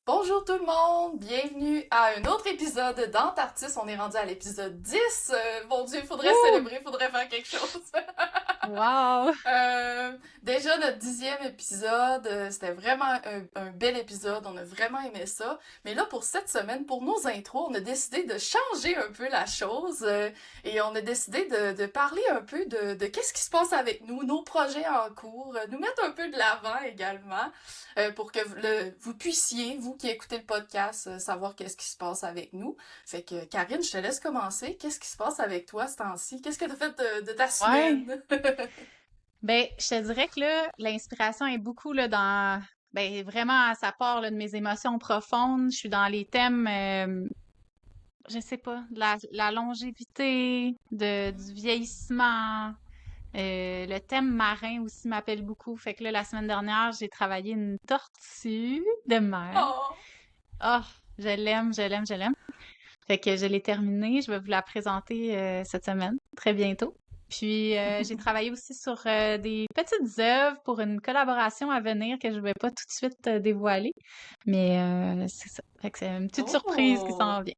Bonjour tout le monde, bienvenue à un autre épisode d'Antarctis. On est rendu à l'épisode 10. Mon Dieu, il faudrait Ouh! célébrer, il faudrait faire quelque chose. Wow! Déjà notre 10e épisode, c'était vraiment un bel épisode, on a vraiment aimé ça. Mais là, pour cette semaine, pour nos intros, on a décidé de changer un peu la chose et on a décidé de parler un peu de qu'est-ce qui se passe avec nous, nos projets en cours, nous mettre un peu de l'avant également pour que vous puissiez, vous qui écoutez le podcast, savoir qu'est-ce qui se passe avec nous. Fait que, Karine, je te laisse commencer. Qu'est-ce qui se passe avec toi ce temps-ci? Qu'est-ce que tu as fait de ta Ouais. semaine? Ben, je te dirais que là, l'inspiration est beaucoup là, dans. Ben, vraiment, ça part là, de mes émotions profondes. Je suis dans les thèmes, je sais pas, de la longévité, du vieillissement. Le thème marin aussi m'appelle beaucoup. Fait que là, la semaine dernière, j'ai travaillé une tortue de mer. Oh! Oh, je l'aime, je l'aime, je l'aime. Fait que je l'ai terminée. Je vais vous la présenter cette semaine, très bientôt. Puis j'ai travaillé aussi sur des petites œuvres pour une collaboration à venir que je vais pas tout de suite dévoiler. Mais c'est ça. Fait que c'est une petite surprise qui Oh! s'en vient.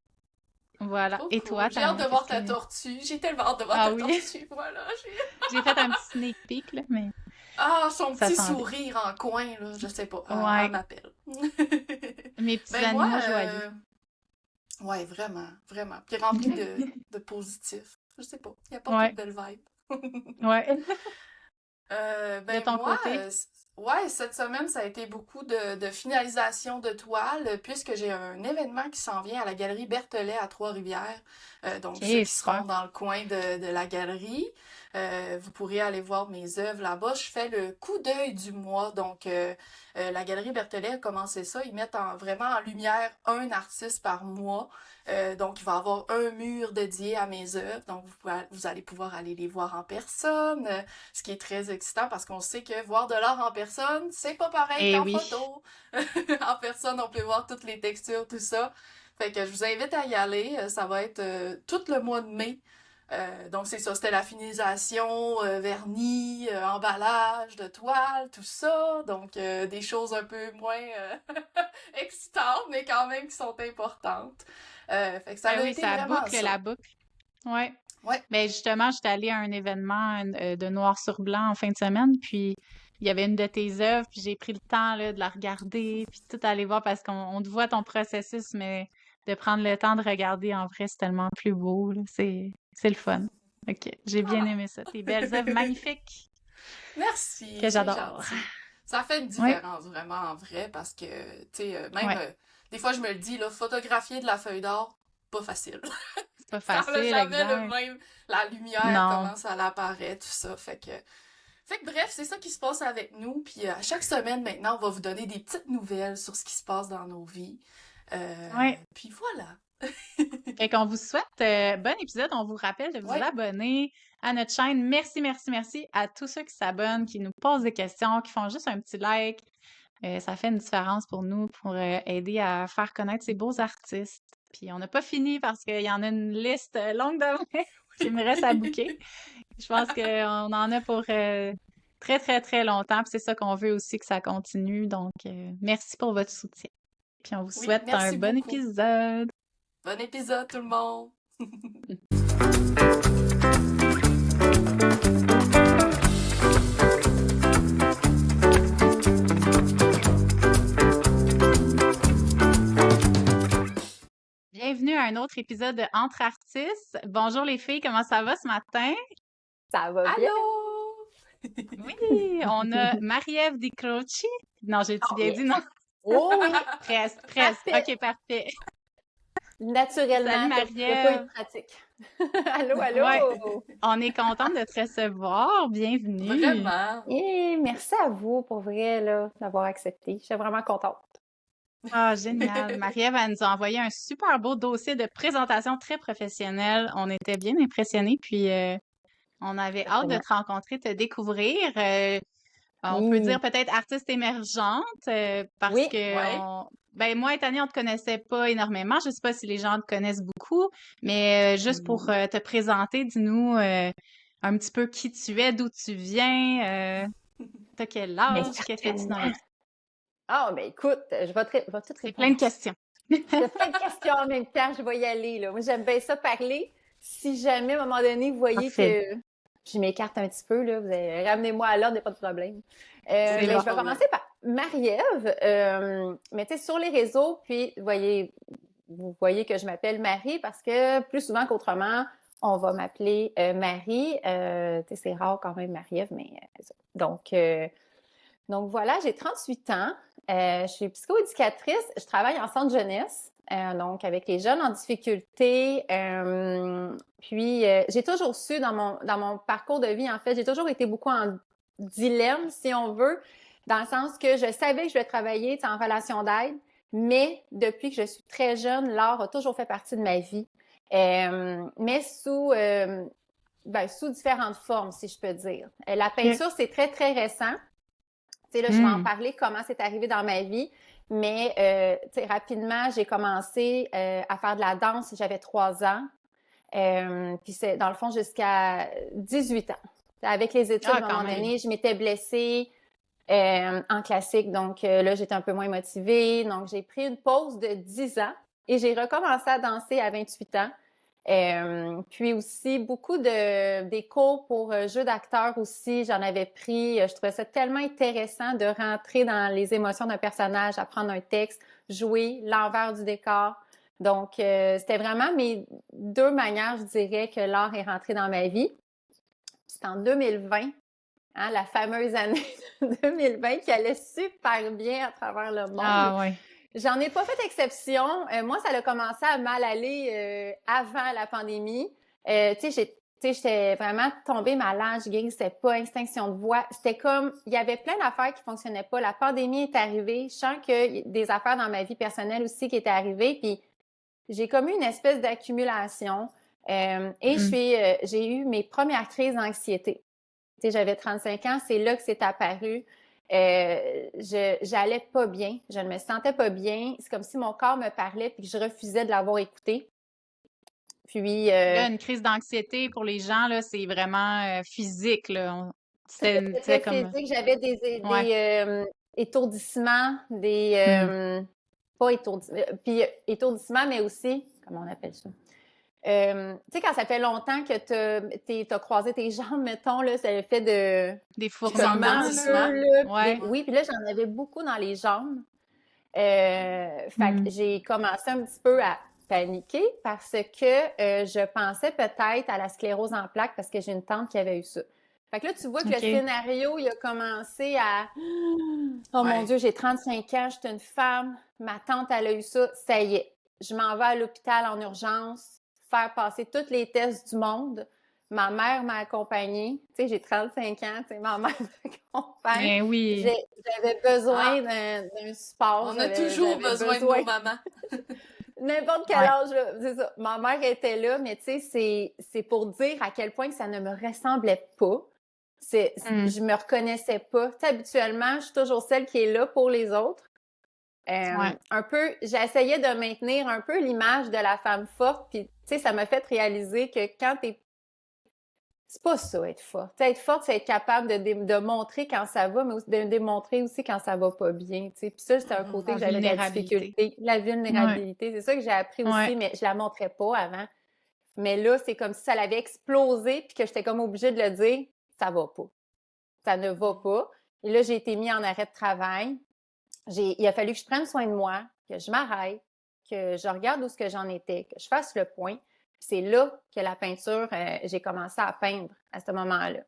Voilà. Trop Et toi, cool. J'ai hâte de qu'est-ce voir ta que... tortue. J'ai tellement hâte de voir Ah ta oui, tortue. Voilà. j'ai fait un petit sneak peek, là, mais Ah, son ça petit s'en vient. sourire en coin, là. Je sais pas. Elle Ouais, m'appelle. mes petits Ben moi, animaux joyeux. ouais, vraiment, vraiment. Puis rempli de positif. Je sais pas. Il apporte une Ouais, belle vibe. ouais. De Ben ton moi, côté? ouais, cette semaine, ça a été beaucoup de finalisation de toiles, puisque j'ai un événement qui s'en vient à la galerie Berthelet à Trois-Rivières. Donc, ceux Ok, qui seront super. dans le coin de la galerie, vous pourrez aller voir mes œuvres là-bas. Je fais le coup d'œil du mois. Donc, la galerie Berthelet a commencé ça. Ils mettent vraiment en lumière un artiste par mois. Donc, il va y avoir un mur dédié à mes œuvres. Donc, vous allez pouvoir aller les voir en personne. Ce qui est très excitant parce qu'on sait que voir de l'art en personne, c'est pas pareil Eh qu'en oui. photo. En personne, on peut voir toutes les textures, tout ça. Fait que je vous invite à y aller. Ça va être tout le mois de mai. Donc c'est ça, c'était la finalisation, vernis, emballage de toile, tout ça. Donc des choses un peu moins excitantes, mais quand même qui sont importantes. Fait que ça Ben a oui, été ça vraiment boucle ça. la boucle. Ouais. Ouais. Ben justement, j'étais allée à un événement de noir sur blanc en fin de semaine, puis il y avait une de tes œuvres, puis j'ai pris le temps là, de la regarder, puis tout aller voir parce qu'on te voit ton processus, mais de prendre le temps de regarder en vrai, c'est tellement plus beau, là. C'est le fun. Ok, j'ai bien Ah. aimé ça. Tes belles œuvres magnifiques Merci, que c'est j'adore. gentil. Ça fait une Ouais, différence vraiment en vrai parce que, tu sais, même ouais, des fois je me le dis, là, photographier de la feuille d'or, pas facile. c'est pas Ça n'a facile, jamais le exact. même, la lumière, Non. comment ça apparaît, tout ça. Fait que bref, c'est ça qui se passe avec nous. Puis à chaque semaine maintenant, on va vous donner des petites nouvelles sur ce qui se passe dans nos vies. Ouais. Puis voilà. Fait qu'on vous souhaite bon épisode. On vous rappelle de vous Ouais. abonner à notre chaîne. Merci, merci, merci à tous ceux qui s'abonnent, qui nous posent des questions, qui font juste un petit like. Ça fait une différence pour nous, pour aider à faire connaître ces beaux artistes. Puis on n'a pas fini parce qu'il y en a une liste longue de main qui me reste à bouquer. Je pense qu'on en a pour très, très, très longtemps. Puis c'est ça qu'on veut aussi que ça continue. Donc, merci pour votre soutien. Puis on vous Oui, souhaite un merci bon beaucoup. épisode. Bon épisode tout le monde. Bienvenue à un autre épisode de Entre artistes. Bonjour les filles, comment ça va ce matin? Ça va bien? Allô? Oui, on a Marie-Ève Di Croci. Non, j'ai-tu bien dit Yes. non? Oh oui, Presque, presque. parfait. OK, parfait. Salut Naturellement, comme je pas Marie-Ève. être pratique. Allô, Ouais, allô! on est contente de te recevoir. Bienvenue. Vraiment. Et merci à vous, pour vrai, là, d'avoir accepté. Je suis vraiment contente. Ah, génial. Marie-Ève, elle nous a envoyé un super beau dossier de présentation très professionnel. On était bien impressionnés, puis on avait hâte de Exactement. te rencontrer, te découvrir. On peut dire Oui, peut-être artiste émergente parce oui. que Ouais. ben moi et Tania, on te connaissait pas énormément. Je sais pas si les gens te connaissent beaucoup, mais juste pour te présenter, dis-nous un petit peu qui tu es, d'où tu viens, t'as quel Mais âge, que fais-tu dans certainement. la vie? Ah, ben écoute, je vais tout C'est répondre. plein de questions. Il y a plein de questions en même temps, je vais y aller, là. Moi, j'aime bien ça parler. Si jamais, à un moment donné, vous voyez Parfait. que je m'écarte un petit peu, là, ramenez-moi à l'ordre, il n'y a pas de problème. C'est Ben, bon. je vais commencer par Marie-Ève. Mais tu sais, sur les réseaux, puis vous voyez que je m'appelle Marie parce que plus souvent qu'autrement, on va m'appeler Marie. Tu sais, c'est rare quand même Marie-Ève, mais c'est ça. Donc voilà, j'ai 38 ans. Je suis psychoéducatrice. Je travaille en centre jeunesse, donc avec les jeunes en difficulté. Puis j'ai toujours su dans mon parcours de vie, en fait, j'ai toujours été beaucoup en dilemme, si on veut, dans le sens que je savais que je voulais travailler en relation d'aide, mais depuis que je suis très jeune, l'art a toujours fait partie de ma vie, mais sous différentes formes, si je peux dire. La peinture, c'est très, très récent. Tu sais, là, je vais en parler, comment c'est arrivé dans ma vie. Mais, tu sais, rapidement, j'ai commencé à faire de la danse. J'avais 3 ans. Puis c'est, dans le fond, jusqu'à 18 ans. Avec les études, à un moment donné, je m'étais blessée en classique. Donc, là, j'étais un peu moins motivée. Donc, j'ai pris une pause de 10 ans et j'ai recommencé à danser à 28 ans. Puis aussi, beaucoup des cours pour jeu d'acteur aussi, j'en avais pris. Je trouvais ça tellement intéressant de rentrer dans les émotions d'un personnage, apprendre un texte, jouer l'envers du décor. Donc, c'était vraiment mes 2 manières, je dirais, que l'art est rentré dans ma vie. C'est en 2020, hein, la fameuse année 2020 qui allait super bien à travers le monde. Ah oui. J'en ai pas fait exception. Moi, ça a commencé à mal aller avant la pandémie. Tu sais, j'étais vraiment tombée malade, je guérissais pas, extinction de voix. C'était comme, il y avait plein d'affaires qui fonctionnaient pas. La pandémie est arrivée. Je sens qu'il y a des affaires dans ma vie personnelle aussi qui étaient arrivées. Puis j'ai comme eu une espèce d'accumulation. Et j'ai eu mes premières crises d'anxiété. Tu sais, j'avais 35 ans, c'est là que c'est apparu. J'allais pas bien, je ne me sentais pas bien. C'est comme si mon corps me parlait puis que je refusais de l'avoir écouté. Puis là, une crise d'anxiété pour les gens, là, c'est vraiment physique, là. c'était comme... physique, j'avais des étourdissements, pas étourdissements, puis étourdissements, mais aussi, comment on appelle ça? Tu sais, quand ça fait longtemps que t'as croisé tes jambes, mettons, là, ça fait des fourmillements, oui, puis là, j'en avais beaucoup dans les jambes. Fait que j'ai commencé un petit peu à paniquer parce que je pensais peut-être à la sclérose en plaques parce que j'ai une tante qui avait eu ça. Fait que là, tu vois que le scénario, il a commencé à... Oh mon Dieu, j'ai 35 ans, je suis une femme, ma tante, elle a eu ça, ça y est. Je m'en vais à l'hôpital en urgence, faire passer tous les tests du monde. Ma mère m'a accompagnée. Tu sais, j'ai 35 ans, tu sais, ma mère m'accompagne. Mais oui. J'avais besoin d'un support. On a toujours besoin de nos mamans. N'importe quel âge, là, c'est ça. Ma mère était là, mais tu sais, c'est pour dire à quel point que ça ne me ressemblait pas. Je me reconnaissais pas. Tu sais, habituellement, je suis toujours celle qui est là pour les autres. Un peu, j'essayais de maintenir un peu l'image de la femme forte, puis tu sais, ça m'a fait réaliser que quand c'est pas ça, être forte. T'sais, être forte, c'est être capable de montrer quand ça va, mais aussi de démontrer aussi quand ça va pas bien, tu sais. Puis ça, c'était un côté que j'avais de la difficulté. La vulnérabilité, c'est ça que j'ai appris aussi, mais je la montrais pas avant. Mais là, c'est comme si ça l'avait explosé, puis que j'étais comme obligée de le dire, ça va pas. Ça ne va pas. Et là, j'ai été mis en arrêt de travail. Il a fallu que je prenne soin de moi, que je m'arrête, que je regarde où ce que j'en étais, que je fasse le point. C'est là que la peinture, j'ai commencé à peindre à ce moment-là. Tu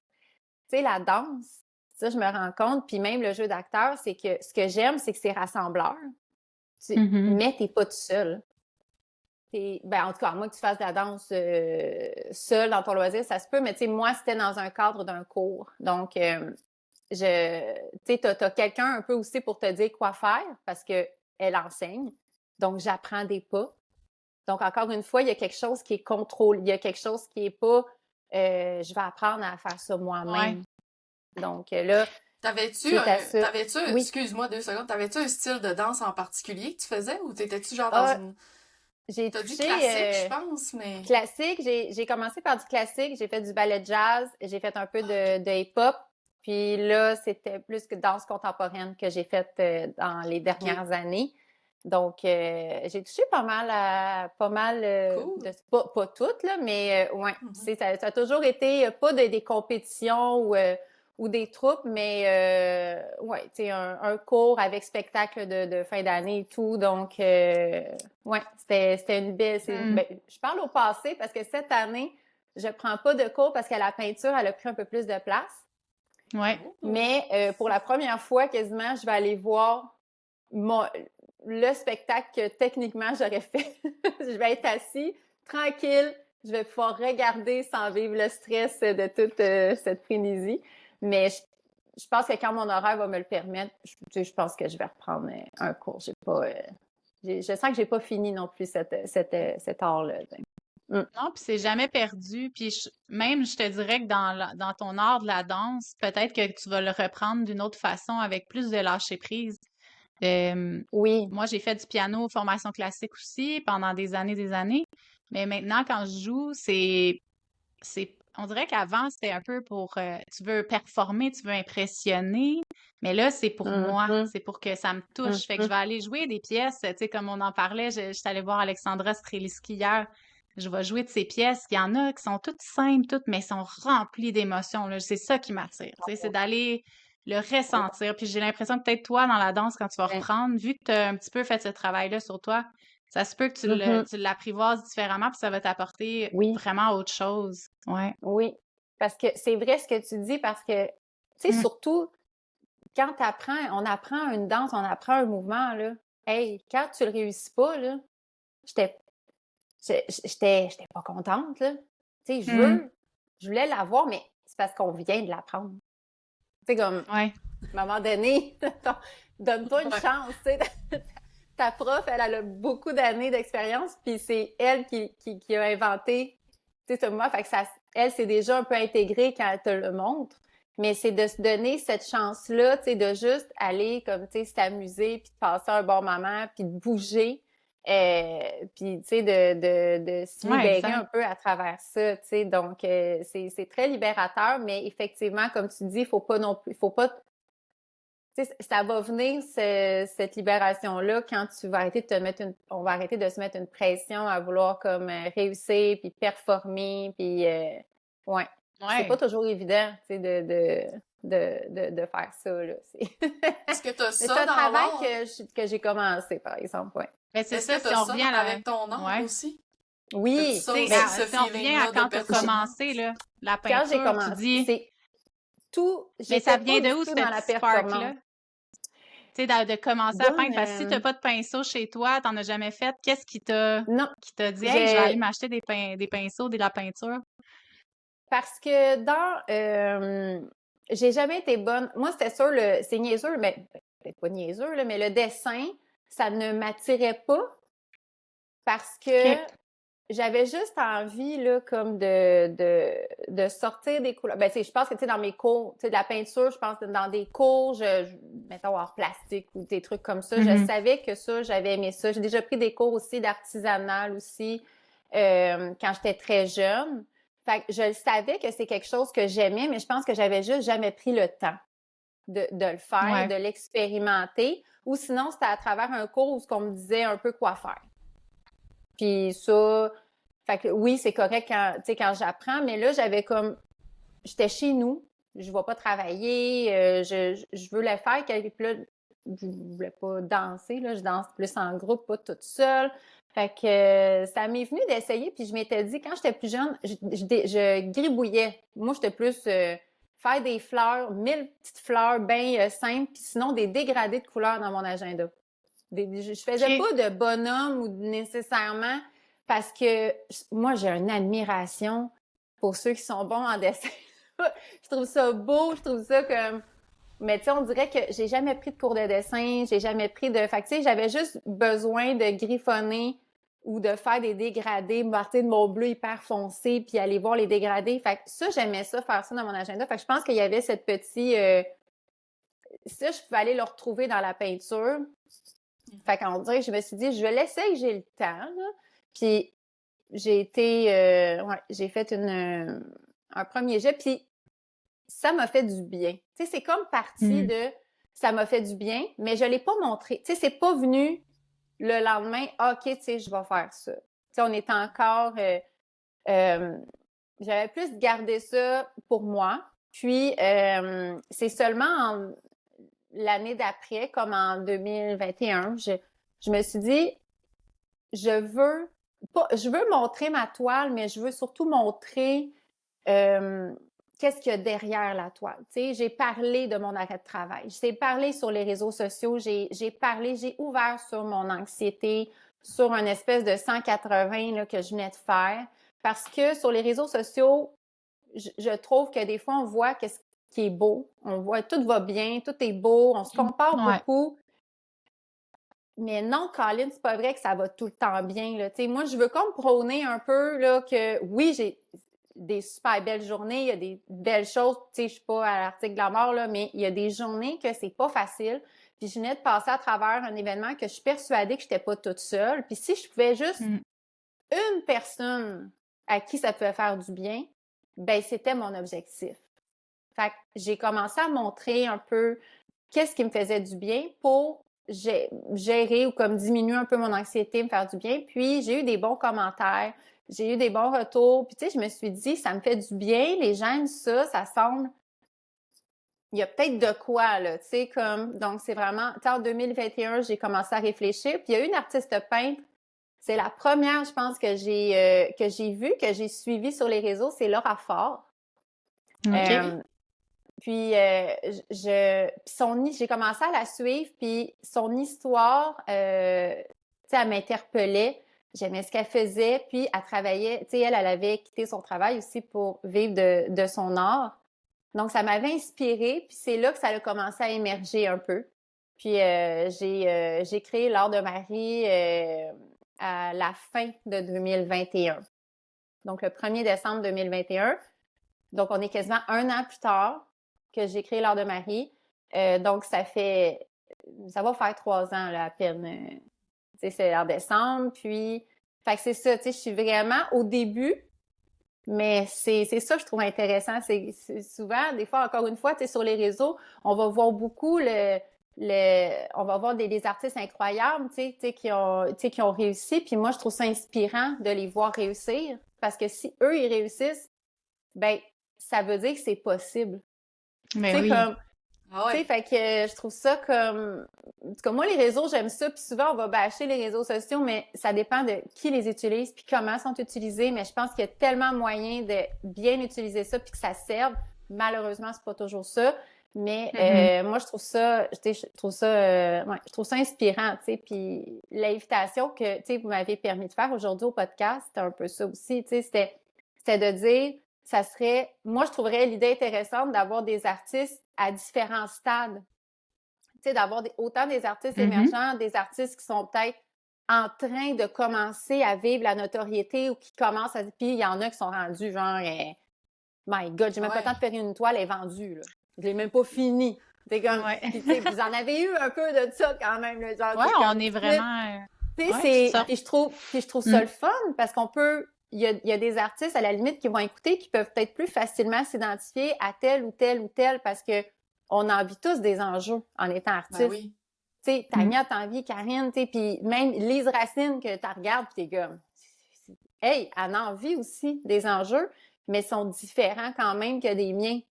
sais, la danse, ça, je me rends compte, puis même le jeu d'acteur, c'est que ce que j'aime, c'est que c'est rassembleur. Mais t'es pas tout seul. En tout cas, à moins que tu fasses de la danse seul dans ton loisir, ça se peut, mais tu sais, moi, c'était dans un cadre d'un cours. Donc, tu sais, t'as quelqu'un un peu aussi pour te dire quoi faire, parce qu'elle enseigne. Donc, j'apprends des pas. Donc, encore une fois, il y a quelque chose qui est contrôlé. Il y a quelque chose qui est pas je vais apprendre à faire ça moi-même. Ouais. Donc là. Excuse-moi 2 secondes, t'avais-tu un style de danse en particulier que tu faisais ou t'étais-tu genre dans une. T'as dit classique, je pense, mais. Classique, j'ai commencé par du classique, j'ai fait du ballet jazz, j'ai fait un peu de hip-hop. Puis là, c'était plus que danse contemporaine que j'ai faite dans les dernières années. Donc, j'ai touché pas mal Cool. pas toutes, là, mais ouais, ça a toujours été pas des compétitions ou des troupes, mais ouais, tu sais, un cours avec spectacle de fin d'année et tout. Donc, ouais, c'était une belle. Ben, je parle au passé parce que cette année, je prends pas de cours parce que la peinture, elle a pris un peu plus de place. Ouais. Mais pour la première fois, quasiment, je vais aller voir le spectacle que techniquement j'aurais fait. Je vais être assis, tranquille, je vais pouvoir regarder sans vivre le stress de toute cette frénésie. Mais je pense que quand mon horaire va me le permettre, je pense que je vais reprendre un cours. Je sens que j'ai pas fini non plus cet art-là. Non, puis c'est jamais perdu. Puis même, je te dirais que dans ton art de la danse, peut-être que tu vas le reprendre d'une autre façon avec plus de lâcher prise. Oui. Moi, j'ai fait du piano, formation classique aussi pendant des années. Mais maintenant, quand je joue, on dirait qu'avant, c'était un peu pour, tu veux performer, tu veux impressionner. Mais là, c'est pour moi. C'est pour que ça me touche. Fait que je vais aller jouer des pièces, tu sais, comme on en parlait. Je suis allée voir Alexandra Streliski hier. Je vais jouer de ces pièces. Il y en a qui sont toutes simples, toutes, mais sont remplies d'émotions, là. C'est ça qui m'attire. Tu sais, c'est d'aller le ressentir. Puis j'ai l'impression que peut-être toi, dans la danse, quand tu vas reprendre, vu que tu as un petit peu fait ce travail-là sur toi, ça se peut que tu l'apprivoises différemment, puis ça va t'apporter vraiment autre chose. Ouais. Oui, parce que c'est vrai ce que tu dis, parce que, tu sais, surtout, quand on apprend une danse, on apprend un mouvement, là. Hey, quand tu le réussis pas, là, j'étais pas contente, là. Tu sais, je voulais l'avoir, mais c'est parce qu'on vient de l'apprendre. Tu sais, comme, à un moment donné, donne-toi une chance, tu sais. Ta prof, elle a beaucoup d'années d'expérience, puis c'est elle qui a inventé, tu sais, ce mouvement. Fait que elle, c'est déjà un peu intégré quand elle te le montre. Mais c'est de se donner cette chance-là, tu sais, de juste aller, comme, tu sais, s'amuser, puis de passer un bon moment, puis de bouger, puis, tu sais, de se libérer un peu à travers ça, tu sais. Donc, c'est très libérateur, mais effectivement, comme tu dis, il faut pas tu sais, ça va venir, cette libération-là, quand tu vas arrêter de on va arrêter de se mettre une pression à vouloir comme réussir, puis performer, puis ouais. C'est pas toujours évident, tu sais, de faire ça, là. Est-ce que tu as C'est ça un dans travail l'art? que j'ai commencé, par exemple, ouais. Mais c'est Est-ce ça, que tu si as on ça revient à avec ton art aussi? Oui, Ça tu aussi, sais, ce si on revient à feeling-là quand de tu as performance? commencé, là, la quand j'ai peinture, tu commencé, dis, c'est tout, mais ça j'étais vient pas de du où, tout ce dans la petit spark-là? performance. Tu sais, de commencer à peindre, parce que si tu n'as pas de pinceau chez toi, tu n'en as jamais fait, qu'est-ce qui t'a Non, dit, hey, je vais aller m'acheter des pinceaux, de la peinture? parce que j'ai jamais été bonne. Moi, c'était sûr, c'est niaiseux, mais peut-être pas niaiseux, là, mais le dessin, ça ne m'attirait pas parce que OK. j'avais juste envie, là, comme de sortir des couleurs. Ben, tu sais, je pense que, tu sais, dans mes cours, tu sais, de la peinture, je pense que dans des cours, mettons, art plastique ou des trucs comme ça, je savais que ça, j'avais aimé ça. J'ai déjà pris des cours aussi d'artisanal aussi, quand j'étais très jeune. Fait que je savais que c'est quelque chose que j'aimais, mais je pense que j'avais juste jamais pris le temps de le faire, de l'expérimenter. Ou sinon, c'était à travers un cours où ce qu'on me disait un peu quoi faire. Puis ça, fait que oui, c'est correct quand j'apprends, mais là, j'étais chez nous, je vais pas travailler, je veux le faire, puis là, je voulais pas danser, là, je danse plus en groupe, pas toute seule. Fait que ça m'est venu d'essayer, puis je m'étais dit, quand j'étais plus jeune, je gribouillais. Moi, j'étais plus faire des fleurs, 1000 petites fleurs bien simples, puis sinon des dégradés de couleurs dans mon agenda. Je faisais pas de bonhomme ou nécessairement parce que moi, j'ai une admiration pour ceux qui sont bons en dessin. Je trouve ça beau, je trouve ça comme... Mais tu sais, on dirait que j'ai jamais pris de cours de dessin, j'ai jamais pris de... Fait que tu sais, j'avais juste besoin de griffonner ou de faire des dégradés, partir de mon bleu hyper foncé, puis aller voir les dégradés. Fait que ça, j'aimais ça, faire ça dans mon agenda. Fait que je pense qu'il y avait cette petite... ça, je pouvais aller le retrouver dans la peinture. Fait qu'on dirait, je me suis dit, je vais laisser que j'ai le temps, là. Puis j'ai fait un premier jet. Puis ça m'a fait du bien. Tu sais, c'est comme parti de ça m'a fait du bien, mais je l'ai pas montré. Tu sais, c'est pas venu le lendemain, OK, tu sais, je vais faire ça. Tu sais, on était encore... j'avais plus gardé ça pour moi. Puis, c'est seulement l'année d'après, comme en 2021, je me suis dit, je veux montrer ma toile, mais je veux surtout montrer qu'est-ce qu'il y a derrière la toile. Tu sais, j'ai parlé de mon arrêt de travail. J'ai parlé sur les réseaux sociaux. J'ai ouvert sur mon anxiété, sur une espèce de 180 là, que je venais de faire. Parce que sur les réseaux sociaux, je trouve que des fois, on voit qu'est-ce qui est beau. On voit tout va bien, tout est beau, on se compare beaucoup. Mais non, Colin, c'est pas vrai que ça va tout le temps bien. Là. Moi, je veux comme prôner un peu là, que oui, j'ai des super belles journées, il y a des belles choses. Je suis pas à l'article de la mort, là, mais il y a des journées que c'est pas facile. Puis je venais de passer à travers un événement que je suis persuadée que j'étais pas toute seule. Puis si je pouvais juste une personne à qui ça pouvait faire du bien, ben c'était mon objectif. Fait que j'ai commencé à montrer un peu qu'est-ce qui me faisait du bien pour gérer ou comme diminuer un peu mon anxiété, me faire du bien. Puis j'ai eu des bons commentaires, j'ai eu des bons retours. Puis tu sais, je me suis dit, ça me fait du bien, les gens aiment ça, ça semble... Il y a peut-être de quoi, là, tu sais, comme... Donc c'est vraiment... En 2021, j'ai commencé à réfléchir. Puis il y a eu une artiste peintre, c'est la première, je pense, que j'ai vue, que j'ai suivie sur les réseaux, c'est Laura Fort. Puis j'ai commencé à la suivre, puis son histoire, tu sais, elle m'interpellait. J'aimais ce qu'elle faisait, puis elle travaillait, tu sais, elle avait quitté son travail aussi pour vivre de son art. Donc, ça m'avait inspirée, puis c'est là que ça a commencé à émerger un peu. Puis j'ai créé l'Art de Marie à la fin de 2021. Donc, le 1er décembre 2021. Donc, on est quasiment 1 an plus tard que j'ai créé l'Art de Marie. Donc, ça va faire 3 ans, là, à peine. Tu sais, c'est en décembre, puis... Fait que c'est ça, tu sais, je suis vraiment au début, mais c'est ça que je trouve intéressant. C'est souvent, des fois, encore une fois, tu sais, sur les réseaux, on va voir beaucoup on va voir des artistes incroyables, tu sais, qui ont réussi, puis moi, je trouve ça inspirant de les voir réussir, parce que si eux, ils réussissent, ben ça veut dire que c'est possible. Mais tu sais, oui. comme... Ah ouais. Tu sais, fait que je trouve ça comme... En tout cas, moi, les réseaux, j'aime ça. Puis souvent, on va bâcher les réseaux sociaux, mais ça dépend de qui les utilise puis comment ils sont utilisés. Mais je pense qu'il y a tellement moyen de bien utiliser ça puis que ça serve. Malheureusement, c'est pas toujours ça. Mais moi, je trouve ça... je trouve ça inspirant, tu sais. Puis l'invitation que, tu sais, vous m'avez permis de faire aujourd'hui au podcast, c'était un peu ça aussi, tu sais. C'était de dire... Ça serait, moi, je trouverais l'idée intéressante d'avoir des artistes à différents stades. Tu sais, d'avoir autant des artistes émergents, des artistes qui sont peut-être en train de commencer à vivre la notoriété ou qui commencent à... Puis il y en a qui sont rendus genre, my God, j'ai même pas le temps de faire une toile, elle est vendue, là. Je l'ai même pas finie. C'est comme... Puis, tu sais, vous en avez eu un peu de ça quand même, là, genre... Ouais, on est vraiment... Tu sais, puis je trouve ça le fun parce qu'on peut... Il y a des artistes, à la limite, qui vont écouter, qui peuvent peut-être plus facilement s'identifier à tel ou tel ou tel parce que on en vit tous des enjeux en étant artiste. Ben oui. Tu sais, Tania, t'en vis, Karine, tu sais, puis même Lise Racine, que tu regardes, puis t'es comme... Hey, elle en vit aussi des enjeux, mais sont différents quand même que des miens. Tu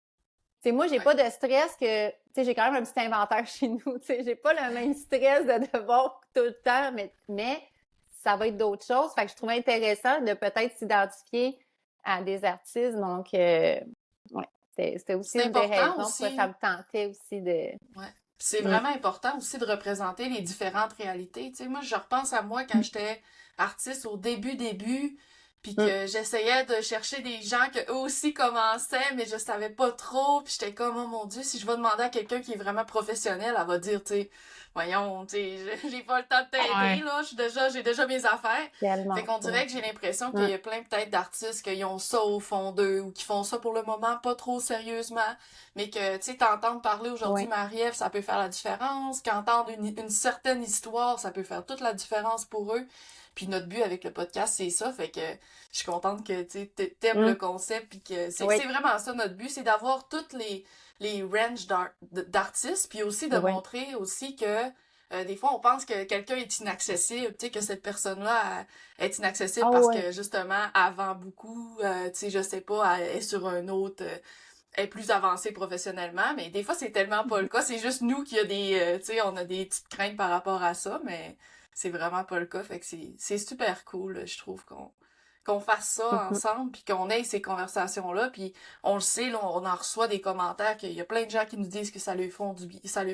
sais, moi, j'ai pas de stress que... Tu sais, j'ai quand même un petit inventaire chez nous, tu sais, j'ai pas le même stress de devoir tout le temps, mais ça va être d'autres choses. Fait que je trouvais intéressant de peut-être s'identifier à des artistes. Donc, ouais, c'était aussi une des raisons pourquoi ça me tentait aussi de... Ouais. C'est vraiment important aussi de représenter les différentes réalités. Tu sais, moi, je repense à moi quand j'étais artiste au début, puis que j'essayais de chercher des gens que eux aussi commençaient, mais je savais pas trop, puis j'étais comme, oh mon Dieu, si je vais demander à quelqu'un qui est vraiment professionnel, elle va dire, tu sais, voyons, tu sais, j'ai pas le temps de t'aider, là, j'ai déjà mes affaires. Tellement. Fait qu'on dirait que j'ai l'impression qu'il y a plein peut-être d'artistes qui ont ça au fond d'eux, ou qui font ça pour le moment pas trop sérieusement, mais que, tu sais, t'entendre parler aujourd'hui Marie-Ève, ça peut faire la différence, qu'entendre une certaine histoire, ça peut faire toute la différence pour eux. Puis notre but avec le podcast, c'est ça. Fait que je suis contente que tu t'aimes le concept. Puis que c'est vraiment ça notre but, c'est d'avoir toutes les ranges d'artistes. Puis aussi de montrer aussi que des fois, on pense que quelqu'un est inaccessible, tu sais, que cette personne-là est inaccessible parce que, justement, elle vend beaucoup, tu sais, je sais pas, elle est sur un autre, est plus avancée professionnellement, mais des fois, c'est tellement pas le cas. C'est juste nous qui a des, tu sais, on a des petites craintes par rapport à ça, mais c'est vraiment pas le cas. Fait que c'est super cool, je trouve, qu'on fasse ça ensemble, puis qu'on ait ces conversations-là, puis on le sait, là, on en reçoit des commentaires qu'il y a plein de gens qui nous disent que ça leur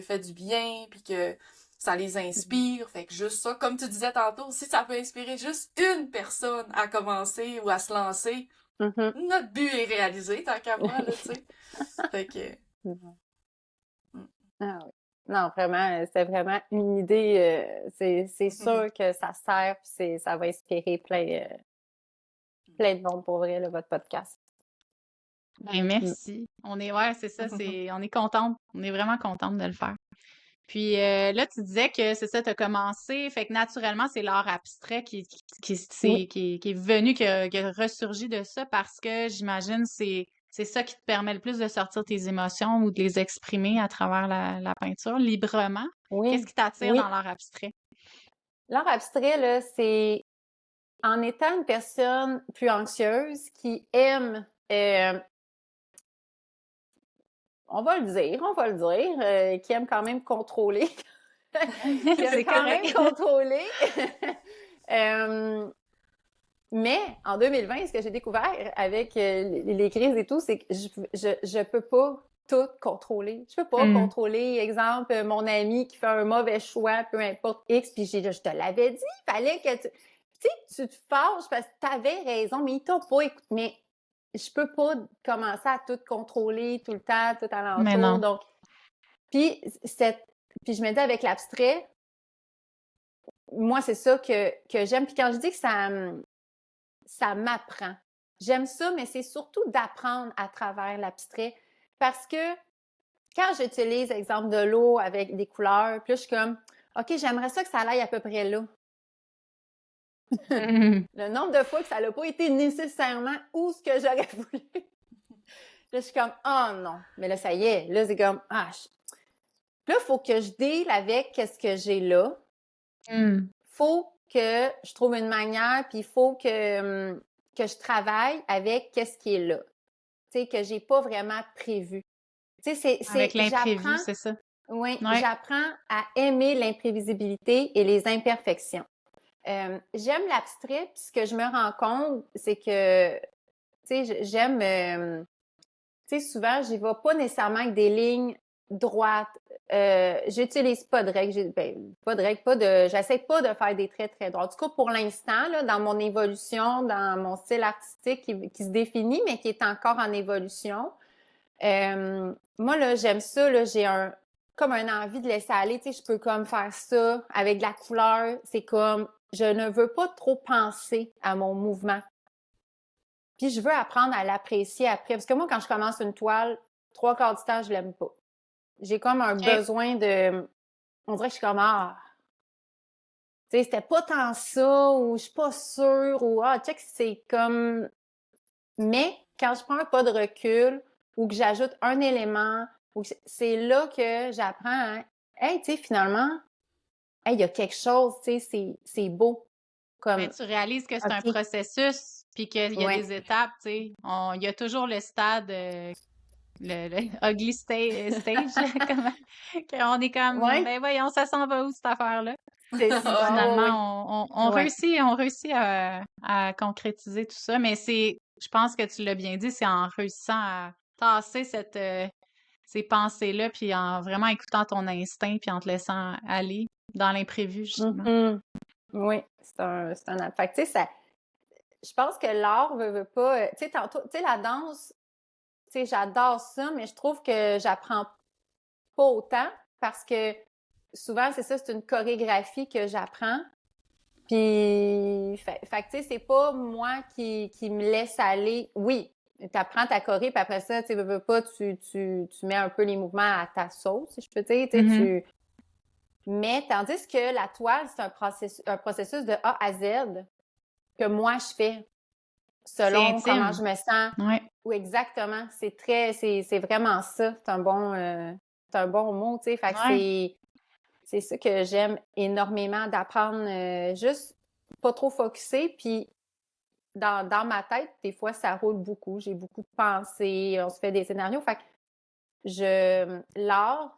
fait du bien, puis que ça les inspire. Fait que juste ça, comme tu disais tantôt, si ça peut inspirer juste une personne à commencer ou à se lancer, notre but est réalisé, tant qu'à moi, là, tu sais. Fait que... Ah oui. Non, vraiment, c'est vraiment une idée. C'est sûr que ça sert, puis ça va inspirer plein de monde pour vrai, là, votre podcast. Ben, merci. C'est ça, on est contente. On est vraiment contente de le faire. Puis là, tu disais que c'est ça, tu as commencé, fait que naturellement, c'est l'art abstrait qui est venu, qui a ressurgi de ça parce que j'imagine c'est ça qui te permet le plus de sortir tes émotions ou de les exprimer à travers la peinture librement. Oui. Qu'est-ce qui t'attire dans l'art abstrait? L'art abstrait, là, c'est en étant une personne plus anxieuse qui aime on va le dire, qui aime quand même contrôler. Qui aime quand même contrôler. Mais en 2020, ce que j'ai découvert avec les crises et tout, c'est que je peux pas tout contrôler. Je peux pas contrôler, exemple, mon ami qui fait un mauvais choix, peu importe X, puis je te l'avais dit, il fallait que tu te fâches parce que t'avais raison, mais il t'a pas écouté. Mais je peux pas commencer à tout contrôler tout le temps, tout alentour. Donc, puis je me dis avec l'abstrait, moi, c'est ça que j'aime. Puis quand je dis que ça m'apprend, j'aime ça, mais c'est surtout d'apprendre à travers l'abstrait. Parce que quand j'utilise, exemple, de l'eau avec des couleurs, puis là, je suis comme, OK, j'aimerais ça que ça aille à peu près là. Le nombre de fois que ça n'a pas été nécessairement où ce que j'aurais voulu. Là, je suis comme, oh non. Mais là, ça y est. Là, c'est comme, Là, il faut que je deal avec ce que j'ai là. Faut que je trouve une manière, puis il faut que je travaille avec ce qui est là. Tu sais, que j'ai pas vraiment prévu. Tu sais, avec l'imprévu, c'est ça? Oui, j'apprends à aimer l'imprévisibilité et les imperfections. J'aime l'abstrait, puis ce que je me rends compte, c'est que, tu sais, j'aime, tu sais, souvent, j'y vais pas nécessairement avec des lignes droites. J'utilise pas de règles, j'essaie pas de faire des traits très droits. En tout cas, pour l'instant, là, dans mon évolution, dans mon style artistique qui se définit, mais qui est encore en évolution. Moi, là, j'aime ça, là, j'ai comme un envie de laisser aller, tu sais, je peux comme faire ça avec de la couleur. C'est comme, je ne veux pas trop penser à mon mouvement. Puis je veux apprendre à l'apprécier après. Parce que moi, quand je commence une toile, 3/4 du temps, je l'aime pas. J'ai comme un besoin de... On dirait que je suis comme, tu sais, c'était pas tant ça, ou je suis pas sûre, ou check, c'est comme... Mais quand je prends un pas de recul, ou que j'ajoute un élément, c'est là que j'apprends, hey, tu sais, finalement, hey, il y a quelque chose, tu sais, c'est beau. Comme, tu réalises que c'est un processus, puis qu'il y a des étapes, tu sais. Il y a toujours le stade, le ugly stage, on est comme, ben voyons, ça s'en va où cette affaire-là? Finalement, on réussit à concrétiser tout ça, mais je pense que tu l'as bien dit, c'est en réussissant à tasser ces pensées-là, puis en vraiment écoutant ton instinct, puis en te laissant aller dans l'imprévu, justement. Oui, c'est un fait que, tu sais, je pense que l'art veut pas, tu sais, tantôt, tu sais, la danse, tu sais, j'adore ça, mais je trouve que j'apprends pas autant parce que souvent, c'est ça, c'est une chorégraphie que j'apprends. Puis, fait que, tu sais, c'est pas moi qui me laisse aller. Oui, t'apprends ta choré, puis après ça, tu veux pas, tu mets un peu les mouvements à ta sauce, si je peux dire, tu sais, Mais tandis que la toile, c'est un processus de A à Z que moi, je fais selon comment je me sens. Ouais. Oui, exactement. C'est vraiment ça. C'est un bon mot, tu sais. Fait que c'est ça que j'aime énormément d'apprendre, juste pas trop focusser. Puis dans ma tête, des fois, ça roule beaucoup. J'ai beaucoup de pensées. On se fait des scénarios. Fait que l'art,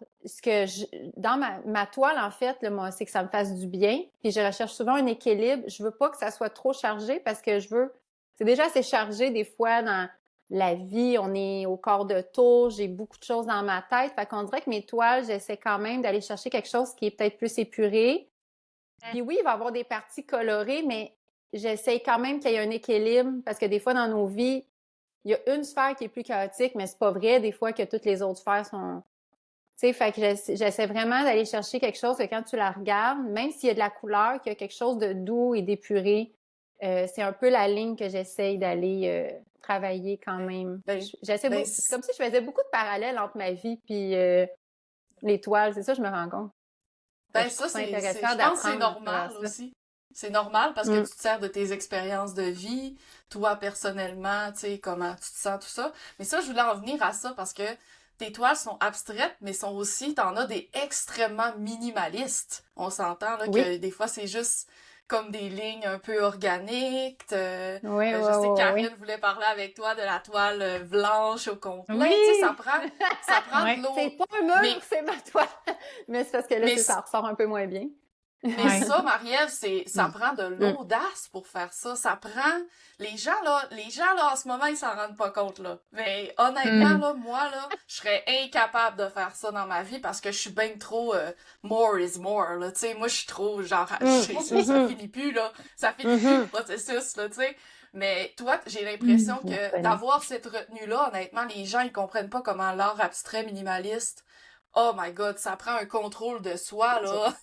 dans ma toile, en fait, là, moi, c'est que ça me fasse du bien. Puis je recherche souvent un équilibre. Je veux pas que ça soit trop chargé parce que c'est déjà assez chargé des fois dans la vie. On est au quart de tour. J'ai beaucoup de choses dans ma tête. Fait qu'on dirait que mes toiles, j'essaie quand même d'aller chercher quelque chose qui est peut-être plus épuré. Puis oui, il va y avoir des parties colorées, mais j'essaie quand même qu'il y ait un équilibre parce que des fois, dans nos vies, il y a une sphère qui est plus chaotique, mais c'est pas vrai des fois que toutes les autres sphères sont... Tu sais, fait que j'essaie vraiment d'aller chercher quelque chose que quand tu la regardes, même s'il y a de la couleur, qu'il y a quelque chose de doux et d'épuré, c'est un peu la ligne que j'essaie d'aller travailler quand même. C'est comme si je faisais beaucoup de parallèles entre ma vie puis les toiles. C'est ça, je me rends compte. Ça, je pense que c'est normal aussi. C'est normal parce que tu te sers de tes expériences de vie, toi personnellement, tu sais, comment tu te sens, tout ça. Mais ça, je voulais en venir à ça parce que tes toiles sont abstraites, mais sont aussi, t'en as des extrêmement minimalistes. On s'entend là que des fois, c'est juste comme des lignes un peu organiques. Je sais que Karine voulait parler avec toi de la toile blanche au complet. Oui. Tu sais, ça prend de l'eau. C'est pas un mur, c'est ma toile. Mais c'est parce que là, ça ressort un peu moins bien. Mais ça, Marie-Ève, ça prend de l'audace pour faire ça. Ça prend... Les gens, là, en ce moment, ils s'en rendent pas compte, là. Mais honnêtement, là, moi, là, je serais incapable de faire ça dans ma vie parce que je suis bien trop more is more, là. Tu sais, moi, je suis trop, genre, ça finit plus, là. Ça finit plus, le processus, là, tu sais. Mais toi, j'ai l'impression que d'avoir cette retenue-là, honnêtement, les gens, ils comprennent pas comment l'art abstrait minimaliste, oh my God, ça prend un contrôle de soi, là.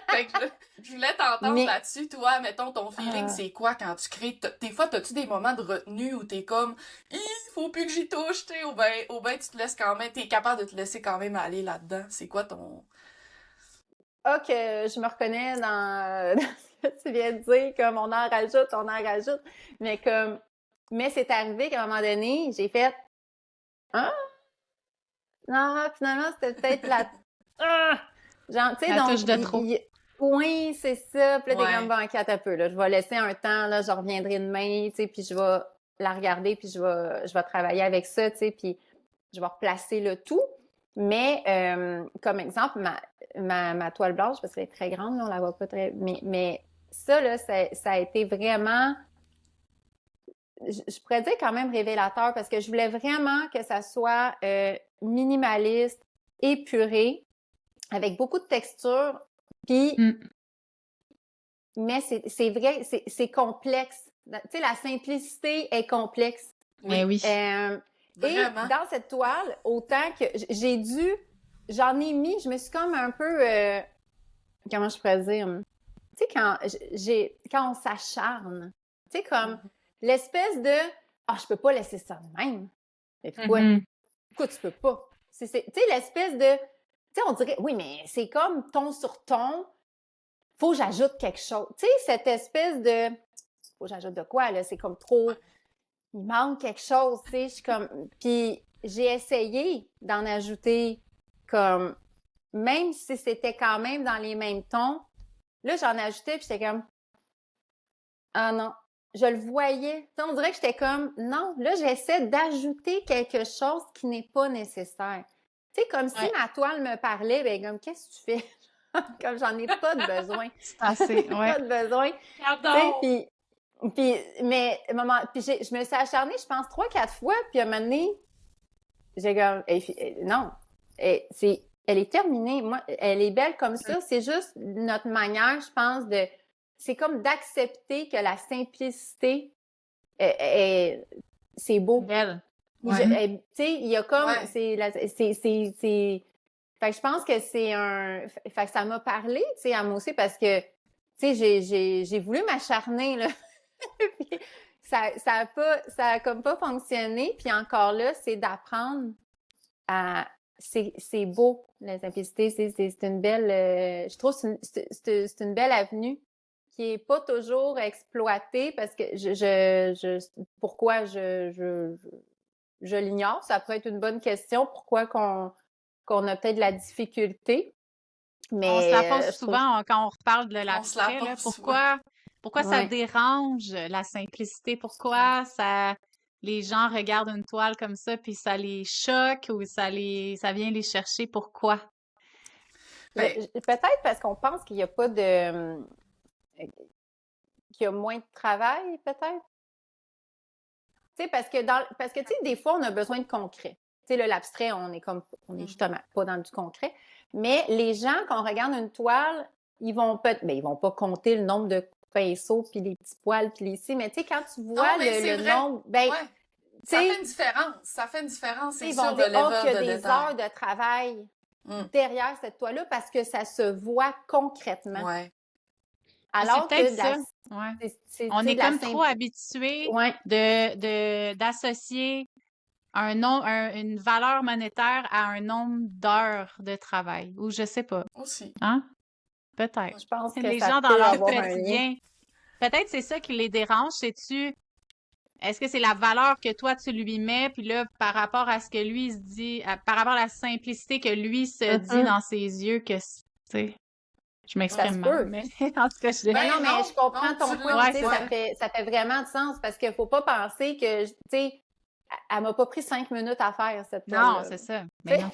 Fait que je voulais t'entendre là-dessus, toi, mettons, ton feeling, c'est quoi quand tu crées? Des fois, t'as-tu des moments de retenue où t'es comme, il faut plus que j'y touche, tu sais, ou ben tu te laisses quand même, t'es capable de te laisser quand même aller là-dedans. C'est quoi ton... Ok, je me reconnais dans ce que tu viens de dire, comme on en rajoute, mais c'est arrivé qu'à un moment donné, j'ai fait, non, finalement, c'était peut-être genre, tu sais, donc... touche de trop. Oui, c'est ça. Puis là, t'es comme, bon, un peu, là. Je vais laisser un temps, là, je reviendrai demain, tu sais, puis je vais la regarder, puis je vais travailler avec ça, tu sais, puis je vais replacer le tout. Mais, comme exemple, ma toile blanche, parce qu'elle est très grande, là, on la voit pas très... Mais ça, là, ça a été vraiment... Je pourrais dire quand même révélateur, parce que je voulais vraiment que ça soit minimaliste, épuré, avec beaucoup de texture, puis mais c'est vrai, c'est complexe. Tu sais, la simplicité est complexe. Mais oui. Et dans cette toile, autant que j'en ai mis, je me suis comme un peu, comment je pourrais dire, tu sais, quand on s'acharne, tu sais, comme l'espèce de, je peux pas laisser ça de même. Mais pourquoi tu peux pas? Tu sais, l'espèce de, tu sais, on dirait, oui, mais c'est comme ton sur ton, faut que j'ajoute quelque chose. Tu sais, cette espèce de, faut que j'ajoute de quoi, là? C'est comme trop, il manque quelque chose, tu sais, je suis comme, puis j'ai essayé d'en ajouter comme, même si c'était quand même dans les mêmes tons, là, j'en ajoutais, puis j'étais comme, ah non, je le voyais. Tu sais, on dirait que j'étais comme, non, là, j'essaie d'ajouter quelque chose qui n'est pas nécessaire. Tu sais, comme si ma toile me parlait, ben comme, qu'est-ce que tu fais? Comme, j'en ai pas de besoin. C'est assez, pas de besoin. Pardon! Puis je me suis acharnée, je pense, 3-4 fois, puis à un moment donné, j'ai comme, non, elle est terminée. Moi, elle est belle comme ça. C'est juste notre manière, je pense, c'est comme d'accepter que la simplicité, c'est beau. Belle. Tu sais, il y a comme, fait que je pense que fait que ça m'a parlé, tu sais, à moi aussi, parce que, tu sais, j'ai voulu m'acharner, là. Puis ça a comme pas fonctionné. Puis encore là, c'est d'apprendre à c'est beau, la simplicité. C'est une belle... je trouve que c'est une belle avenue qui est pas toujours exploitée parce que pourquoi je l'ignore. Ça peut être une bonne question. Pourquoi qu'on a peut-être de la difficulté. On se la pose Mais je trouve... souvent quand on reparle de On se la l'abstrait, là. pose souvent. Pourquoi ça Ouais. dérange la simplicité? Pourquoi les gens regardent une toile comme ça puis ça les choque ou ça vient les chercher? Pourquoi? Ben, Peut-être parce qu'on pense qu'il y a pas de... qu'il y a moins de travail, peut-être. Tu sais, parce que tu sais, des fois, on a besoin de concret. Tu sais, là, l'abstrait, on est justement pas dans du concret. Mais les gens, quand on regarde une toile, ils vont pas compter le nombre de pinceaux, puis les petits poils, puis les ci. Mais tu sais, quand tu vois le nombre, ben, ouais, ça fait une différence. Ça fait une différence, c'est ils sûr, vont le dire, level qu'il y a de des détail. heures de travail Mm. derrière cette toile-là parce que ça se voit concrètement. Ouais. Alors c'est peut-être que ça. Ouais. On est de la comme trop habitués Ouais. d'associer une valeur monétaire à un nombre d'heures de travail. Ou je sais pas. Aussi. Hein? Peut-être. Je pense que Les ça gens dans peut leur avoir un lien. quotidien. Peut-être c'est ça qui les dérange. Est-ce que c'est la valeur que toi tu lui mets, puis là, par rapport à ce que lui se dit, par rapport à la simplicité que lui se dit dans ses yeux, que, tu sais, je Ça m'exprime se mal, peut. mais en tout cas, Ben non, mais je comprends non, ton tu point. l'as. Tu sais, Ouais, ça fait vraiment du sens parce qu'il faut pas penser que, tu sais, elle m'a pas pris 5 minutes à faire cette non, toile-là. c'est ça. Tu Mais sais? non.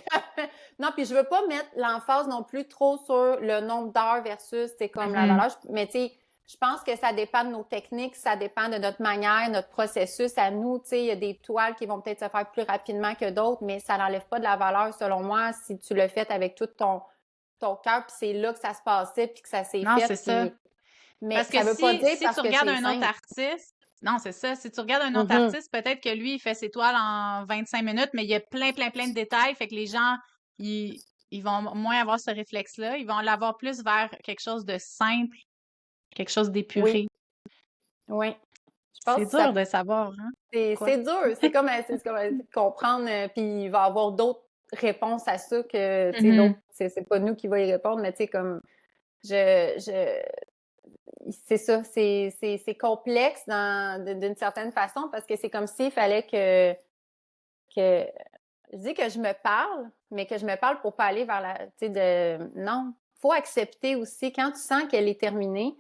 Non, puis je veux pas mettre l'emphase non plus trop sur le nombre d'heures versus, c'est comme la Mhm. valeur. Mais tu sais, je pense que ça dépend de nos techniques, ça dépend de notre manière, notre processus à nous. Tu sais, il y a des toiles qui vont peut-être se faire plus rapidement que d'autres, mais ça n'enlève pas de la valeur, selon moi, si tu le fais avec tout ton cœur, puis c'est là que ça se passait, puis que ça s'est Non, fait. c'est ça. Mais Parce que ça veut pas dire si parce tu que regardes c'est un autre simple. artiste, non, c'est ça. Si tu regardes un autre Mhm. artiste, peut-être que lui, il fait ses toiles en 25 minutes, mais il y a plein, plein, plein de détails. Fait que les gens, ils vont moins avoir ce réflexe-là. Ils vont l'avoir plus vers quelque chose de simple, quelque chose Oui, d'épuré. oui. Je pense C'est que ça dur de savoir, hein? Quoi? c'est dur. C'est comme comprendre, puis il va y avoir d'autres réponses à ça que, tu sais, Mhm. d'autres, c'est pas nous qui va y répondre, mais tu sais, comme, je, c'est ça, c'est complexe d'une certaine façon parce que c'est comme s'il fallait que, je dis que je me parle, mais que je me parle pour pas aller vers la, tu sais, non. Faut accepter aussi, quand tu sens qu'elle est terminée,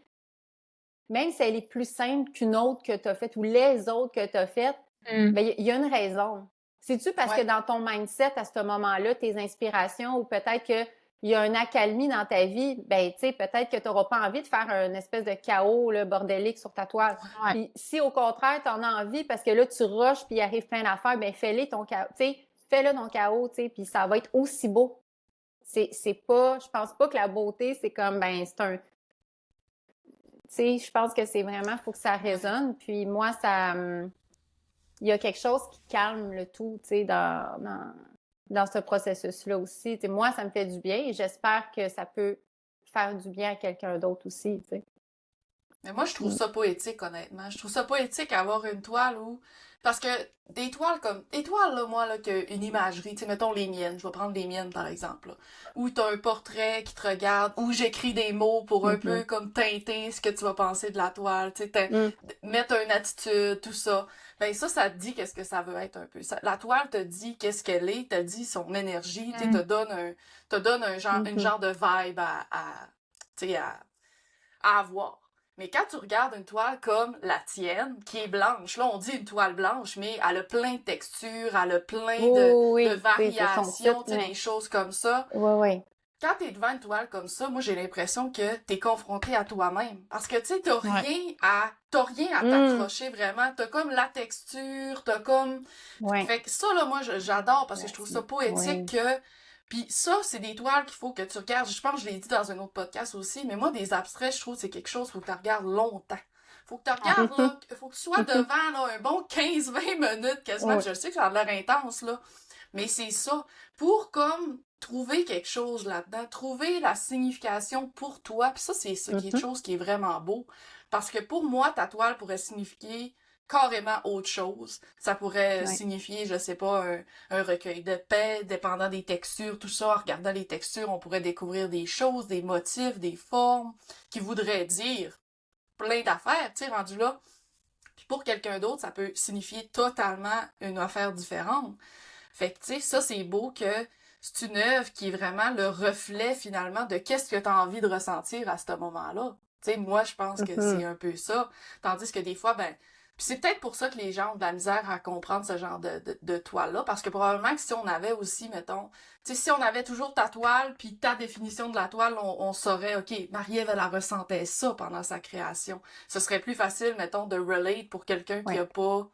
même si elle est plus simple qu'une autre que tu as faite ou les autres que tu as faites, Mm. ben il y a une raison. C'est-tu parce Ouais. que dans ton mindset à ce moment-là, tes inspirations ou peut-être qu'il y a une accalmie dans ta vie, ben tu sais, peut-être que tu n'auras pas envie de faire une espèce de chaos là, bordélique sur ta toile. Ouais. Puis si au contraire, tu en as envie parce que là, tu rushes puis il arrive plein d'affaires, ben fais-le ton chaos, tu sais, fais-le ton chaos, tu sais, puis ça va être aussi beau. C'est pas, je pense pas que la beauté, c'est comme, ben c'est un, tu sais, je pense que c'est vraiment, faut que ça résonne. Puis moi, il y a quelque chose qui calme le tout, tu sais, dans ce processus-là aussi. Tu sais, moi, ça me fait du bien et j'espère que ça peut faire du bien à quelqu'un d'autre aussi, tu sais. Mais moi, je trouve ça poétique, honnêtement. Je trouve ça poétique avoir une toile où... Parce que des toiles comme... Des toiles, là, moi, là, une imagerie, tu sais, mettons les miennes, je vais prendre les miennes, par exemple, là, où t'as un portrait qui te regarde, où j'écris des mots pour un peu comme teinter ce que tu vas penser de la toile, tu sais, mettre une attitude, tout ça. Ben ça te dit qu'est-ce que ça veut être un peu. La toile te dit qu'est-ce qu'elle est, te dit son énergie, tu sais, te donne un genre, une genre de vibe tu sais, à avoir. Mais quand tu regardes une toile comme la tienne, qui est blanche, là on dit une toile blanche, mais elle a plein de textures, elle a plein de variations, tu sais, des choses comme ça. Oui. Quand t'es devant une toile comme ça, moi j'ai l'impression que t'es confronté à toi-même. Parce que tu sais, t'as rien à t'accrocher vraiment. T'as comme la texture, t'as comme... Fait que ça là, moi j'adore parce que je trouve ça poétique que... Puis ça, c'est des toiles qu'il faut que tu regardes. Je pense que je l'ai dit dans un autre podcast aussi, mais moi, des abstraits, je trouve que c'est quelque chose, faut que tu regardes longtemps. Faut que tu regardes, là, faut que tu sois devant, là, un bon 15-20 minutes, quasiment. Je sais que ça a l'air intense, là. Mais c'est ça. Pour, comme, trouver quelque chose là-dedans, trouver la signification pour toi. Puis ça, c'est quelque chose qui est vraiment beau. Parce que pour moi, ta toile pourrait signifier carrément autre chose. Ça pourrait Ouais. signifier, je sais pas, un recueil de paix, dépendant des textures, tout ça. En regardant les textures, on pourrait découvrir des choses, des motifs, des formes, qui voudraient dire plein d'affaires, tu sais, rendu là. Puis pour quelqu'un d'autre, ça peut signifier totalement une affaire différente. Fait que, tu sais, ça, c'est beau que c'est une œuvre qui est vraiment le reflet, finalement, de qu'est-ce que tu as envie de ressentir à ce moment-là. Tu sais, moi, je pense que c'est un peu ça. Tandis que des fois, ben, puis c'est peut-être pour ça que les gens ont de la misère à comprendre ce genre de toile-là, parce que probablement que si on avait aussi, mettons, tu sais, si on avait toujours ta toile, puis ta définition de la toile, on saurait, OK, Marie-Ève, elle ressentait ça pendant sa création. Ce serait plus facile, mettons, de relate pour quelqu'un qui Ouais. a pas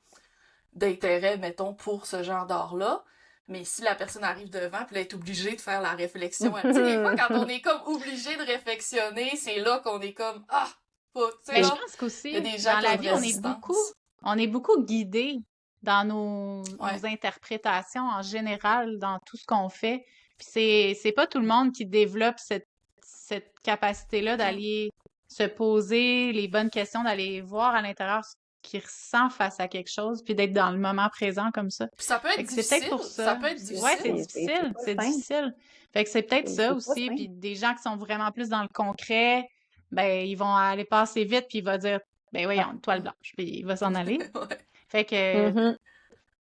d'intérêt, mettons, pour ce genre d'art-là. Mais si la personne arrive devant, puis elle est obligée de faire la réflexion. Tu sais, des fois, quand on est comme obligé de réflexionner, c'est là qu'on est comme, ah, faut, tu sais, Mais je là, pense il y a qu'aussi, des gens dans qui ont la une vie, résistance. on est beaucoup guidés dans Ouais. nos interprétations en général, dans tout ce qu'on fait. Puis c'est pas tout le monde qui développe cette capacité-là d'aller se poser les bonnes questions, d'aller voir à l'intérieur ce qu'il ressent face à quelque chose, puis d'être dans le moment présent comme ça. Puis ça peut Fait être que c'est peut-être difficile, pour ça ça. peut être Ouais, c'est difficile. difficile, pas c'est simple. difficile. Fait que c'est peut-être ça C'est pas aussi. simple. Puis des gens qui sont vraiment plus dans le concret, ben ils vont aller passer vite, puis il va dire, ben Ouais. voyons, toile blanche, puis il va s'en aller. Ouais. Fait que, Mhm.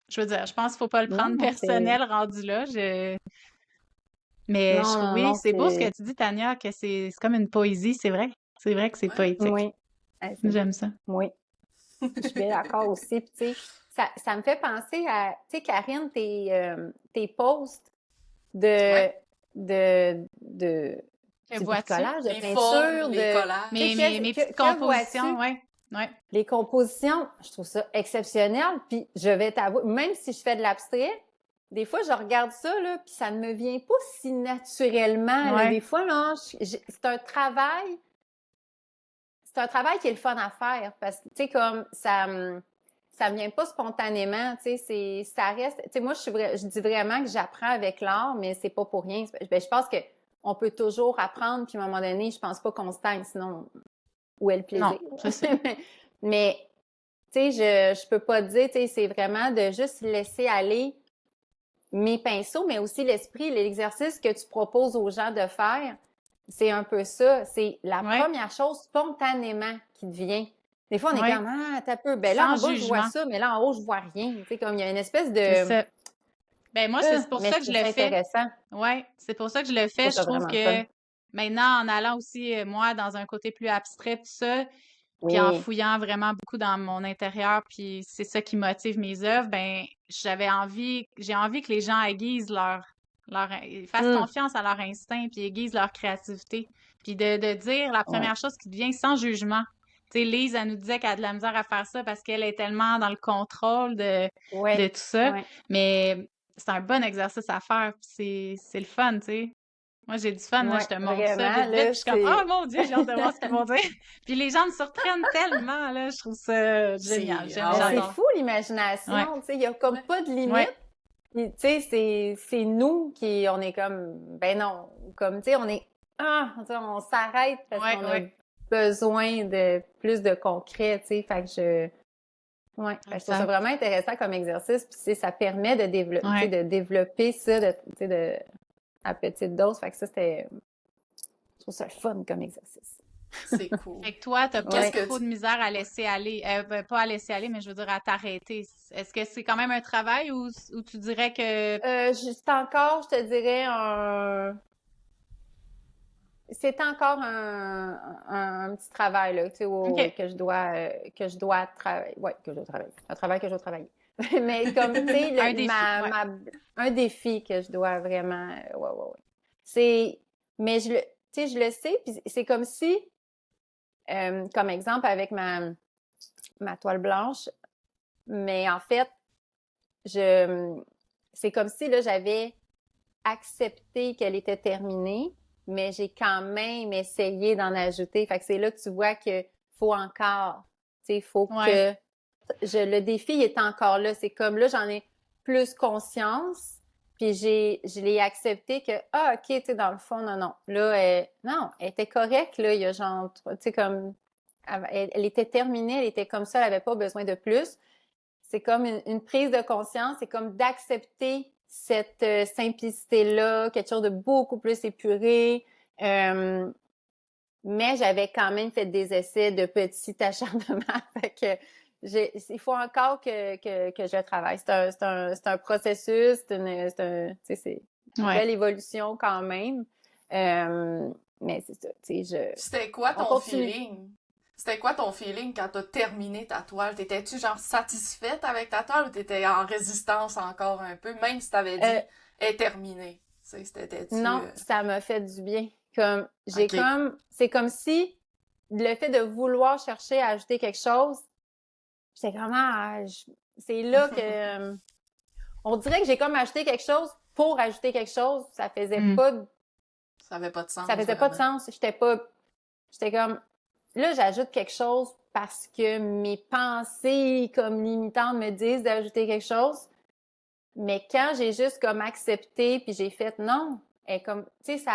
je veux dire, je pense qu'il faut pas le prendre Non, c'est... personnel rendu là. Mais Non, non, oui, non, c'est beau ce que c'est... tu dis, Tania, que c'est comme une poésie, c'est vrai. C'est vrai que c'est Ouais. poétique. Oui. C'est... J'aime ça. Oui. Je suis bien d'accord aussi. Puis, tu sais, ça me fait penser à, tu sais, Karine, tes posts Ouais. de Que du vois-tu? bricolage, de Les formes, peinture, les de... collages. Tu sais, Mes petites que compositions, vois-tu? ouais. Ouais. Les compositions, je trouve ça exceptionnel. Puis je vais t'avouer, même si je fais de l'abstrait, des fois, je regarde ça, là, puis ça ne me vient pas si naturellement. Là. Ouais. Des fois, là, c'est un travail. C'est un travail qui est le fun à faire parce que, tu sais, comme ça me vient pas spontanément, tu sais, ça reste, tu sais, moi, je dis vraiment que j'apprends avec l'art, mais c'est pas pour rien. Ben, je pense que on peut toujours apprendre, puis à un moment donné, je pense pas qu'on stagne, sinon, où est le plaisir? Non, c'est ça. Mais, tu sais, je peux pas te dire, tu sais, c'est vraiment de juste laisser aller mes pinceaux, mais aussi l'esprit, l'exercice que tu proposes aux gens de faire. C'est un peu ça. C'est la Ouais. première chose spontanément qui te vient. Des fois, on est Ouais. comme, ah, t'as peu. Ben là, en Sans bas, je vois jugement. ça, mais là, en haut, je vois rien. Tu sais, comme il y a une espèce C'est de, ça. Ben moi, c'est pour mais ça je que je trouve le ça fais. intéressant. Ouais, c'est pour ça que je le Je fais. trouve Je ça trouve vraiment le fun. que maintenant, en allant aussi, moi, dans un côté plus abstrait, tout ça, puis en Oui. fouillant vraiment beaucoup dans mon intérieur, puis c'est ça qui motive mes œuvres, ben j'ai envie que les gens aiguisent fassent Hum, confiance à leur instinct, puis aiguisent leur créativité, puis de dire la ouais. première chose qui te vient sans jugement. Tu sais, Lise, elle nous disait qu'elle a de la misère à faire ça parce qu'elle est tellement dans le contrôle de Ouais. tout ça, Ouais. mais c'est un bon exercice à faire, puis c'est le fun, tu sais. Moi, j'ai du fun, là, je Ouais. te montre ça Vraiment, vite, vite, là, puis je suis comme, oh c'est... mon Dieu, j'ai hâte de voir ce qu'ils vont dire. Puis les gens me surprennent tellement, là, je trouve ça génial, C'est... Ah Mais c'est ouais. j'adore. fou, l'imagination. Ouais, Tu sais, il y a comme Ouais. pas de limite. ouais, Puis, tu sais, c'est nous qui, on est comme, ben non, comme, tu sais, tu sais, on s'arrête parce ouais, qu'on a ouais, besoin de plus de concret, tu sais, fait que ouais, fait que je trouve ça exact. vraiment intéressant comme exercice, puis tu sais, ça permet de développer, tu sais, Ouais. de développer ça, tu sais, à petite dose, fait que ça, je trouve ça le fun comme exercice. C'est cool. Fait que toi, t'as pas Qu'est-ce Ouais. que trop tu... de misère à laisser aller, ben, pas à laisser aller, mais je veux dire à t'arrêter. Est-ce que c'est quand même un travail ou tu dirais que, C'est encore, je te dirais, c'est encore un petit travail, là, tu sais, ok, que je dois travailler. Ouais, que je dois travailler. Un travail que je dois travailler. Mais comme, tu sais, un défi, ouais. un défi que je dois vraiment, ouais. Mais tu sais, je le sais, puis c'est comme si, comme exemple avec ma toile blanche, mais en fait, c'est comme si, là, j'avais accepté qu'elle était terminée, mais j'ai quand même essayé d'en ajouter. Fait que c'est là que tu vois que faut encore, tu sais, faut Ouais, que le défi est encore là. C'est comme là, j'en ai plus conscience, puis je l'ai accepté que, ah, ok, tu sais, dans le fond, non. Là, non, elle était correcte, là, il y a genre, tu sais, comme, elle était terminée, elle était comme ça, elle avait pas besoin de plus. C'est comme une prise de conscience, c'est comme d'accepter cette simplicité-là, quelque chose de beaucoup plus épuré. Mais j'avais quand même fait des essais de petits acharnements. Fait que il faut encore que je travaille. C'est un processus, c'est une Ouais. belle évolution quand même. Mais c'est ça, tu sais, C'était quoi on ton continue. feeling? C'était quoi ton feeling quand t'as terminé ta toile? T'étais-tu genre satisfaite avec ta toile ou t'étais en résistance encore un peu, même si t'avais Euh, dit elle est terminée? Tu sais, t'étais-tu... non, ça m'a fait du bien. OK. C'est comme si le fait de vouloir chercher à ajouter quelque chose, j'étais comme, c'est là que, on dirait que j'ai comme ajouté quelque chose pour ajouter quelque chose. Mm. Ça avait pas de Ça sens, faisait pas de vraiment. sens. J'étais comme, là, j'ajoute quelque chose parce que mes pensées comme limitantes me disent d'ajouter quelque chose. Mais quand j'ai juste comme accepté puis j'ai fait non, et comme, tu sais,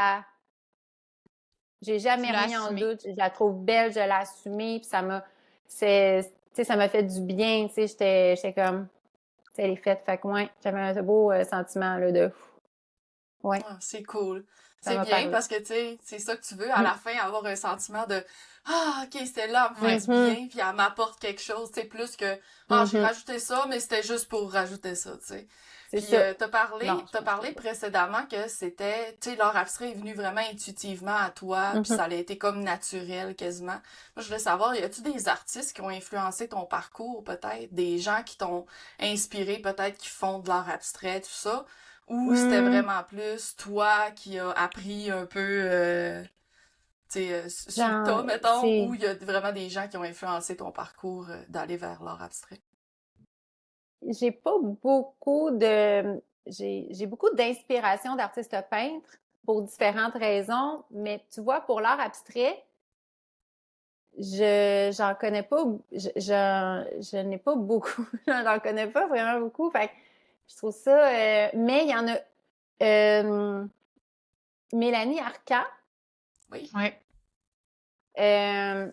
j'ai Tu jamais l'as remis en assumé. doute. Je la trouve belle, je l'ai assumée puis tu sais, ça m'a fait du bien, tu sais, j'étais comme, tu sais, elle est faite. Fait que, ouais, j'avais un beau sentiment, là, ouais, Ah, c'est cool. ça C'est m'a bien parlé. parce que, tu sais, c'est ça que tu veux, à Mm. la fin, avoir un sentiment de Ah, ok, c'était là, elle me fait du Mhm, bien, puis elle m'apporte quelque chose, tu sais, plus que Ah, j'ai mhm. rajouté ça, mais c'était juste pour rajouter ça, tu sais. C'est Puis, ça. Non, je t'as pense parlé pas. précédemment que c'était, tu sais, l'art abstrait est venu vraiment intuitivement à toi, puis Mhm. ça a été comme naturel quasiment. Moi, je voulais savoir, y a-tu des artistes qui ont influencé ton parcours, peut-être? Des gens qui t'ont inspiré, peut-être, qui font de l'art abstrait, tout ça? Ou c'était Hmm, vraiment plus toi qui as appris un peu, tu sais, sur le genre, tas, mettons, ou c'est, il y a vraiment des gens qui ont influencé ton parcours d'aller vers l'art abstrait? j'ai pas beaucoup de, j'ai beaucoup d'inspiration d'artistes peintres pour différentes raisons, mais tu vois, pour l'art abstrait, j'en connais pas, je n'ai pas beaucoup, j'en connais pas vraiment beaucoup, fait que je trouve ça, mais il y en a, euh, Mélanie Arcan, Oui. Ouais. euh,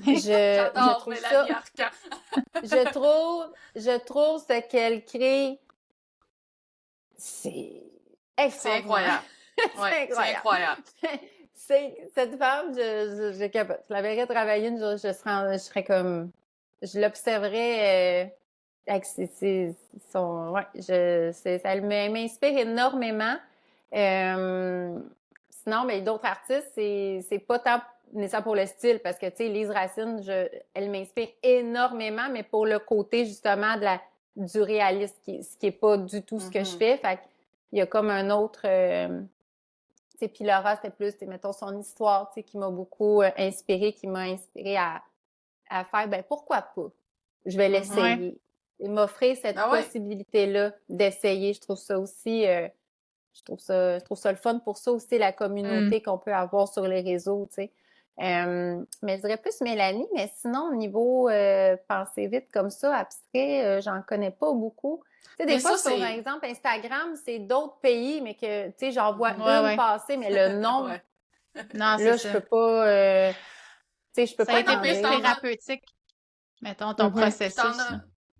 je J'adore trouve Mélanie ça, Arcan. je trouve ce qu'elle crée, c'est C'est extraordinaire. incroyable. Ouais, C'est c'est incroyable. incroyable. Cette femme, je capote. Je la verrais travailler une jour, je serais comme, je l'observerais avec ouais, ça m'inspire énormément. Sinon, mais d'autres artistes, c'est pas tant nécessaire pour le style, parce que, tu sais, Lise Racine, elle m'inspire énormément, mais pour le côté, justement, du réalisme, ce qui est pas du tout ce que je Mhm. fais. Fait qu'il y a comme un autre, tu sais, puis Laura, c'était plus, mettons, son histoire, tu sais, qui m'a beaucoup inspirée, qui m'a inspirée à faire, ben pourquoi pas? Je vais Mhm. Ouais. l'essayer. Et m'offrir cette Ah ouais. possibilité-là d'essayer, je trouve ça aussi, je trouve ça le fun pour ça aussi, la Mm. communauté qu'on peut avoir sur les réseaux, tu sais. Mais je dirais plus Mélanie, mais sinon, au niveau pensée vite comme ça, abstrait, j'en connais pas beaucoup. Tu sais, des Mais fois, ça, sur, un c'est... exemple, Instagram, c'est d'autres pays, mais que, tu sais, j'en vois Mhm. Ouais, une ouais. passer, mais le nom, Ouais. Non, c'est là, je ça. peux pas, tu sais, je peux Ça a pas Ouais, été non, t'en mais plus dire. thérapeutique, mettons, ton Mhm. puis processus.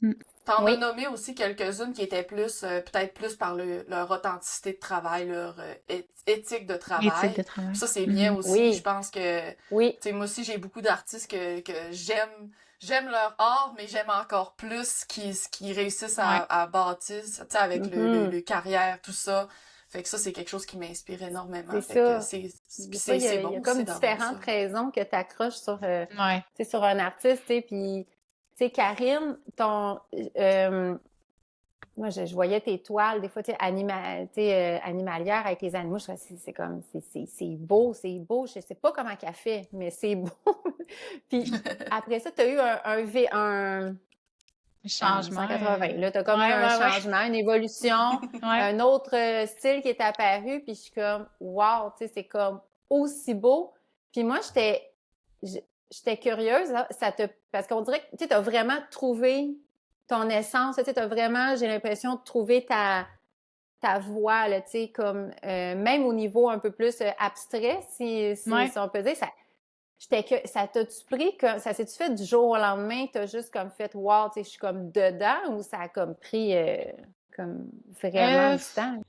Mm. t'en as Oui. nommé aussi quelques-unes qui étaient plus, peut-être plus par leur authenticité de travail, leur éthique de Éthique de travail. travail. Ça, c'est bien Mhm. aussi. Je Oui. pense que, tu Oui. sais, moi aussi, j'ai beaucoup d'artistes que j'aime leur art, mais j'aime encore plus ce qu'ils réussissent Ouais. à bâtir, tu sais, avec Mhm. le carrière, tout ça. Fait que ça, c'est quelque chose qui m'inspire énormément. C'est Fait que ça. Des fois, c'est il y a bon comme aussi d'avoir ça. différentes raisons que tu accroches Ouais. tu sais, sur un artiste, tu sais, puis, tu sais, Karine, moi, je voyais tes toiles, des fois, tu sais, animalières avec les animaux, je trouvais c'est comme, c'est beau, je sais pas comment qu'elle fait, mais c'est beau. Puis, après ça, tu as eu un Changement. 180. Là, tu as comme eu Ouais, un ouais, ouais. changement, une évolution, Ouais. un autre style qui est apparu, puis je suis comme, wow, tu sais, c'est comme aussi beau. Puis moi, j'étais curieuse, là, parce qu'on dirait que, tu sais, t'as vraiment trouvé ton essence, tu sais, t'as vraiment, j'ai l'impression, de trouver ta voix, là, tu sais, comme, même au niveau un peu plus abstrait, Ouais. si on peut dire, ça t'a-tu pris, ça s'est-tu fait du jour au lendemain, t'as juste comme fait, wow, tu sais, je suis comme dedans, ou ça a comme pris comme vraiment Euh, du temps?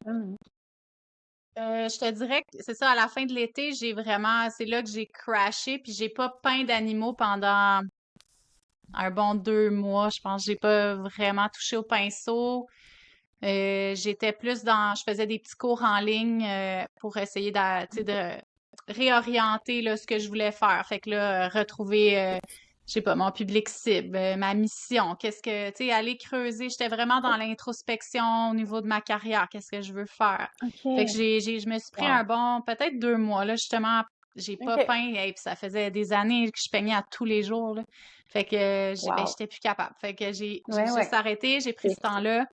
je te dirais que c'est ça, à la fin de l'été, c'est là que j'ai crashé, puis j'ai pas peint d'animaux pendant un bon 2 mois, je pense. J'ai pas vraiment touché au pinceau. J'étais plus je faisais des petits cours en ligne pour essayer tu sais, de réorienter là, ce que je voulais faire. Fait que là, retrouver, je sais pas, mon public cible, ma mission, tu sais, aller creuser. J'étais vraiment dans l'introspection au niveau de ma carrière, qu'est-ce que je veux faire. Fait que OK. je me suis pris un Wow. bon, peut-être 2 mois, là, justement. J'ai pas OK. peint, et puis ça faisait des années que je peignais à tous les jours, là. Fait que, Wow. j'étais plus capable. Fait que j'ai Ouais, juste ouais. arrêté, j'ai pris ce temps-là.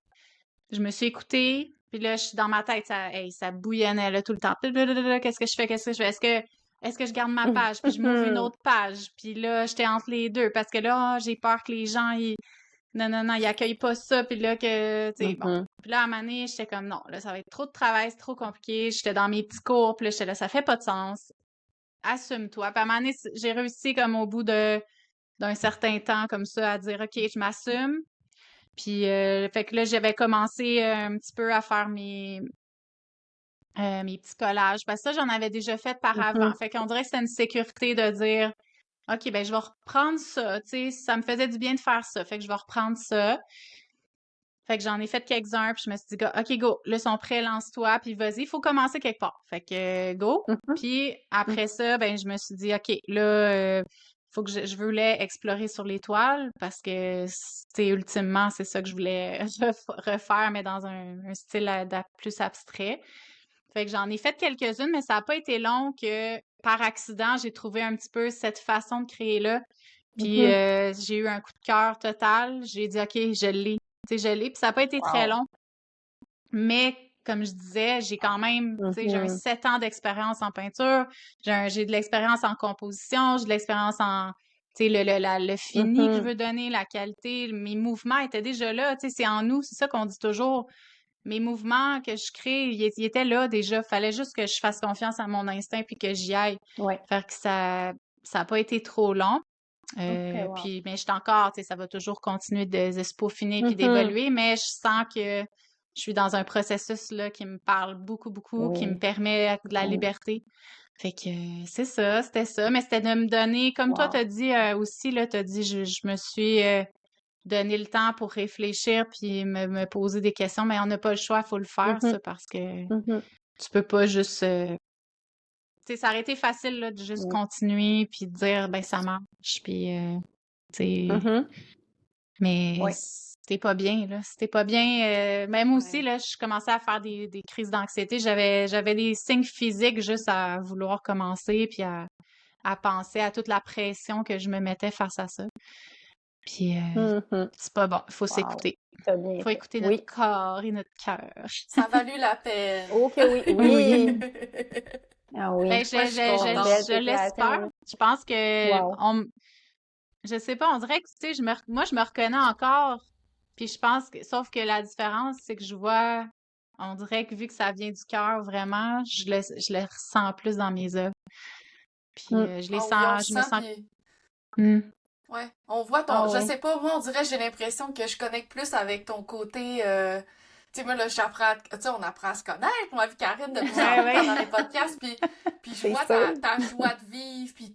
Je me suis écoutée, puis là, je suis dans ma tête, ça bouillonnait là, tout le temps. Qu'est-ce que je fais? Qu'est-ce que je fais? Est-ce que je garde ma page? Puis je m'ouvre une autre page. Puis là, j'étais entre les deux parce que là, j'ai peur que les gens, non, non, non, ils accueillent pas ça. Puis là, tu sais, bon. Puis là, à un moment donné, j'étais comme, non, là, ça va être trop de travail, c'est trop compliqué. J'étais dans mes petits cours, puis là, j'étais là, ça fait pas de sens. Assume-toi. Puis à un moment donné, j'ai réussi comme au bout d'un certain temps comme ça à dire, OK, je m'assume. Puis, fait que là, j'avais commencé un petit peu à faire mes petits collages. Parce que ça, j'en avais déjà fait par avant. Fait qu'on dirait que c'était une sécurité de dire, OK, ben je vais reprendre ça. Tu sais, ça me faisait du bien de faire ça. Fait que je vais reprendre ça. Fait que j'en ai fait quelques-uns, puis je me suis dit, OK, go, là, ils sont prêts, lance-toi, puis vas-y, il faut commencer quelque part. Fait que go. Puis après ça, ben je me suis dit, OK, là, faut que je voulais explorer sur l'étoile parce que, c'est ultimement, c'est ça que je voulais refaire, mais dans un style plus abstrait. Fait que j'en ai fait quelques-unes, mais ça n'a pas été long que, par accident, j'ai trouvé un petit peu cette façon de créer-là. Puis j'ai eu un coup de cœur total. J'ai dit, OK, je l'ai. Tu sais, je l'ai. Puis ça n'a pas été très Wow. long. Mais, comme je disais, j'ai quand même, tu sais, j'ai un 7 ans d'expérience en peinture. J'ai de l'expérience en composition. J'ai de l'expérience en, tu sais, le fini que je veux donner, la qualité. Mes mouvements étaient déjà là. Tu sais, c'est en nous. C'est ça qu'on dit toujours. Mes mouvements que je crée, ils étaient là déjà. Fallait juste que je fasse confiance à mon instinct puis que j'y aille. Ouais. Fait que ça n'a pas été trop long. OK, wow. Puis, mais je suis encore, tu sais, ça va toujours continuer de se peaufiner puis d'évoluer, mais je sens que je suis dans un processus là qui me parle beaucoup, beaucoup, qui me Oui. permet de la liberté. Fait que c'est ça, c'était ça. Mais c'était de me donner, comme toi, Wow. t'as dit aussi, là, t'as dit, je me suis donné le temps pour réfléchir puis me poser des questions, mais on n'a pas le choix, il faut le faire, ça, parce que tu peux pas juste tu sais, ça aurait été facile là, de juste continuer puis de dire ben ça marche puis tu sais, mais Oui. c'était pas bien là, c'était pas bien. Même aussi Ouais. là, je commençais à faire des crises d'anxiété. J'avais des signes physiques juste à vouloir commencer puis à penser à toute la pression que je me mettais face à ça. Puis c'est pas bon, il faut Wow. s'écouter. T'as bien Il faut fait. écouter notre Oui. corps et notre cœur. Ça a valu la peine. OK, oui. Oui. Ah oui. Ben, Moi, je suis contente. je l'espère. Je pense que Wow. je sais pas, on dirait que, tu sais, moi, je me reconnais encore. Puis je pense que, sauf que la différence, c'est que je vois, on dirait que vu que ça vient du cœur, vraiment, je le ressens plus dans mes œuvres. Puis je les Ah oui, on le sens, je me sent, sens. puis Hmm. ouais, on voit Ah je oui. sais pas, moi on dirait, j'ai l'impression que je connecte plus avec ton côté, tu sais, moi là, tu sais, on apprend à se connaître, moi, puis Karine, de plus en Ouais, plus ouais. pendant les podcasts, puis je C'est vois ça. ta joie de vivre, puis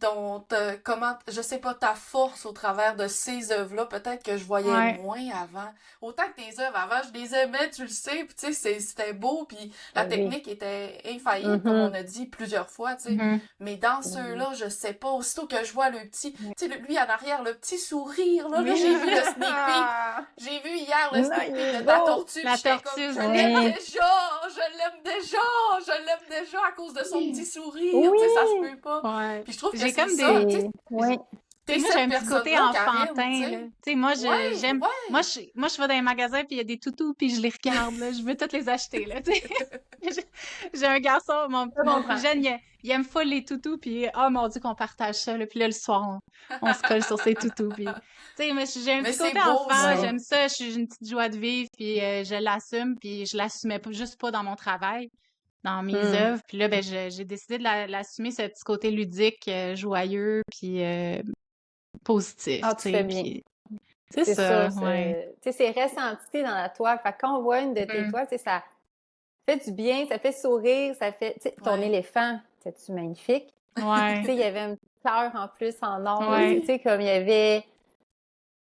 comment, je sais pas, ta force au travers de ces œuvres-là, peut-être que je voyais Ouais. moins avant. Autant que tes œuvres avant, je les aimais, tu le sais, puis tu sais, c'était beau, puis la Oui. technique était infaillible, comme on a dit plusieurs fois, tu sais. Mhm. Mais dans ceux-là, je sais pas, aussitôt que je vois le petit, tu sais, lui en arrière, le petit sourire, là, Oui. j'ai vu le sneak peek. J'ai vu hier le Non, sneak il peek est de ta beau. tortue, La puis j'étais comme, tortue, je oui. l'aime Oui. déjà, je l'aime déjà à cause de son petit sourire, Oui. tu sais, ça se peut pas. Ouais. Puis je trouve que J'ai c'est comme ça, tu sais, Oui. Tu sais, t'es moi, j'ai cette un petit côté personne-là, Karine, tu enfantin, là. sais. Tu sais, moi, Ouais, j'aime... ouais. Moi, je vais dans les magasins, puis il y a des toutous, puis je les regarde, là. Je veux toutes les acheter, là, tu sais. J'ai un garçon, mon plus jeune, il aime full les toutous, puis oh mon Dieu qu'on partage ça, là. Puis là, le soir, on se colle sur ses toutous, puis... Tu sais, moi, j'ai un Mais petit c'est côté beau, enfant, ça. j'aime ça, j'ai une petite joie de vivre, puis je l'assume, puis je l'assumais juste pas dans mon travail. dans mes œuvres. Puis là, ben, j'ai décidé de l'assumer, ce petit côté ludique, joyeux, puis positif, Ah, tu tu fais sais. bien. Puis c'est C'est ça, sûr, ouais. c'est ressenti dans la toile. Fait que quand on voit une de tes toiles, ça fait du bien, ça fait sourire, ça fait... ton Ouais. éléphant, c'était-tu magnifique? Ouais, Il y avait un petit cœur en plus en or aussi. ouais. Comme il y avait...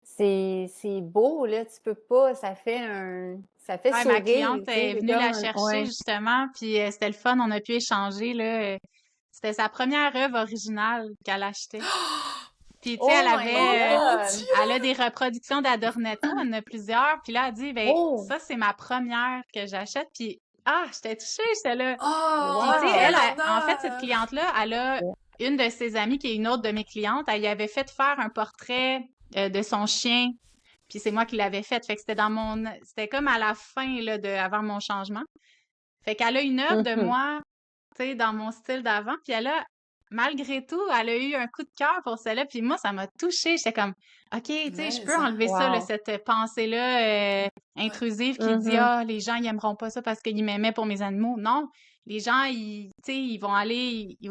C'est beau, là, tu peux pas, ça fait Ouais, ma sourire, cliente c'est est venue la comme... chercher Ouais. justement, puis c'était le fun, on a pu échanger, là. C'était sa première œuvre originale qu'elle achetait. Puis, tu sais, Oh my Oh mon God! Dieu! elle a des reproductions d'Adornetto, elle en a plusieurs. Puis là, elle dit, ben, Oh! ça, c'est ma première que j'achète. Puis, j'étais touchée, j'étais là. Puis, tu sais, Oh, Wow! quel en fait, cette honneur! cliente-là, elle a une de ses amies qui est une autre de mes clientes, elle y avait fait faire un portrait de son chien. Puis c'est moi qui l'avais fait. Fait que c'était comme à la fin, là, avant mon changement. Fait qu'elle a une œuvre de Mhm. moi, tu sais, dans mon style d'avant. Puis malgré tout, elle a eu un coup de cœur pour celle-là. Puis moi, ça m'a touchée. J'étais comme, OK, tu sais, je peux Mais, hein? enlever ça, là, Wow! cette pensée-là Ouais. intrusive qui dit, Mhm. les gens, ils aimeront pas ça parce qu'ils m'aimaient pour mes animaux. Non, les gens, tu sais, ils vont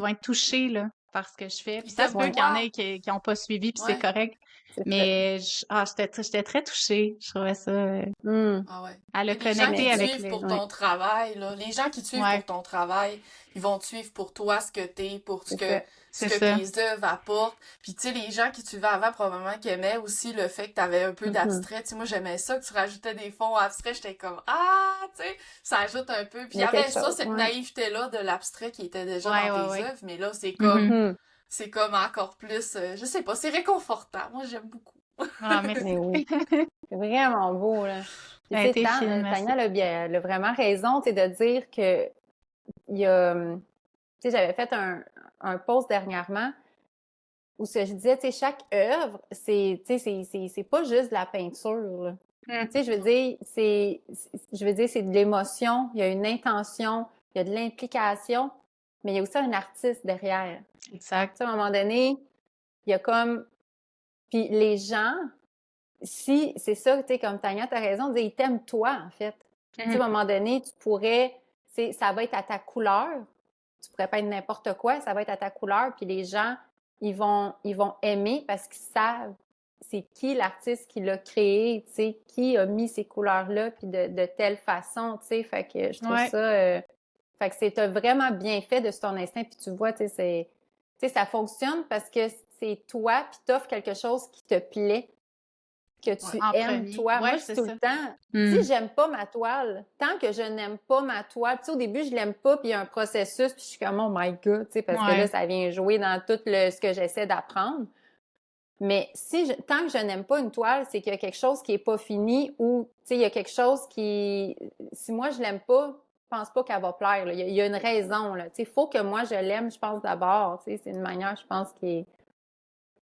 être touchés, là, par ce que je fais. Puis Ils ça se t'aiment peut Ouais, qu'il y en toi. ait qui ont pas suivi, puis c'est Ouais. correct. c'est ça. Mais j'étais très touchée. Je trouvais ça. Hmm. Ah ouais. Elle a Et les gens qui Mais, connecté te avec suivent le. pour ouais, ton travail, là, les gens qui te suivent Ouais, pour ton travail, ils vont te suivre pour toi, ce que t'es, pour c'est ça. ce c'est que ça. tes œuvres apportent. Puis tu sais, les gens qui te suivaient avant, probablement qui aimaient aussi le fait que t'avais un peu Mhm. d'abstrait. Tu sais, moi j'aimais ça, que tu rajoutais des fonds abstraits, j'étais comme ah, tu sais, ça ajoute un peu. Puis Il il y y a avait quelque ça, chose, cette ouais. naïveté-là de l'abstrait qui était déjà Ouais, dans ouais, tes ouais. œuvres, mais là Mhm. Mhm. c'est comme encore plus, je sais pas, c'est réconfortant. Moi j'aime beaucoup. Ah, Mais merci. oui, c'est vraiment beau, là. Puis, tu Ben, sais, t'es fine, Tania merci. elle a vraiment raison, tu sais, de dire que il y a, tu sais, j'avais fait un post dernièrement où je disais, tu sais, chaque œuvre, tu sais, c'est pas juste de la peinture, là. Tu sais, Mm. je veux dire, c'est de l'émotion, il y a une intention, il y a de l'implication, mais il y a aussi un artiste derrière. Tu Exact. sais, à un moment donné, il y a comme, puis les gens, si, c'est ça, tu sais, comme Tania, t'as raison, de dire, ils t'aiment toi, en fait. Tu sais, Mhm. à un moment donné, ça va être à ta couleur. Tu pourrais peindre n'importe quoi, ça va être à ta couleur, puis les gens, ils vont aimer parce qu'ils savent c'est qui l'artiste qui l'a créé, tu sais, qui a mis ces couleurs-là, puis de telle façon, tu sais, fait que je trouve Ouais. ça, fait que t'as vraiment bien fait de ton instinct, puis tu vois, tu sais, ça fonctionne parce que c'est toi, puis t'offres quelque chose qui te plaît, que Ouais. tu En aimes premier. toi. Moi, Ouais, je dis c'est tout le ça. temps, si Mm. j'aime pas ma toile, tant que je n'aime pas ma toile, tu sais, au début, je l'aime pas, puis il y a un processus, puis je suis comme, oh my God, tu sais, parce que là, Ouais. ça vient jouer dans tout ce que j'essaie d'apprendre. Mais tant que je n'aime pas une toile, c'est qu'il y a quelque chose qui est pas fini ou, tu sais, il y a quelque chose qui, si moi je l'aime pas, je pense pas qu'elle va plaire, là. Il y a une raison, là. Tu sais, il faut que moi je l'aime, je pense d'abord, tu sais, c'est une manière, je pense, Mais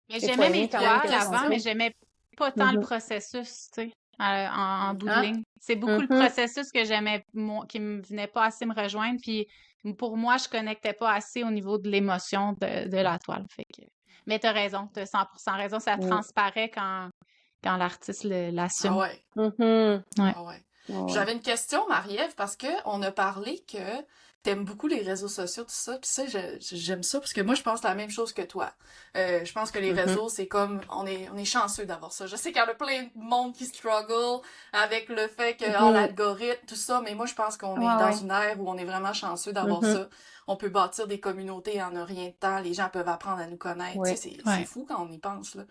il faut j'aimais aimer mes quand Il y a même une toiles qu'est-ce qu'on avant, question. mais fait. j'aimais pas tant le Mhm. processus, tu sais, en bout de Ah, ligne. C'est beaucoup le mhm. processus que j'aimais, qui me venait pas assez me rejoindre, puis pour moi, je connectais pas assez au niveau de l'émotion de la toile. Fait que... Mais t'as raison, t'as 100% raison, ça Mm. transparaît quand l'artiste Ah l'assume. ouais. Mhm. Ouais. Ah ouais. Ouais. J'avais une question, Marie-Ève, parce que on a parlé que t'aimes beaucoup les réseaux sociaux, tout ça, puis ça, j'aime ça, parce que moi, je pense la même chose que toi. Je pense que les Mhm. réseaux, c'est comme, on est chanceux d'avoir ça. Je sais qu'il y en a plein de monde qui struggle avec le fait que, Mhm. l'algorithme, tout ça, mais moi, je pense qu'on est Ouais, dans ouais. une ère où on est vraiment chanceux d'avoir Mhm. ça. On peut bâtir des communautés en un rien de temps, les gens peuvent apprendre à nous connaître, tu Oui. sais, c'est Ouais. fou quand on y pense, là.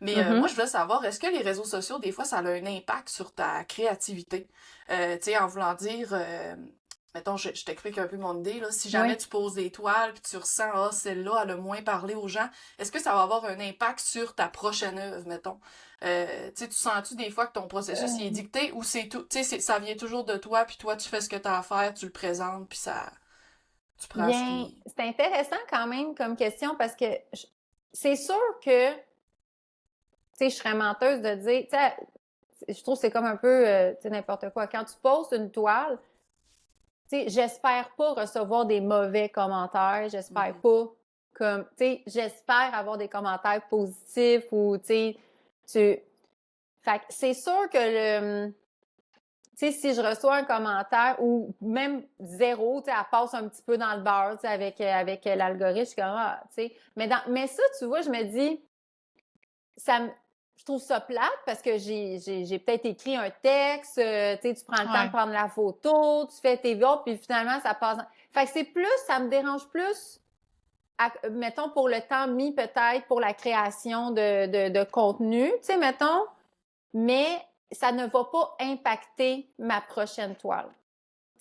Mais moi, Mhm. je voulais savoir, est-ce que les réseaux sociaux, des fois, ça a un impact sur ta créativité? Tu sais, en voulant dire, mettons, je t'explique un peu mon idée, là. Si jamais Oui. tu poses des toiles puis tu ressens, ah, celle-là, elle a moins parlé aux gens, est-ce que ça va avoir un impact sur ta prochaine œuvre, mettons? Tu sais, tu sens-tu des fois que ton processus il est Euh, dicté ou c'est tout, tu sais, ça vient toujours de toi puis toi, tu fais ce que t'as à faire, tu le présentes puis tu prends ce Bien, qui... c'est intéressant quand même comme question parce que c'est sûr que, tu sais, je serais menteuse de dire, tu sais, je trouve que c'est comme un peu, tu sais, n'importe quoi. Quand tu postes une toile, tu sais, j'espère pas recevoir des mauvais commentaires, j'espère Mhm. pas comme, tu sais, j'espère avoir des commentaires positifs ou, tu sais, fait que c'est sûr que tu sais, si je reçois un commentaire ou même 0, tu sais, elle passe un petit peu dans le beurre, tu sais, avec l'algorithme, je suis comme, ah, tu sais. Mais ça, tu vois, je me dis, je trouve ça plate parce que j'ai peut-être écrit un texte, tu sais, tu prends le temps de prendre la photo, tu fais tes vidéos, puis finalement, ça passe. Fait que c'est plus, ça me dérange plus, mettons, pour le temps mis peut-être pour la création de contenu, tu sais, mettons, mais ça ne va pas impacter ma prochaine toile.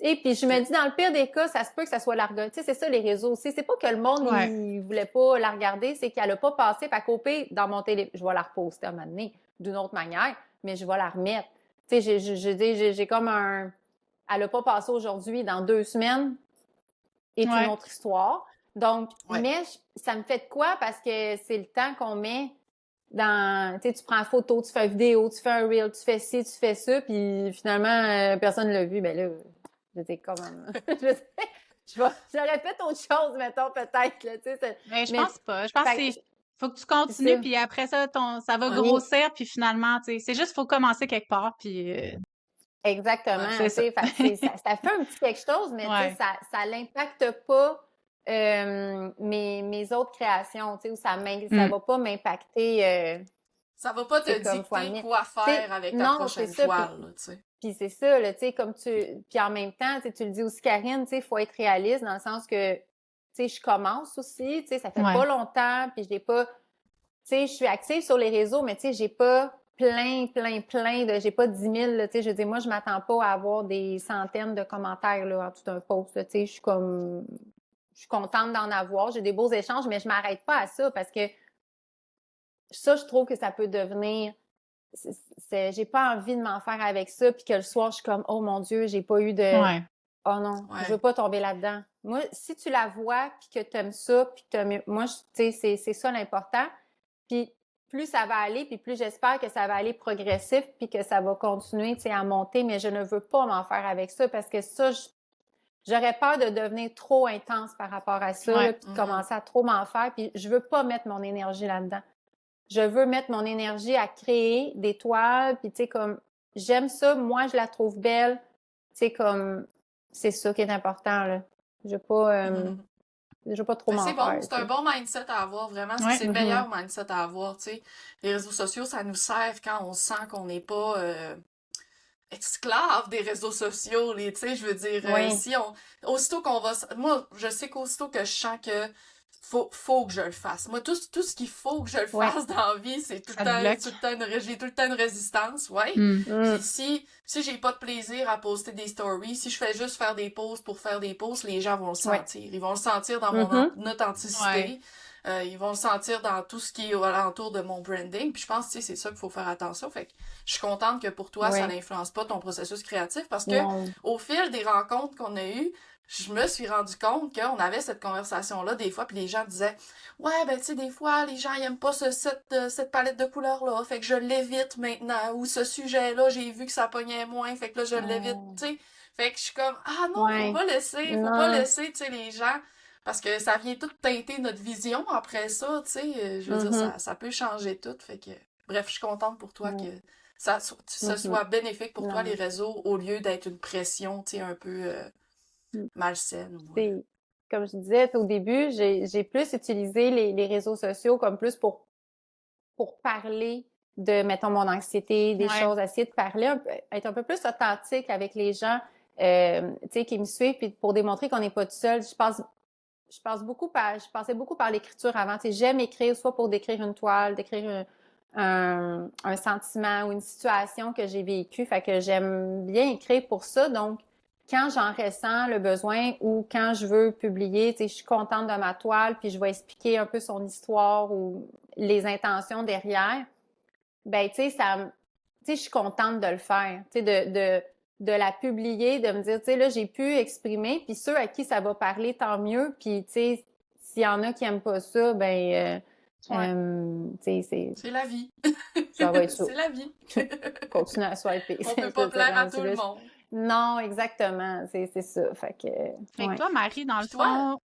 Et puis je me dis, dans le pire des cas, ça se peut que ça soit l'algorithme. Tu sais, c'est ça, les réseaux aussi. C'est pas que le monde, il voulait pas la regarder, c'est qu'elle a pas passé. Fait qu'au pire, dans mon je vais la reposter à un moment donné, d'une autre manière, mais je vais la remettre. Tu sais, j'ai comme un... Elle a pas passé aujourd'hui, dans 2 semaines, est une autre histoire. Donc, mais ça me fait de quoi? Parce que c'est le temps qu'on met dans... Tu sais, tu prends une photo, tu fais une vidéo, tu fais un reel, tu fais ci, tu fais ça, puis finalement, personne ne l'a vu. Ben là... J'étais comme... J'aurais fait autre chose, mettons, peut-être. Là, mais je pense pas. Je pense que faut que tu continues, puis après ça, ça va grossir, puis finalement, tu sais, c'est juste faut commencer quelque part, puis... Exactement. Ça fait un petit quelque chose, mais ça l'impacte pas mes autres créations, tu sais, ou ça va pas m'impacter... ça va pas te dicter quoi faire avec ta prochaine toile, tu sais. Puis c'est ça, là, tu sais, puis en même temps, tu le dis aussi, Karine, tu sais, il faut être réaliste dans le sens que, tu sais, je commence aussi, tu sais, ça fait pas longtemps, puis j'ai pas, tu sais, je suis active sur les réseaux, mais tu sais, j'ai pas j'ai pas 10 000, là, tu sais, je veux dire, moi, je m'attends pas à avoir des centaines de commentaires, là, en tout un post, tu sais, je suis contente d'en avoir, j'ai des beaux échanges, mais je m'arrête pas à ça parce que ça, je trouve que ça peut devenir... j'ai pas envie de m'en faire avec ça, puis que le soir, je suis comme, oh mon Dieu, j'ai pas eu de... Oh non, je veux pas tomber là-dedans. Moi, si tu la vois, puis que t'aimes ça, puis que moi, tu sais, c'est ça l'important. Puis plus ça va aller, puis plus j'espère que ça va aller progressif, puis que ça va continuer, tu sais, à monter, mais je ne veux pas m'en faire avec ça, parce que ça, j'aurais peur de devenir trop intense par rapport à ça, là, puis de commencer à trop m'en faire, puis je veux pas mettre mon énergie là-dedans. Je veux mettre mon énergie à créer des toiles, puis tu sais, comme, j'aime ça, moi, je la trouve belle, tu sais, comme, c'est ça qui est important, là. Je veux pas trop m'en faire. C'est un bon mindset à avoir, vraiment, c'est le meilleur mindset à avoir, tu sais. Les réseaux sociaux, ça nous sert quand on sent qu'on n'est pas esclave des réseaux sociaux, tu sais, je veux dire, aussitôt qu'on va... Moi, je sais qu'aussitôt que je sens que faut que je le fasse. Moi, tout ce qu'il faut que je le fasse dans la vie, c'est j'ai tout le temps une résistance, Puis si j'ai pas de plaisir à poster des stories, si je fais juste faire des posts pour faire des posts, les gens vont le sentir. Ils vont le sentir dans mon authenticité. Ils vont le sentir dans tout ce qui est alentour de mon branding. Puis je pense que c'est ça qu'il faut faire attention. Fait que je suis contente que pour toi, ça n'influence pas ton processus créatif parce que au fil des rencontres qu'on a eues, je me suis rendu compte qu'on avait cette conversation-là des fois, puis les gens disaient « Ouais, ben tu sais, des fois, les gens ils aiment pas cette palette de couleurs-là, fait que je l'évite maintenant. » Ou « Ce sujet-là, j'ai vu que ça pognait moins, fait que là, je l'évite. » Tu sais, fait que je suis comme « Ah non, faut pas laisser, tu sais, les gens... » Parce que ça vient tout teinter notre vision après ça, tu sais. Je veux dire, ça peut changer tout, fait que... Bref, je suis contente pour toi que ça soit bénéfique pour toi, les réseaux, au lieu d'être une pression, tu sais, un peu... malsaine. Comme je disais au début, j'ai plus utilisé les réseaux sociaux comme plus pour parler de, mettons, mon anxiété, des choses, essayer de parler, être un peu plus authentique avec les gens, tu sais, qui me suivent, puis pour démontrer qu'on n'est pas tout seul. Je passais beaucoup par l'écriture avant. Tu sais, j'aime écrire, soit pour décrire une toile, décrire un sentiment ou une situation que j'ai vécue. Fait que j'aime bien écrire pour ça. Donc, quand j'en ressens le besoin ou quand je veux publier, tu sais, je suis contente de ma toile, puis je vais expliquer un peu son histoire ou les intentions derrière, ben, tu sais, je suis contente de le faire, tu sais, de la publier, de me dire, tu sais, là, j'ai pu exprimer, puis ceux à qui ça va parler, tant mieux, puis, tu sais, s'il y en a qui aiment pas ça, ben, tu sais, c'est la vie. Ça va être ça. C'est la vie. Continuer à swiper. On peut pas plaire à tout le monde. Non, exactement, c'est ça. Fait que toi, Marie, dans le fond...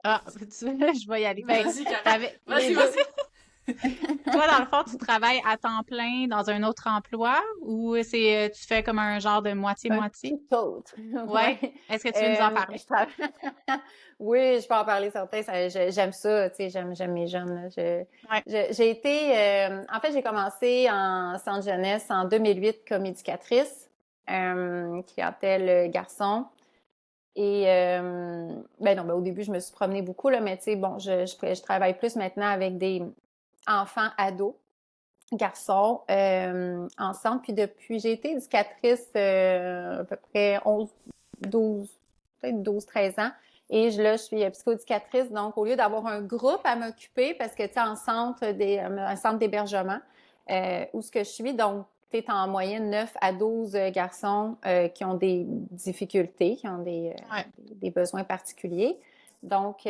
Ah, je vais y aller. Vas-y, vas-y. Toi, dans le fond, tu travailles à temps plein dans un autre emploi ou tu fais comme un genre de Un moitié-moitié? tout autre. Ouais. Ouais. Est-ce que tu veux nous en parler? Je travaille. Oui, je peux en parler certain. J'aime ça, tu sais, j'aime mes jeunes. Là. Ouais. J'ai été, en fait, j'ai commencé en centre jeunesse en 2008 comme éducatrice, clientèle garçon. Et ben non, ben au début, je me suis promenée beaucoup, là, mais tu sais, bon, je travaille plus maintenant avec des enfants ados, garçons, ensemble. Puis depuis, j'ai été éducatrice à peu près 11, 12, peut-être 12, 13 ans. Et là, je suis psychoéducatrice. Donc, au lieu d'avoir un groupe à m'occuper, parce que tu sais, un centre d'hébergement, où ce que je suis, donc, tu es en moyenne 9 à 12 garçons qui ont des difficultés, qui ont Ouais. des besoins particuliers. Donc, tu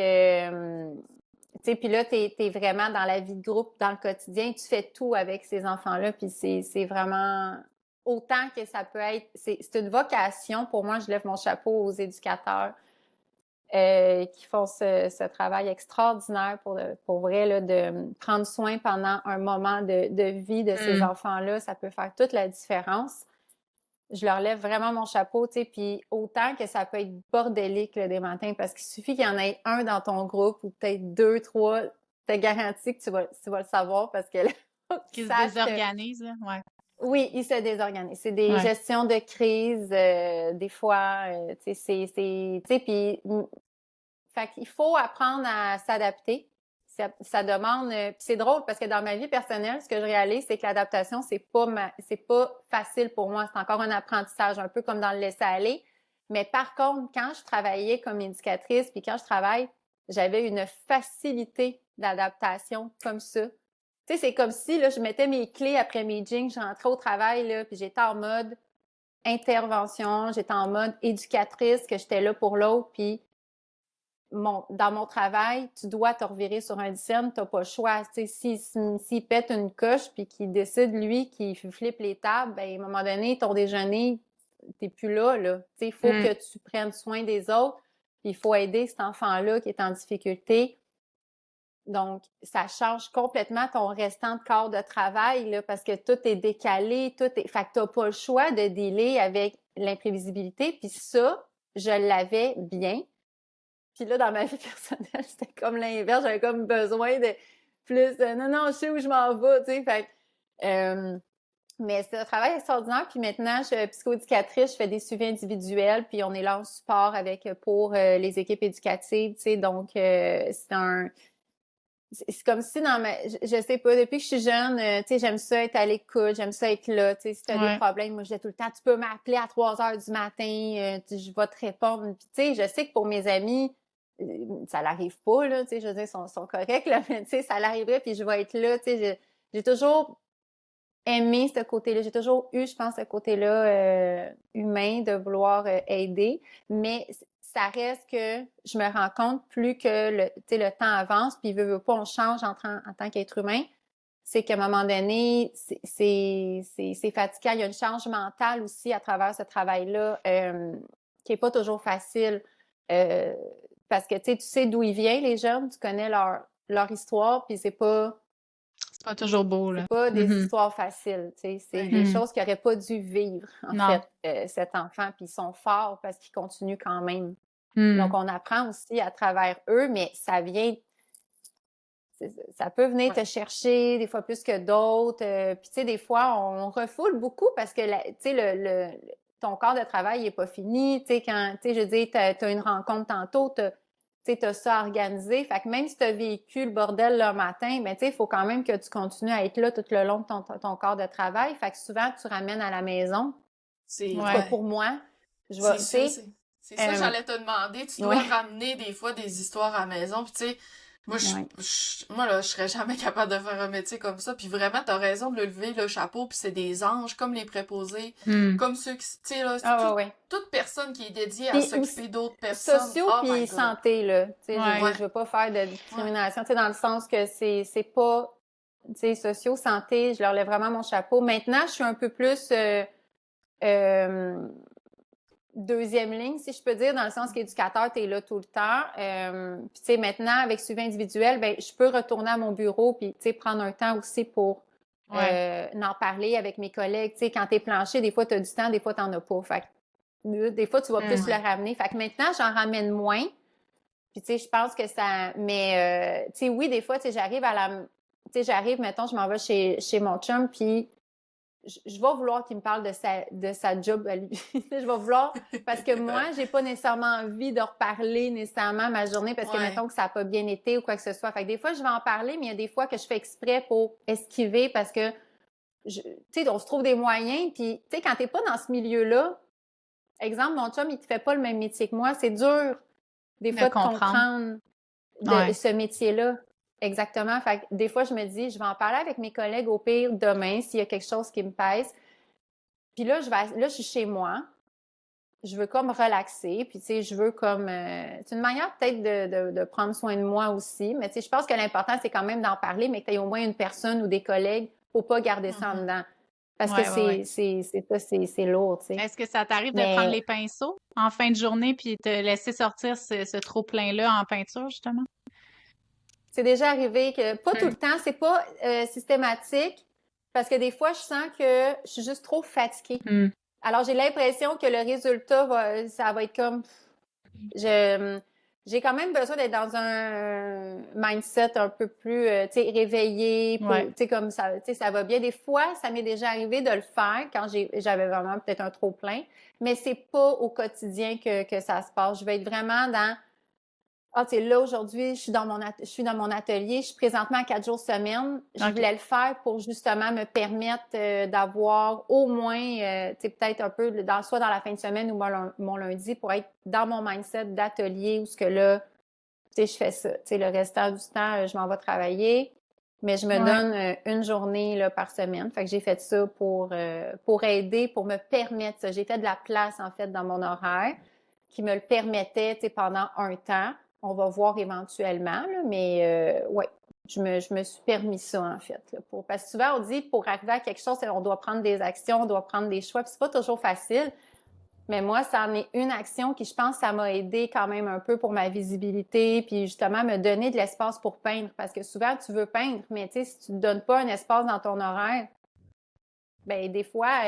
sais, puis là, t'es vraiment dans la vie de groupe, dans le quotidien, tu fais tout avec ces enfants-là, puis c'est vraiment autant que ça peut être, c'est une vocation. Pour moi, je lève mon chapeau aux éducateurs qui font ce travail extraordinaire pour vrai, là, de prendre soin pendant un moment de vie de ces enfants-là. Ça peut faire toute la différence. Je leur lève vraiment mon chapeau, tu sais, puis autant que ça peut être bordélique là, des matins, parce qu'il suffit qu'il y en ait un dans ton groupe ou peut-être deux, trois, te garantis que tu vas le savoir parce que là, Qui se désorganisent, là. Ouais. Oui, ils se désorganisent. C'est des gestions de crise, des fois, tu sais, tu sais, puis, fait qu'il faut apprendre à s'adapter. Ça demande, puis c'est drôle parce que dans ma vie personnelle, ce que je réalise, c'est que l'adaptation, c'est pas facile pour moi. C'est encore un apprentissage, un peu comme dans le laisser-aller. Mais par contre, quand je travaillais comme éducatrice, puis quand je travaille, j'avais une facilité d'adaptation comme ça. Tu sais, c'est comme si là, je mettais mes clés après mes jeans, je rentrais au travail, là, puis j'étais en mode intervention, j'étais en mode éducatrice, que j'étais là pour l'autre, puis dans mon travail, tu dois te revirer sur un dixième, t'as pas le choix. Tu sais, s'il pète une coche puis qu'il décide, lui, qu'il flippe les tables, ben, à un moment donné, ton déjeuner, t'es plus là, là. Tu sais, il faut que tu prennes soin des autres, puis il faut aider cet enfant-là qui est en difficulté. Donc, ça change complètement ton restant de corps de travail, là, parce que tout est décalé, fait que t'as pas le choix de dealer avec l'imprévisibilité, puis ça, je l'avais bien. Puis là, dans ma vie personnelle, c'était comme l'inverse. J'avais comme besoin de plus non, je sais où je m'en vais, tu sais. Fait mais c'est un travail extraordinaire. Puis maintenant, je suis psychoéducatrice, je fais des suivis individuels, puis on est là en support pour les équipes éducatives, tu sais. Donc, c'est comme si je sais pas, depuis que je suis jeune, tu sais, j'aime ça être à l'écoute, j'aime ça être là, tu sais, si t'as des problèmes, moi, je dis tout le temps, tu peux m'appeler à 3 heures du matin, je vais te répondre. Puis, tu sais, je sais que pour mes amis, ça l'arrive pas, là, tu sais, je veux dire, ils sont corrects, là, mais tu sais, ça l'arriverait, puis je vais être là, tu sais, j'ai toujours aimé ce côté-là, j'ai toujours eu, je pense, ce côté-là humain de vouloir aider, mais ça reste que je me rends compte plus que le temps avance, puis veut pas, on change en tant qu'être humain, c'est qu'à un moment donné, c'est fatigant. Il y a une charge mentale aussi à travers ce travail-là qui est pas toujours facile. Parce que tu sais d'où ils viennent, les jeunes, tu connais leur histoire, puis c'est pas toujours beau, là. C'est pas des histoires faciles, tu sais. C'est des choses qu'il aurait pas dû vivre, en fait, cet enfant. Puis ils sont forts parce qu'ils continuent quand même. Donc, on apprend aussi à travers eux, mais ça peut venir te chercher des fois plus que d'autres. Puis, tu sais, des fois, on refoule beaucoup parce que, tu sais, ton corps de travail n'est pas fini. Tu sais, je dis, t'as une rencontre tantôt, tu sais, t'as ça organisé. Fait que même si t'as vécu le bordel le matin, ben, tu sais, il faut quand même que tu continues à être là tout le long de ton corps de travail. Fait que souvent, tu ramènes à la maison. C'est pour moi. C'est ça, j'allais te demander. Tu dois ramener des fois des histoires à la maison. Puis tu sais, moi, là, je serais jamais capable de faire un métier comme ça. Puis vraiment, t'as raison de le lever, le chapeau. Puis c'est des anges, comme les préposés. Comme ceux qui, tu sais, là, toute personne qui est dédiée à s'occuper d'autres personnes. Sociaux puis santé, là. Tu sais, je veux pas faire de discrimination. Tu sais, dans le sens que c'est pas, tu sais, sociaux, santé, je leur lève vraiment mon chapeau. Maintenant, je suis un peu plus, deuxième ligne, si je peux dire, dans le sens qu'éducateur, t'es là tout le temps. Puis, tu sais, maintenant, avec suivi individuel, ben, je peux retourner à mon bureau puis, tu sais, prendre un temps aussi pour en parler avec mes collègues. Tu sais, quand t'es planché, des fois, t'as du temps, des fois, t'en as pas. Fait que, des fois, tu vas plus le ramener. Fait que maintenant, j'en ramène moins. Puis, tu sais, je pense que ça... Mais, tu sais, oui, des fois, tu sais, j'arrive à la... Tu sais, j'arrive, mettons, je m'en vais chez mon chum, puis je vais vouloir qu'il me parle de sa job à lui. Je vais vouloir... Parce que moi, j'ai pas nécessairement envie de reparler nécessairement ma journée parce que, mettons, que ça a pas bien été ou quoi que ce soit. Fait que des fois, je vais en parler, mais il y a des fois que je fais exprès pour esquiver parce que, tu sais, on se trouve des moyens. Puis, tu sais, quand t'es pas dans ce milieu-là, exemple, mon chum, il te fait pas le même métier que moi. C'est dur, des fois, de comprendre ce métier-là. Exactement. Fait que des fois, je me dis, je vais en parler avec mes collègues au pire demain s'il y a quelque chose qui me pèse. Puis là, je suis chez moi. Je veux comme relaxer. Puis, tu sais, je veux comme... c'est une manière peut-être de prendre soin de moi aussi. Mais, tu sais, je pense que l'important, c'est quand même d'en parler, mais que tu aies au moins une personne ou des collègues pour pas garder ça en dedans. Parce que c'est lourd, tu sais. Est-ce que ça t'arrive de prendre les pinceaux en fin de journée puis te laisser sortir ce trop-plein-là en peinture, justement? C'est déjà arrivé que, pas tout le temps, c'est pas systématique, parce que des fois, je sens que je suis juste trop fatiguée. Alors, j'ai l'impression que le résultat, ça va être comme... J'ai quand même besoin d'être dans un mindset un peu plus, tu sais, réveillé, tu sais, comme ça, tu sais, ça va bien. Des fois, ça m'est déjà arrivé de le faire quand j'avais vraiment peut-être un trop-plein, mais c'est pas au quotidien que ça se passe. Je vais être vraiment dans... Ah, tu sais, là, aujourd'hui, je suis dans mon atelier. Je suis présentement à 4 jours semaine. Je voulais le faire pour justement me permettre d'avoir au moins, tu sais, peut-être un peu, soit dans la fin de semaine ou mon lundi, pour être dans mon mindset d'atelier où ce que là, tu sais, je fais ça. Tu sais, le restant du temps, je m'en vais travailler, mais je me donne une journée là, par semaine. Fait que j'ai fait ça pour aider, pour me permettre ça. J'ai fait de la place, en fait, dans mon horaire qui me le permettait, tu sais, pendant un temps. On va voir éventuellement, là, mais je me suis permis ça, en fait. Là, parce que souvent, on dit, pour arriver à quelque chose, on doit prendre des actions, on doit prendre des choix, puis c'est pas toujours facile. Mais moi, ça en est une action qui, je pense, ça m'a aidé quand même un peu pour ma visibilité, puis justement, me donner de l'espace pour peindre. Parce que souvent, tu veux peindre, mais tu sais, si tu te donnes pas un espace dans ton horaire, ben des fois,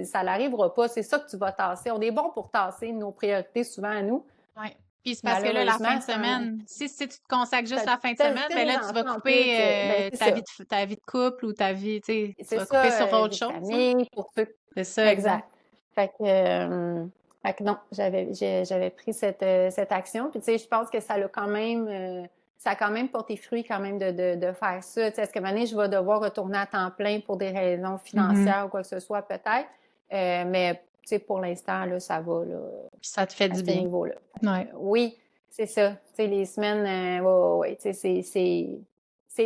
ça n'arrivera pas. C'est ça que tu vas tasser. On est bon pour tasser nos priorités souvent à nous. Oui. Puis c'est parce que là, la fin de semaine, si tu te consacres juste la fin de semaine, ben là, tu vas couper ta vie de couple ou ta vie, tu sais, tu vas couper sur autre chose. Famille, pour ceux... C'est ça, exact. Fait que non, j'avais pris cette action. Puis tu sais, je pense que ça a quand même porté fruit quand même de faire ça. Tu sais, est-ce que maintenant je vais devoir retourner à temps plein pour des raisons financières ou quoi que ce soit, peut-être. Mais tu sais, pour l'instant, là, ça va, là. Ça te fait du bien. Niveau-là. Ouais. Oui, c'est ça. Tu sais, les semaines, tu sais,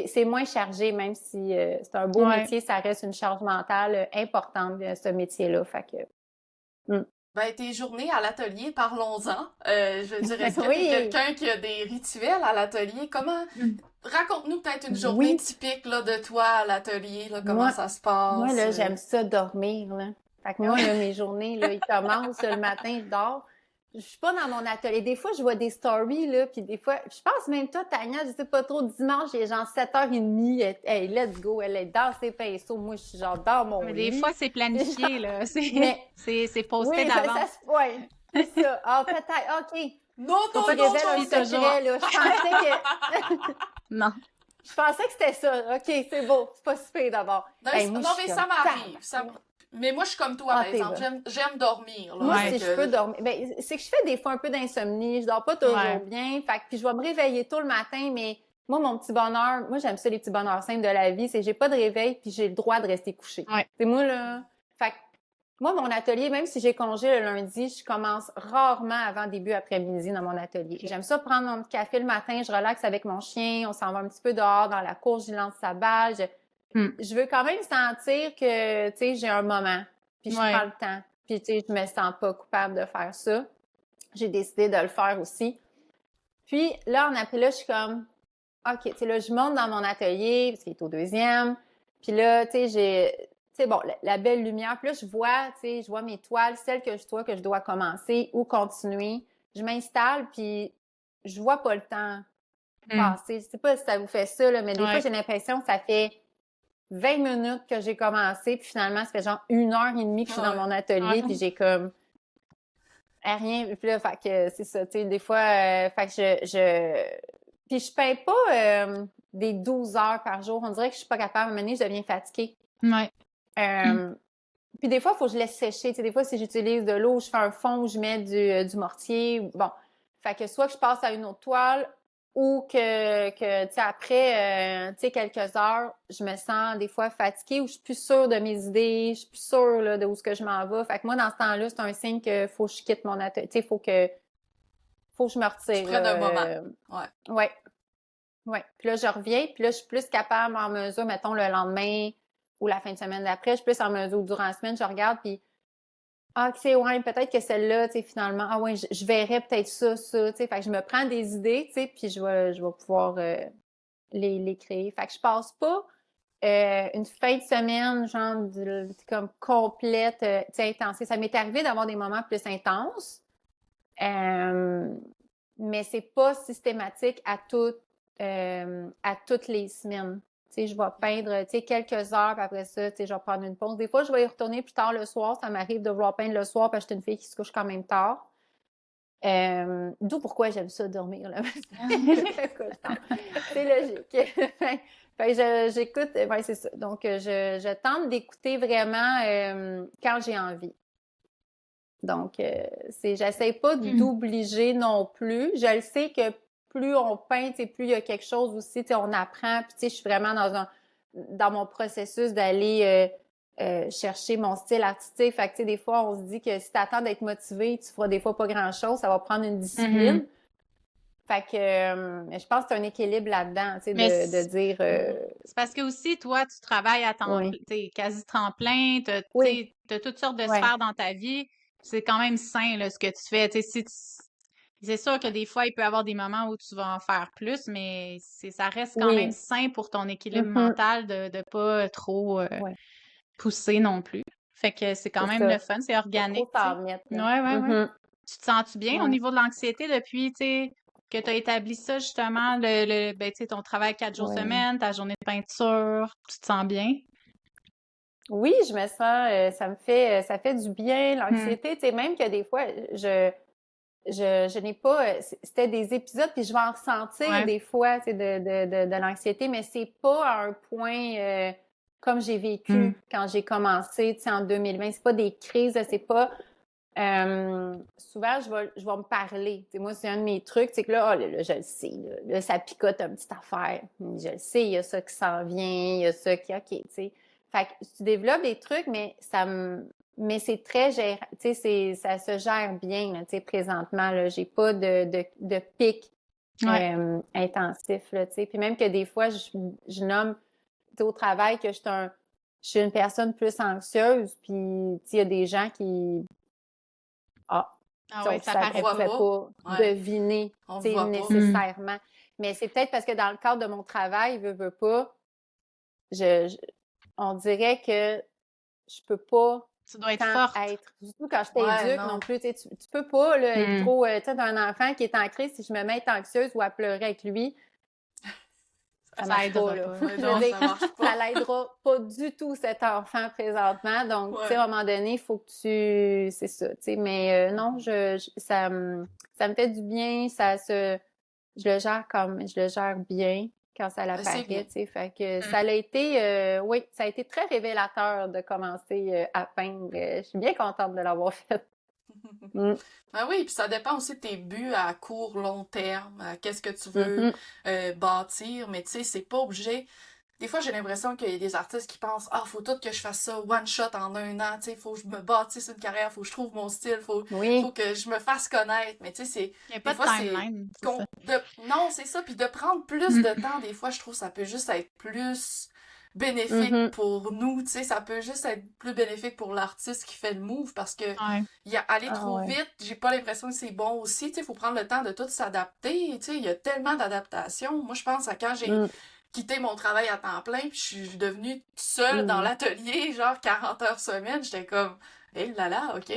c'est moins chargé, même si c'est un beau métier, ça reste une charge mentale importante, ce métier-là. Fait que... Ben, tes journées à l'atelier, parlons-en. Je dirais, est-ce que t'es quelqu'un qui a des rituels à l'atelier? Raconte-nous peut-être une journée typique là, de toi à l'atelier, là, comment ça se passe. Moi, là, j'aime ça dormir, là. Fait que moi, là, mes journées, là, ils commencent le matin, je dors. Je suis pas dans mon atelier. Des fois, je vois des stories, là, puis des fois, je pense même toi, Tania, je sais pas trop, dimanche, il est genre 7h30, hey, let's go, elle est dans ses pinceaux. Moi, je suis genre dans mon lit. Des fois, c'est planifié, là. C'est posté d'avance. Oui, c'est ça. Ah, peut-être, OK. Non, je secret, là. Je pensais que... Non. Je pensais que c'était ça. OK, c'est beau. C'est pas super d'abord. Non, mais ça m'arrive. Mais moi, je suis comme toi, par exemple. J'aime dormir. Là, moi, si je peux dormir. Ben, c'est que je fais des fois un peu d'insomnie. Je dors pas toujours bien. Fait que, puis je vais me réveiller tôt le matin, mais moi, mon petit bonheur, moi, j'aime ça, les petits bonheurs simples de la vie, c'est que j'ai pas de réveil puis j'ai le droit de rester couché. C'est moi, là. Fait que, moi, mon atelier, même si j'ai congé le lundi, je commence rarement avant début après-midi dans mon atelier. J'aime ça prendre mon petit café le matin, je relaxe avec mon chien, on s'en va un petit peu dehors dans la cour, je lance sa balle. Je veux quand même sentir que, tu sais, j'ai un moment, puis je prends le temps, puis tu sais, je me sens pas coupable de faire ça. J'ai décidé de le faire aussi. Puis là, je suis comme, OK, tu sais, là, je monte dans mon atelier, parce qu'il est au deuxième, puis là, tu sais, sais, bon, la belle lumière. Puis là, je vois mes toiles, celles que je dois commencer ou continuer. Je m'installe, puis je vois pas le temps passer. Je sais pas si ça vous fait ça, là, mais des fois, j'ai l'impression que ça fait 20 minutes que j'ai commencé, puis finalement, ça fait genre 1 heure et demie que je suis dans mon atelier, puis j'ai comme rien. Puis là, fait que c'est ça, tu sais, des fois, fait que puis je paye pas des 12 heures par jour. On dirait que je suis pas capable. À un moment donné, je deviens fatiguée. Ouais. Puis des fois, il faut que je laisse sécher. Tu sais, des fois, si j'utilise de l'eau, je fais un fond, je mets du mortier. Bon, fait que soit que je passe à une autre toile ou que tu sais, après, tu sais, quelques heures, je me sens des fois fatiguée ou je suis plus sûre de mes idées, je suis plus sûre là, de où ce que je m'en vais. Fait que moi, dans ce temps-là, c'est un signe qu'il faut que je quitte mon atelier. Tu sais, faut que je me retire. Tu prennes un moment. Ouais. Ouais. Puis là, je reviens, puis là, je suis plus capable en mesure, mettons, le lendemain ou la fin de semaine d'après, je suis plus en mesure durant la semaine, je regarde, puis tu sais, ouais, peut-être que celle-là, tu sais, finalement, ouais, je verrais peut-être ça, tu sais. Fait que je me prends des idées, tu sais, puis je vais pouvoir les créer. Fait que je passe pas une fin de semaine, genre, comme complète, tu sais, intense. Ça m'est arrivé d'avoir des moments plus intenses, mais c'est pas systématique à toutes les semaines. Tu sais, je vais peindre, tu sais, quelques heures, puis après ça, tu sais, je vais prendre une pause. Des fois, je vais y retourner plus tard le soir. Ça m'arrive de vouloir peindre le soir parce que je suis une fille qui se couche quand même tard. D'où pourquoi j'aime ça dormir, là. C'est logique. Fait que j'écoute, ouais, c'est ça. Donc, je tente d'écouter vraiment quand j'ai envie. Donc, j'essaie pas d'obliger non plus. Je le sais que plus on peint, plus il y a quelque chose aussi, on apprend. Puis, je suis vraiment dans mon processus d'aller chercher mon style artistique. Fait que, des fois, on se dit que si t'attends d'être motivé, tu feras des fois pas grand-chose. Ça va prendre une discipline. Fait que je pense que c'est un équilibre là-dedans, tu sais, de dire... C'est parce que aussi, toi, tu travailles à temps, t'es quasi temps plein, t'as toutes sortes de sphères dans ta vie. C'est quand même sain, là, ce que tu fais. C'est sûr que des fois, il peut y avoir des moments où tu vas en faire plus, mais ça reste quand même sain pour ton équilibre mental de ne pas trop pousser non plus. Fait que c'est quand même le fun, c'est organique. Pas trop t'en mettre, ouais. Tu te sens-tu bien au niveau de l'anxiété depuis, tu sais, que tu as établi ça, justement, ben, tu sais, ton travail 4 jours semaine, ta journée de peinture, tu te sens bien? Oui, je me sens, ça fait du bien, l'anxiété, tu sais, même que des fois, je n'ai pas, c'était des épisodes, puis je vais en ressentir des fois, tu sais, de l'anxiété, mais c'est pas à un point comme j'ai vécu quand j'ai commencé, tu sais, en 2020. C'est pas des crises, c'est pas... souvent, je vais me parler. Tu sais, moi, c'est un de mes trucs, c'est que là, je le sais, là, ça picote une petite affaire. Je le sais, il y a ça qui s'en vient, il y a ça qui... OK, tu sais. Fait que tu développes des trucs, mais c'est très gérant, tu sais, ça se gère bien, là, tu sais, présentement, là. J'ai pas de pic intensif, là, tu sais. Puis même que des fois, je nomme, tu sais, au travail que je suis une personne plus anxieuse, puis, tu sais, il y a des gens qui... ça paraît pas deviner, tu sais, nécessairement. Mais c'est peut-être parce que dans le cadre de mon travail, veux pas, on dirait que je peux pas tu dois être forte. Surtout quand je t'éduque non plus, tu peux pas là, être trop, tu sais, un enfant qui est en crise, si je me mets à être anxieuse ou à pleurer avec lui, ça l'aidera pas. Ça l'aidera pas du tout, cet enfant, présentement. Donc, tu sais, à un moment donné, il faut que c'est ça, tu sais. Mais non, ça me fait du bien, je le gère bien quand ça l'apparaît, tu sais. Fait que ça a été, ça a été très révélateur de commencer à peindre. Je suis bien contente de l'avoir fait. Ben oui, puis ça dépend aussi de tes buts à court, long terme, qu'est-ce que tu veux bâtir, mais tu sais, c'est pas obligé. Des fois, j'ai l'impression qu'il y a des artistes qui pensent « Ah, faut tout que je fasse ça one shot en 1 an, tu sais, faut que je me bâtisse une carrière, faut que je trouve mon style, faut que je me fasse connaître. » Mais tu sais, c'est... Il n'y a pas de timeline, Non, c'est ça, puis de prendre plus de temps, des fois, je trouve que ça peut juste être plus bénéfique pour nous, tu sais, ça peut juste être plus bénéfique pour l'artiste qui fait le move parce que aller trop vite, j'ai pas l'impression que c'est bon aussi, tu sais, faut prendre le temps de tout s'adapter, tu sais, il y a tellement d'adaptations. Moi, je pense à quand quitté mon travail à temps plein, puis je suis devenue seule dans l'atelier, genre 40 heures semaine. J'étais comme, hé là là, OK,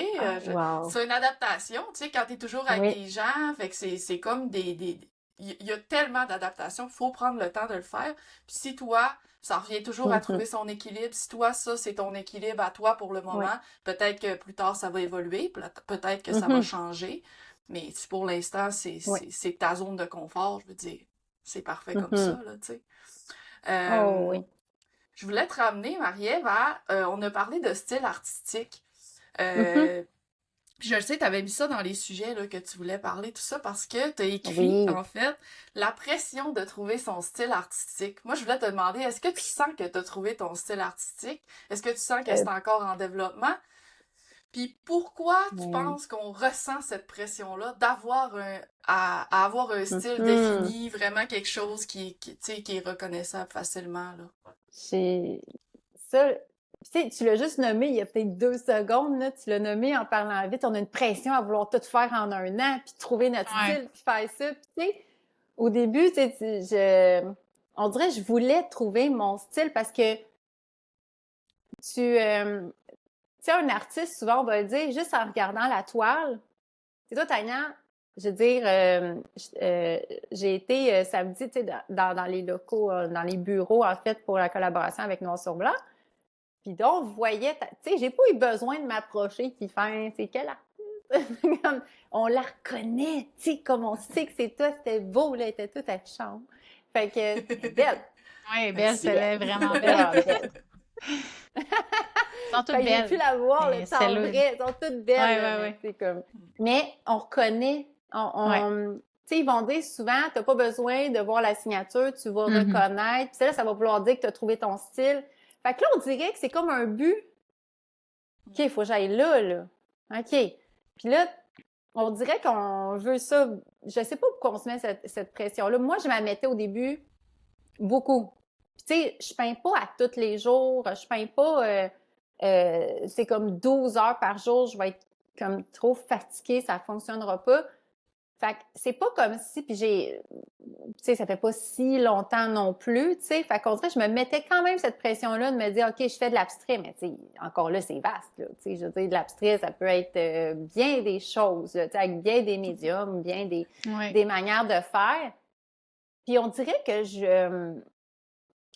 Wow. c'est une adaptation, tu sais, quand t'es toujours avec des gens, fait que c'est comme il y a tellement d'adaptations, il faut prendre le temps de le faire. Puis si toi, ça revient toujours à trouver son équilibre, si toi, ça, c'est ton équilibre à toi pour le moment, peut-être que plus tard, ça va évoluer, peut-être que ça va changer, mais si pour l'instant, c'est ta zone de confort, je veux dire, c'est parfait comme ça, là, tu sais. Oh oui. Je voulais te ramener, Marie-Ève, on a parlé de style artistique. Puis je le sais, tu avais mis ça dans les sujets là, que tu voulais parler, tout ça, parce que tu as écrit, en fait, la pression de trouver son style artistique. Moi, je voulais te demander, est-ce que tu sens que tu as trouvé ton style artistique? Est-ce que tu sens que c'est encore en développement? Puis pourquoi tu penses qu'on ressent cette pression-là d'avoir à avoir un style défini, vraiment quelque chose qui est reconnaissable facilement, là? C'est ça. Tu sais, tu l'as juste nommé il y a peut-être 2 secondes, là, tu l'as nommé en parlant vite, on a une pression à vouloir tout faire en un an, puis trouver notre style, puis faire ça. Puis tu sais, au début, tu sais, on dirait que je voulais trouver mon style parce que tu sais, un artiste, souvent, on va le dire, juste en regardant la toile. C'est toi, Tania, je veux dire, j'ai été samedi, tu sais, dans les locaux, dans les bureaux, en fait, pour la collaboration avec Noir sur Blanc. Puis donc, vous voyez, tu sais, j'ai pas eu besoin de m'approcher puis faire, c'est quel artiste? On la reconnaît, tu sais, comme on sait que c'est toi, c'était beau, là, elle était toute affichante. Fait que, belle. Oui, belle, c'est vraiment belle. Elles sont toutes belles. J'ai pu la voir, le temps vrai, elles sont toutes belles. Ouais. C'est comme... Mais on reconnaît, tu sais, ils vont dire souvent, t'as pas besoin de voir la signature, tu vas reconnaître. Puis là, ça va vouloir dire que t'as trouvé ton style. Fait que là, on dirait que c'est comme un but. OK, il faut que j'aille là. OK. Puis là, on dirait qu'on veut ça. Je sais pas pourquoi on se met cette pression-là. Moi, je m'en mettais au début beaucoup. Puis tu sais, je peins pas à tous les jours. Je peins pas... c'est comme 12 heures par jour. Je vais être comme trop fatiguée. Ça fonctionnera pas. Fait que c'est pas comme si, puis tu sais, ça fait pas si longtemps non plus, tu sais. Fait qu'on dirait, je me mettais quand même cette pression-là de me dire, OK, je fais de l'abstrait, mais tu sais, encore là, c'est vaste, là. Tu sais, je veux dire, de l'abstrait, ça peut être bien des choses, tu sais, avec bien des médiums, bien des manières de faire. Puis on dirait que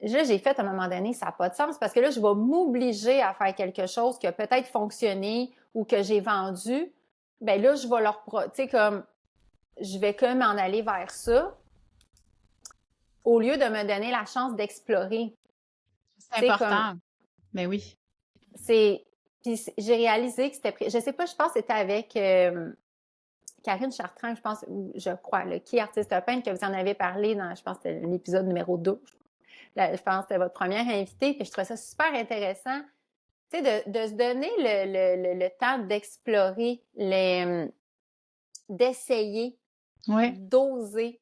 là, j'ai fait à un moment donné, ça n'a pas de sens, parce que là, je vais m'obliger à faire quelque chose qui a peut-être fonctionné ou que j'ai vendu. Ben là, je vais tu sais, comme... je vais comme m'en aller vers ça au lieu de me donner la chance d'explorer. C'est important. Ben oui. Puis j'ai réalisé que c'était... Je sais pas, je pense que c'était avec Karine Chartrand, je crois, qui est artiste peintre, que vous en avez parlé dans, je pense que c'était l'épisode numéro 2. Je pense que c'était votre première invitée, puis je trouvais ça super intéressant. Tu sais, de se donner le temps d'explorer, d'essayer, d'oser.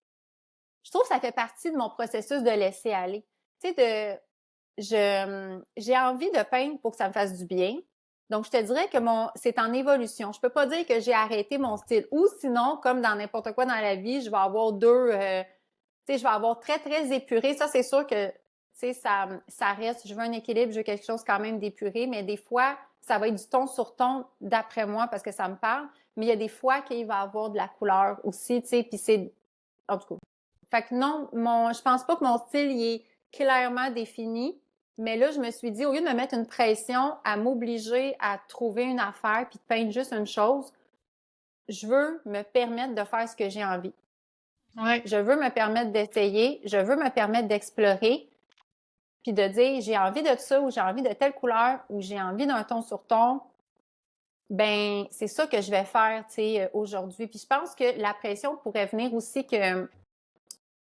Je trouve que ça fait partie de mon processus de laisser aller. Tu sais, j'ai envie de peindre pour que ça me fasse du bien. Donc, je te dirais que c'est en évolution. Je peux pas dire que j'ai arrêté mon style. Ou sinon, comme dans n'importe quoi dans la vie, je vais avoir tu sais, je vais avoir très, très épuré. Ça, c'est sûr que, tu sais, ça reste. Je veux un équilibre, je veux quelque chose quand même d'épuré, mais des fois, ça va être du ton sur ton d'après moi parce que ça me parle. Mais il y a des fois qu'il va y avoir de la couleur aussi, tu sais, puis c'est... En tout cas. Fait que non, je pense pas que mon style il est clairement défini, mais là, je me suis dit, au lieu de me mettre une pression à m'obliger à trouver une affaire puis de peindre juste une chose, je veux me permettre de faire ce que j'ai envie. Ouais. Je veux me permettre d'essayer, je veux me permettre d'explorer, puis de dire, j'ai envie de ça, ou j'ai envie de telle couleur, ou j'ai envie d'un ton sur ton. Ben, c'est ça que je vais faire, tu sais, aujourd'hui. Puis je pense que la pression pourrait venir aussi que,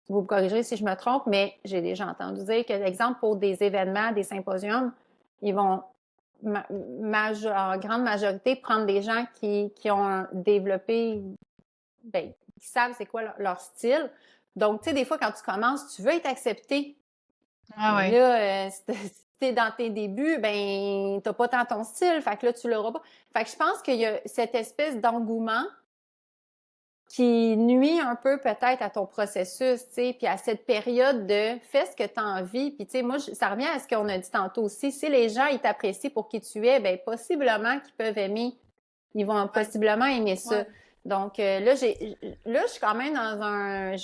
vous me corrigerez si je me trompe, mais j'ai déjà entendu dire que, exemple, pour des événements, des symposiums, ils vont, en grande majorité, prendre des gens qui ont développé, ben, qui savent c'est quoi leur style. Donc, tu sais, des fois, quand tu commences, tu veux être accepté. Ah ouais. Là, si t'es dans tes débuts, ben, t'as pas tant ton style, fait que là, tu l'auras pas. Fait que je pense qu'il y a cette espèce d'engouement qui nuit un peu peut-être à ton processus, tu sais, puis à cette période de fais ce que tu as envie. Puis tu sais, moi, ça revient à ce qu'on a dit tantôt aussi. Si les gens, ils t'apprécient pour qui tu es, ben possiblement qu'ils peuvent aimer. Ils vont possiblement aimer ça. Ouais. Donc là, je suis quand même dans un...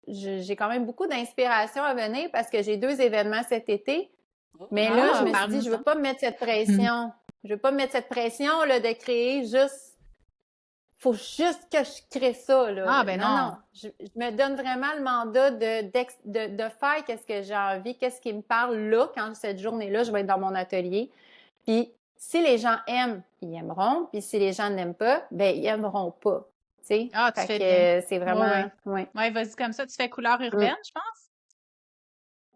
J'ai quand même beaucoup d'inspiration à venir parce que j'ai 2 événements cet été. Mais là, je me suis dit, parle-nous je veux donc. pas me mettre cette pression. Je veux pas me mettre cette pression là, de créer juste... Faut juste que je crée ça, là. Ah, ben non. Je me donne vraiment le mandat de faire qu'est-ce que j'ai envie, qu'est-ce qui me parle là, quand cette journée-là, je vais être dans mon atelier. Puis, si les gens aiment, ils aimeront. Puis, si les gens n'aiment pas, ben ils aimeront pas. Tu sais? Ah, tu Fait fais que bien. c'est vraiment... Ouais. Ouais, vas-y comme ça. Tu fais couleur urbaine, je pense?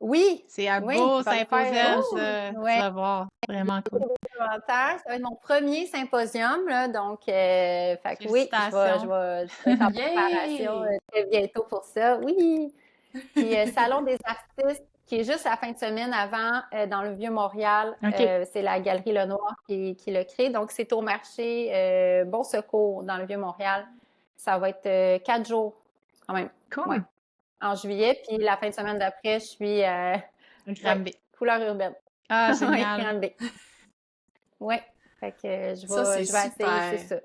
Oui! C'est un Oui, beau je vais le symposium, faire. ça. Tu Ouais. vas voir. Vraiment cool. Ça va être mon premier symposium, là, donc, fait que oui, je Félicitations. vais être en préparation Yay! très bientôt pour ça. Oui! Puis, Salon des artistes, qui est juste la fin de semaine avant, dans le Vieux-Montréal. OK. C'est la Galerie Lenoir qui le crée. Donc, c'est au marché Bon Secours, dans le Vieux-Montréal. Ça va être 4 jours, quand même. Cool. Ouais. En juillet. Puis, la fin de semaine d'après, je suis Granby. couleur urbaine. Ah, Oui, génial. Granby. Oui. Fait que Ça, c'est je vais essayer, c'est super. ça. Tu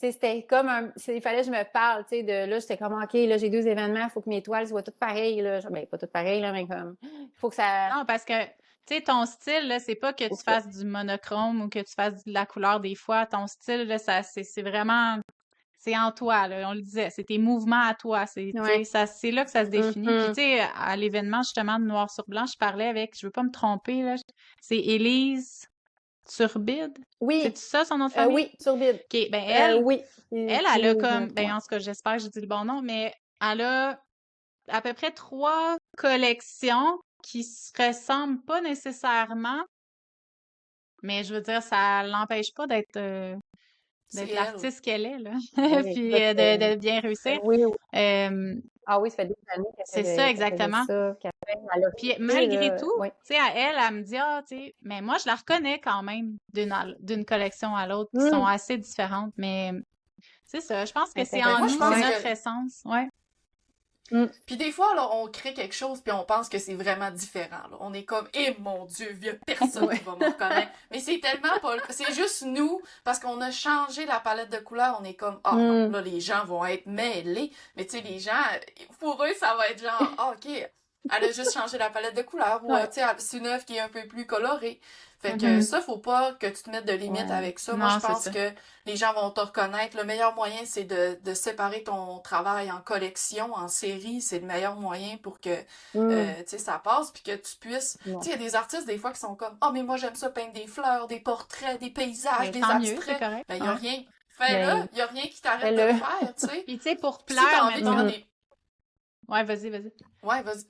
sais, c'était comme il fallait que je me parle, tu sais, de là, j'étais comme, OK, là, j'ai 2 événements, il faut que mes toiles soient toutes pareilles, là. Ben, pas toutes pareilles, là, mais comme, il faut que ça. Non, parce que, tu sais, ton style, là, c'est pas que Faut tu que- fasses du monochrome ou que tu fasses de la couleur des fois. Ton style, là, c'est vraiment, c'est en toi, là. On le disait, c'est tes mouvements à toi. Tu sais, Ouais. c'est là que ça se définit. Puis, Mhm. tu sais, à l'événement, justement, de Noir sur Blanc, je parlais avec, je veux pas me tromper, là, c'est Élise Turbide. Oui, C'est ça, son nom de famille? oui, turbide. OK, ben elle, Oui. elle a comme, ben Ouais. en tout cas, j'espère que j'ai dit le bon nom, mais elle a à peu près 3 collections qui se ressemblent pas nécessairement, mais je veux dire, ça l'empêche pas C'est d'être elle. l'artiste qu'elle est, là, Oui, puis écoute, de bien réussir. oui, oui. Euh, Ah oui, ça fait des années c'est ça, qu'elle faisait exactement. ça, elle a Puis fait, malgré là, tout, oui. tu sais, à elle, elle me dit, ah, tu sais, mais moi, je la reconnais quand même d'une collection à l'autre, qui sont Hum, assez différentes, mais c'est ça, je pense que c'est en Moi, je nous, intéressant. c'est pense Ouais. notre que essence, ouais. Puis des fois, là, on crée quelque chose, puis on pense que c'est vraiment différent. Là. On est comme, eh mon Dieu, il n'y a personne qui va me reconnaître. Mais c'est tellement pas... C'est juste nous, parce qu'on a changé la palette de couleurs. On est comme, ah non, Hum, là, les gens vont être mêlés. Mais tu sais, les gens, pour eux, ça va être genre, ah, OK, elle a juste changé la palette de couleurs. Ou, Ouais. tu sais, c'est une œuvre qui est un peu plus colorée. Fait que Mhm. ça, faut pas que tu te mettes de limites Ouais. avec ça. Moi, Non, je c'est pense ça. que les gens vont te reconnaître. Le meilleur moyen, c'est de séparer ton travail en collection, en série. C'est le meilleur moyen pour que Hum, tu sais, ça passe, puis que tu puisses... Tu non. sais, il y a des artistes, des fois, qui sont comme « Ah, mais moi, j'aime ça peindre des fleurs, des portraits, des paysages, Mais des tant mieux, c'est abstraits. » correct. Ben, il y a Ouais. rien... Ben, Fais-le, il y a rien qui t'arrête de fais-le. le faire, tu sais. Puis tu sais, pour Puis si t'as plaire, envie de faire mettons. des... Ouais, vas-y. Ouais, vas-y.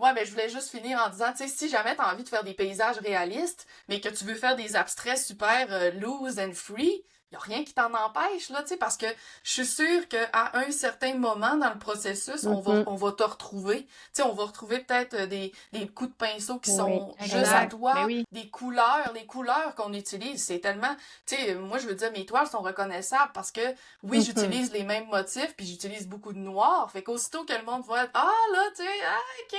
Ouais, mais je voulais juste finir en disant, tu sais, si jamais t'as envie de faire des paysages réalistes, mais que tu veux faire des abstraits super loose and free, y a rien qui t'en empêche, là, tu sais, parce que je suis sûre qu'à un certain moment dans le processus, Mhm. on va te retrouver. Tu sais, on va retrouver peut-être des coups de pinceau qui Oui, sont juste à Exact. toi, Ben oui. des couleurs qu'on utilise. C'est tellement, tu sais, moi, je veux dire, mes toiles sont reconnaissables parce que, oui, Mhm. j'utilise les mêmes motifs, puis j'utilise beaucoup de noir. Fait qu'aussitôt que le monde voit, ah, là, tu sais, ah, OK,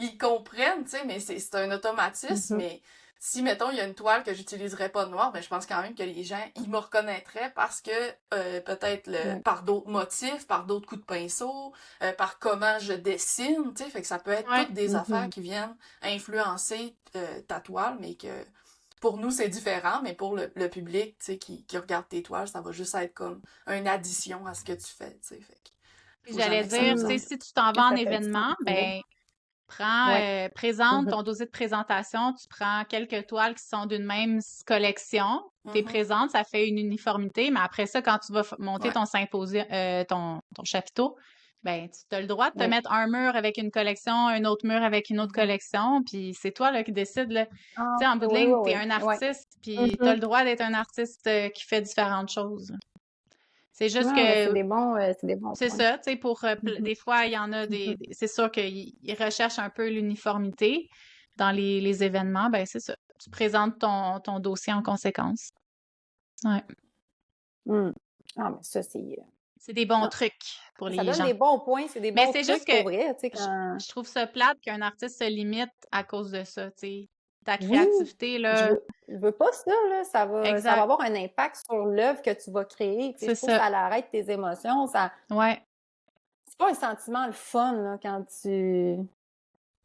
ils comprennent, tu sais, mais c'est un automatisme, Mhm. mais si, mettons, il y a une toile que j'utiliserais pas de noir, ben je pense quand même que les gens, ils me reconnaîtraient parce que peut-être Ouais. par d'autres motifs, par d'autres coups de pinceau, par comment je dessine, tu sais, fait que ça peut être Ouais. toutes des affaires Mhm. qui viennent influencer ta toile, mais que pour nous, c'est différent, mais pour le public, tu sais, qui regarde tes toiles, ça va juste être comme une addition à ce que tu fais, tu sais, fait que Puis faut j'allais jamais que ça dire, tu nous sais, empêche. si tu t'en vas en Ça fait du sens. événement, Oui. prends, Ouais. présente Mhm. ton dossier de présentation, tu prends quelques toiles qui sont d'une même collection, t'es Mhm. présente, ça fait une uniformité, mais après ça, quand tu vas monter Ouais. ton symposium, ton chapiteau, ben, tu as le droit de te Oui. mettre un mur avec une collection, un autre mur avec une autre Mhm. collection, puis c'est toi, là, qui décide, là. Tu Ah, sais, en bout de oui, ligne, oui, t'es oui. un Ouais. artiste, puis t'as Mhm. le droit d'être un artiste qui fait différentes choses. C'est juste Non, mais que c'est des bons c'est points. ça, tu sais, pour Mhm. des fois, il y en a Mhm. c'est sûr qu'ils recherchent un peu l'uniformité dans les événements, ben c'est ça. Tu présentes ton dossier en conséquence. Ouais. Mm. Ah, mais ça, C'est des bons Non, trucs pour ça les donne gens. des bons points, c'est des Mais bons c'est juste trucs que pour vrai, tu sais, je, quand... je trouve ça plate qu'un artiste se limite à cause de ça, tu sais. Ta Oui, créativité, là, je veux pas ça, là, ça va exact. avoir un impact sur l'œuvre que tu vas créer, tu sais, C'est je trouve que ça. ça arrête tes émotions, ça... Ouais. C'est pas un sentiment le fun, là, quand tu...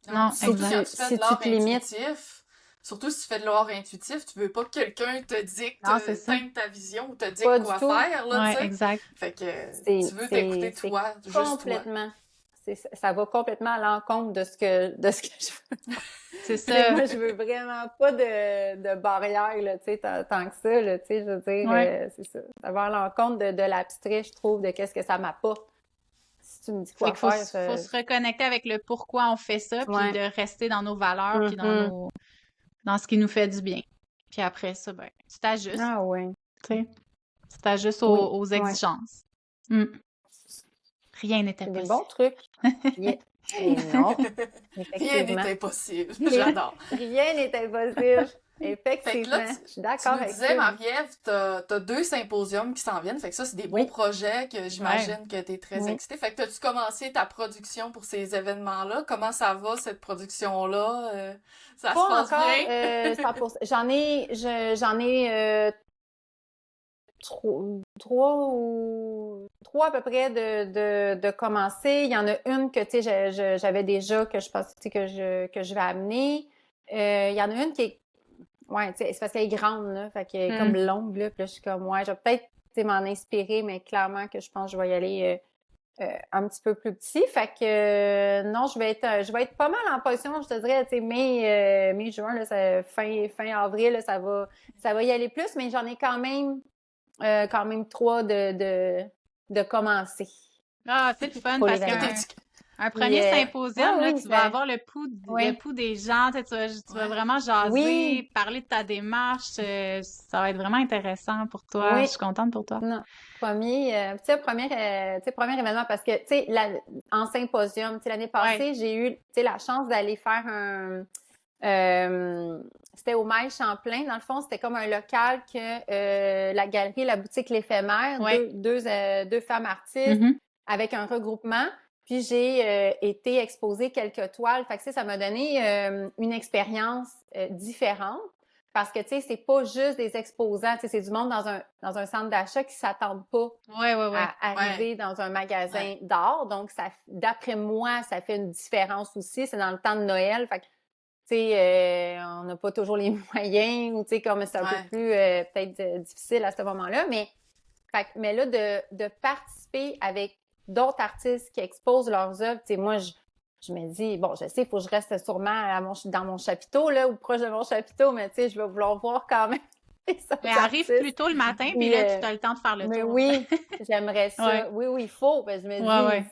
Non, Non, puis surtout exact. quand tu fais Si de tu l'art te limites. intuitif, surtout si tu fais de l'art intuitif, tu veux pas que quelqu'un te dicte Non, c'est ça. ta vision ou te dicte Pas du quoi tout. faire, là, tu Ouais, sais. exact. Fait que tu veux C'est t'écouter toi, juste toi. complètement... Ça va complètement à l'encontre de ce que je veux. C'est Tu sais, ça. moi, je veux vraiment pas de barrière, là, tu sais, tant que ça, là, tu sais, je veux dire, Ouais. c'est ça. Ça va à l'encontre de l'abstrait, je trouve, de qu'est-ce que ça m'apporte. Si tu me dis Fait quoi qu'il faut, faire, faut se reconnecter avec le pourquoi on fait ça, puis ouais. de rester dans nos valeurs, puis Mhm. dans ce qui nous fait du bien. Puis après ça, ben, tu t'ajustes, Ah ouais. tu sais. Tu t'ajustes Oui. aux Ouais. exigences. Mm. Rien n'était C'est des bons possible. trucs. Rien- Et non, Rien n'est effectivement. impossible. J'adore. Rien n'est impossible. Fait que là, Effectivement. Je suis tu d'accord nous avec disais, ça. Marie-Ève, t'as 2 symposiums qui s'en viennent. Fait que ça, c'est des beaux Oui. projets que Ouais. j'imagine que t'es très Oui. excitée. Fait que t'as-tu commencé ta production pour ces événements-là? Comment ça va, cette production-là? Ça se Pas passe encore bien? 100%. J'en ai trois à peu près de commencer. Il y en a une que, tu sais, j'avais déjà, que je pense, tu sais, que je vais amener. Il y en a une qui est, ouais, tu sais, c'est parce qu'elle est grande, là, fait qu'elle est comme longue, là, puis là, je suis comme, ouais, je vais peut-être, tu sais, m'en inspirer, mais clairement que je pense que je vais y aller un petit peu plus petit. Fait que, non, je vais être pas mal en position, je te dirais, tu sais, mai-juin, là, fin avril, là, ça va y aller plus, mais j'en ai quand même trois de commencer Ah, c'est le fun pour parce Là, l'événement. qu'un un Puis, premier symposium, là, oui, tu vas avoir le oui, pouls des gens, tu sais, tu vas Ouais. vraiment jaser, oui, parler de ta démarche. Ça va être vraiment intéressant pour toi. Je oui. suis contente pour toi. Non. Tu sais, premier événement, parce que, tu sais, en symposium, tu sais, l'année Ouais. passée, j'ai eu, tu sais, la chance d'aller faire c'était au Mail Champlain. Dans le fond, c'était comme un local que la galerie, la boutique L'Éphémère, Ouais. deux femmes artistes Mhm. avec un regroupement. Puis j'ai été exposer quelques toiles. Fait que ça m'a donné une expérience différente. Parce que, tu sais, c'est pas juste des exposants, tu sais, c'est du monde dans un centre d'achat qui s'attendent pas Ouais. à arriver dans un magasin d'art. Donc, d'après moi, ça fait une différence aussi. C'est dans le temps de Noël. Fait que, tu sais, on n'a pas toujours les moyens ou, tu sais, comme c'est un peu plus peut-être difficile à ce moment-là. Mais là, de participer avec d'autres artistes qui exposent leurs œuvres, tu sais, moi, je me dis, bon, je sais, il faut que je reste sûrement dans mon chapiteau, là, ou proche de mon chapiteau, mais tu sais, je vais vouloir voir quand même les autres Mais arrive artistes. plus tôt le matin, puis Puis, là, tu as le temps de faire le mais tour. oui, j'aimerais ça. Ouais. Oui, il faut. Ben, je me Ouais. dis,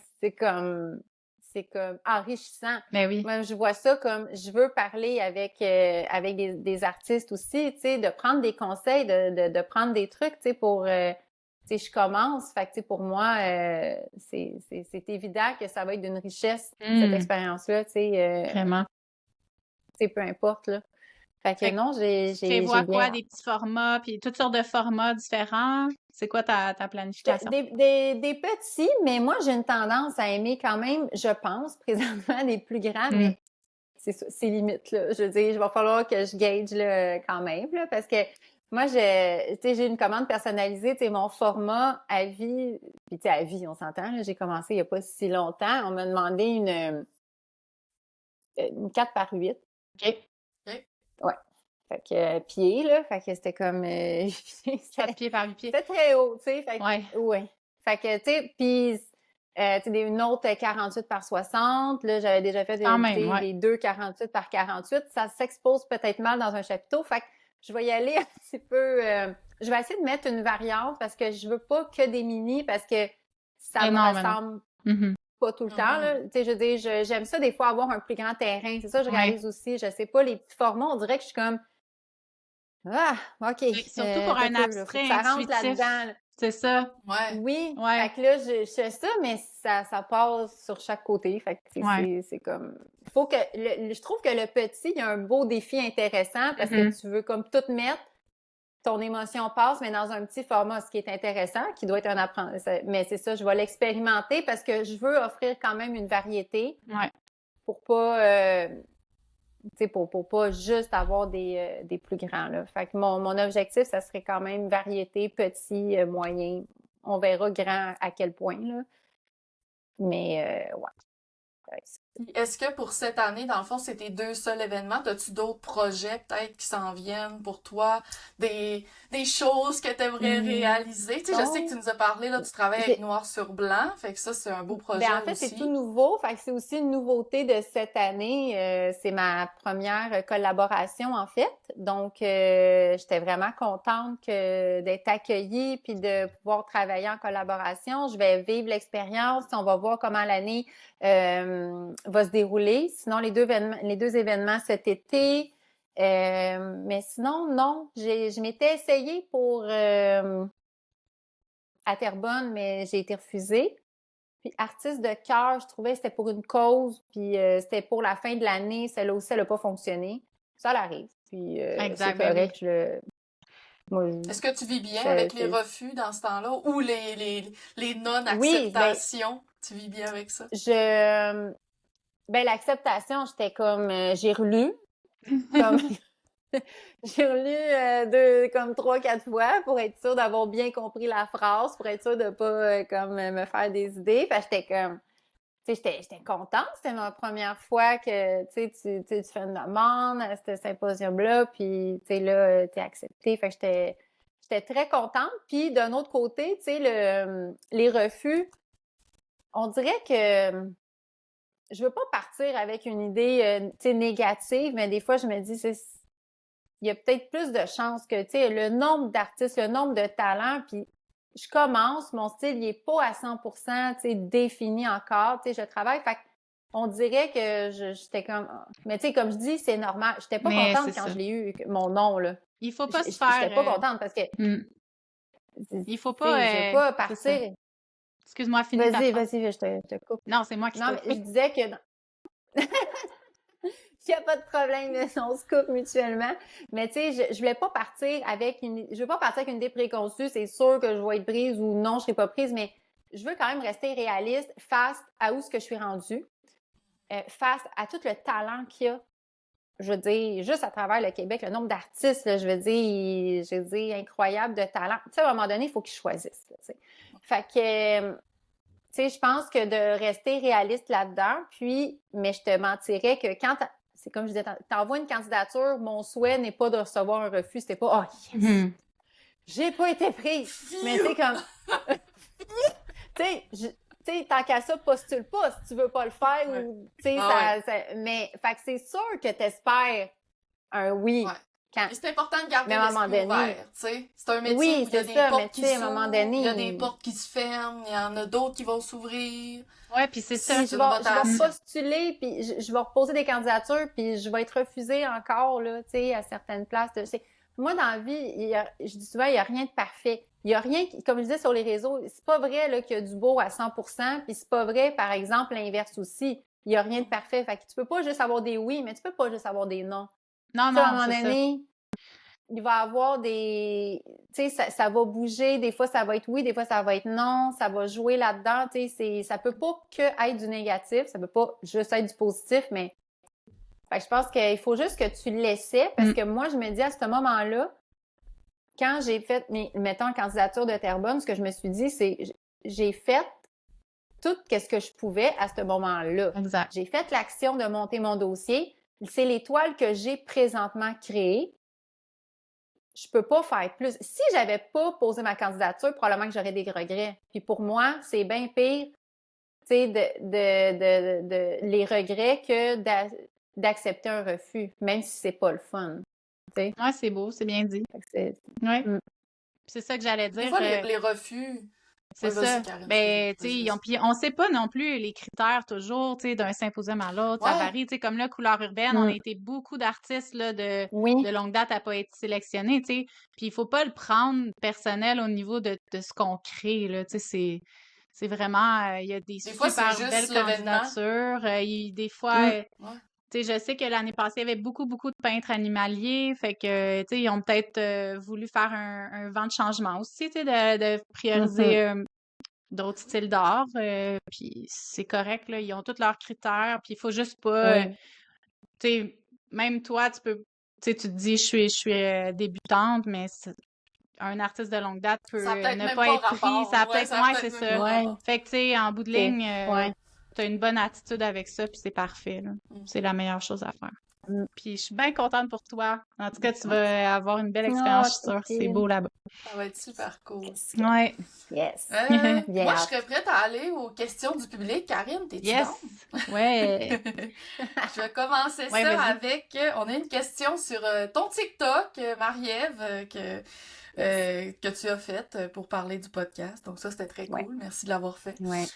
c'est comme enrichissant. Mais oui. Moi, je vois ça comme, je veux parler avec des artistes aussi, tu sais, de prendre des conseils, de prendre des trucs, tu sais, pour, tu sais, je commence. Fait que, tu sais, pour moi, c'est évident que ça va être d'une richesse, cette expérience-là, tu sais, Vraiment. tu sais, peu importe, là. Fait que Fait que non, tu j'ai prévois bien quoi? hâte. Des petits formats, puis toutes sortes de formats différents? C'est quoi ta planification? Des petits, mais moi, j'ai une tendance à aimer quand même, je pense, présentement, des plus grands, mais c'est limite, là. Je veux dire, il va falloir que je gauge, là, quand même, là, parce que moi, tu sais, j'ai une commande personnalisée, tu sais, mon format à vie, puis tu sais, à vie, on s'entend, là, j'ai commencé il n'y a pas si longtemps. On m'a demandé une 4 par 8. OK. Ouais. Fait que pied, là, fait que c'était comme 4 pieds par 8 pieds. c'était très haut, tu sais, fait que Ouais. ouais. Fait que tu sais, puis tu sais, une autre 48 par 60, là, j'avais déjà fait Quand même, ouais. des 2 48 par 48, ça s'expose peut-être mal dans un chapiteau, fait que je vais y aller un petit peu je vais essayer de mettre une variante parce que je veux pas que des mini parce que ça Mais me non. ressemble Mhm. pas tout le temps, là. Tu sais, je veux dire, j'aime ça des fois avoir un plus grand terrain. C'est ça que je réalise aussi. Je sais pas, les petits formats, on dirait que je suis comme ah, OK. Surtout pour un Faut que abstrait ça rentre intuitif. là-dedans. Là. C'est ça. Ouais. Oui. Ouais. Fait que là, je fais ça, mais ça passe sur chaque côté. Fait que c'est comme. Faut que. Je trouve que le petit, il y a un beau défi intéressant parce que tu veux comme tout mettre, ton émotion passe, mais dans un petit format, ce qui est intéressant, qui doit être un apprentissage. Mais c'est ça, je vais l'expérimenter parce que je veux offrir quand même une variété Ouais. pour pas, tu sais, pour pas juste avoir des plus grands, là. Fait que mon objectif, ça serait quand même variété, petit, moyen. On verra grand à quel point, là. Mais, ouais. Puis est-ce que pour cette année, dans le fond, c'est tes 2 seuls événements? As-tu d'autres projets peut-être qui s'en viennent pour toi? Des choses que tu aimerais réaliser? Tu sais, je sais que tu nous as parlé, là, tu travailles avec Noir sur Blanc, fait que ça, c'est un beau projet Ben, en fait, aussi. c'est tout nouveau. Fait que c'est aussi une nouveauté de cette année. C'est ma première collaboration, en fait. Donc, j'étais vraiment contente d'être accueillie puis de pouvoir travailler en collaboration. Je vais vivre l'expérience. On va voir comment l'année va se dérouler. Sinon, les deux événements cet été. Mais sinon, non. Je m'étais essayée pour à Terrebonne, mais j'ai été refusée. Puis artiste de cœur, je trouvais que c'était pour une cause, puis c'était pour la fin de l'année. Celle-là aussi, elle n'a pas fonctionné. Ça l'arrive. Puis c'est correct. Est-ce que tu vis bien avec les refus dans ce temps-là ou les non-acceptations? Oui, tu vis bien avec ça? Ben, l'acceptation, j'étais comme... j'ai relu. Comme... J'ai relu comme 3-4 fois pour être sûre d'avoir bien compris la phrase, pour être sûre de pas comme me faire des idées. Fait que j'étais comme... Tu sais, j'étais contente. C'était ma première fois que, tu fais une demande à ce symposium-là, puis, tu sais, là, t'es acceptée. Fait que j'étais très contente. Puis, d'un autre côté, tu sais, les refus, on dirait que je veux pas partir avec une idée, tu sais, négative, mais des fois, je me dis, il y a peut-être plus de chances que, tu sais, le nombre d'artistes, le nombre de talents, puis je commence, mon style, il est pas à 100%, tu sais, défini encore, tu sais, je travaille, fait on dirait que j'étais comme... Mais tu sais, comme je dis, c'est normal. J'étais pas contente quand je l'ai eu, mon nom, là. Il faut pas se faire... J'étais pas contente parce que... Il faut pas... Je veux pas partir... Excuse-moi, finis ta phrase. Vas-y, je te coupe. Non, c'est moi qui te coupe. Non, mais je disais que... Il n'y a pas de problème, on se coupe mutuellement. Mais tu sais, je voulais pas partir avec je veux pas partir avec une idée préconçue, c'est sûr que je vais être prise ou non, je serai pas prise, mais je veux quand même rester réaliste face à où ce que je suis rendue, face à tout le talent qu'il y a. Je veux dire, juste à travers le Québec, le nombre d'artistes, là, je veux dire, incroyable de talent. Tu sais, à un moment donné, il faut qu'ils choisissent, là, tu sais. Fait que... Tu sais, je pense que de rester réaliste là-dedans, mais je te mentirais que c'est comme je disais, t'envoies une candidature, mon souhait n'est pas de recevoir un refus, c'était pas « Oh, yes! J'ai pas été prise! » Mais tu sais, comme... tu sais, tant qu'à ça, postule pas si tu veux pas le faire ou... Tu sais, mais... Fait que c'est sûr que t'espères un oui. Ouais. Et c'est important de garder l'esprit ouvert, tu sais. C'est un métier où il y a des portes qui s'ouvrent, il y a des portes qui se ferment, il y en a d'autres qui vont s'ouvrir. Ouais, puis c'est ça. Je vais postuler, puis je vais reposer des candidatures, puis je vais être refusée encore, là, tu sais, à certaines places. Moi, dans la vie, je dis souvent, il n'y a rien de parfait. Il y a rien, comme je disais sur les réseaux, c'est pas vrai là, qu'il y a du beau à 100%, puis c'est pas vrai, par exemple, l'inverse aussi. Il n'y a rien de parfait. Fait que tu peux pas juste avoir des oui, mais tu peux pas juste avoir des non. Non, à un moment donné, il va y avoir tu sais, ça va bouger. Des fois, ça va être oui, des fois, ça va être non. Ça va jouer là-dedans. Tu sais, ça peut pas que être du négatif. Ça peut pas juste être du positif, mais... Fait que je pense qu'il faut juste que tu le laissais, parce que moi, je me dis à ce moment-là, quand j'ai fait, mettons, candidature de Terrebonne, ce que je me suis dit, c'est j'ai fait tout ce que je pouvais à ce moment-là. Exact. J'ai fait l'action de monter mon dossier. C'est l'étoile que j'ai présentement créée. Je peux pas faire plus. Si j'avais pas posé ma candidature, probablement que j'aurais des regrets. Puis pour moi, c'est bien pire, tu sais, de les regrets que d'accepter un refus, même si c'est pas le fun. T'sais. Ouais, c'est beau, c'est bien dit. Ouais. C'est ça que j'allais dire. Des fois, les refus... C'est ça. Ben, tu sais, on sait pas non plus les critères toujours, tu sais, d'un symposium à l'autre. Ça varie, tu sais, comme là, Couleur urbaine, on a été beaucoup d'artistes, là, de longue date à pas être sélectionnés, tu sais. Puis il faut pas le prendre personnel au niveau de ce qu'on crée, là, tu sais, c'est vraiment, il y a des super belles candidatures. Des fois, Tu sais, je sais que l'année passée, il y avait beaucoup, beaucoup de peintres animaliers, fait que, tu sais, ils ont peut-être voulu faire un vent de changement aussi, tu sais, de prioriser d'autres styles d'art, puis c'est correct, là, ils ont tous leurs critères, puis il faut juste pas, Oui. tu sais, même toi, tu peux, tu sais, tu te dis, je suis débutante, mais un artiste de longue date peut Ça a peut-être ne même pas pas être pris, ça a rapport. Ouais, peut-être, ça a ouais, peut-être c'est même ça. pas Ouais. rapport. Fait que, tu sais, en bout de OK. ligne, Ouais. t'as une bonne attitude avec ça, puis c'est parfait, là. Mm. C'est la meilleure chose à faire. Mm. Puis je suis bien contente pour toi. En tout cas, tu vas avoir une belle Oh, expérience, je suis sûre. C'est Christine. beau là-bas. Ça va être super cool. Yes. Ouais. Yes. Moi, Bien je hâte. serais prête à aller aux questions du public. Karine, t'es-tu Yes! down? Ouais! Je vais commencer Ouais, ça vas-y. avec... on a une question sur ton TikTok, Marie-Ève, que tu as faite pour parler du podcast. Donc ça, c'était très Ouais. cool. Merci de l'avoir fait. Ouais.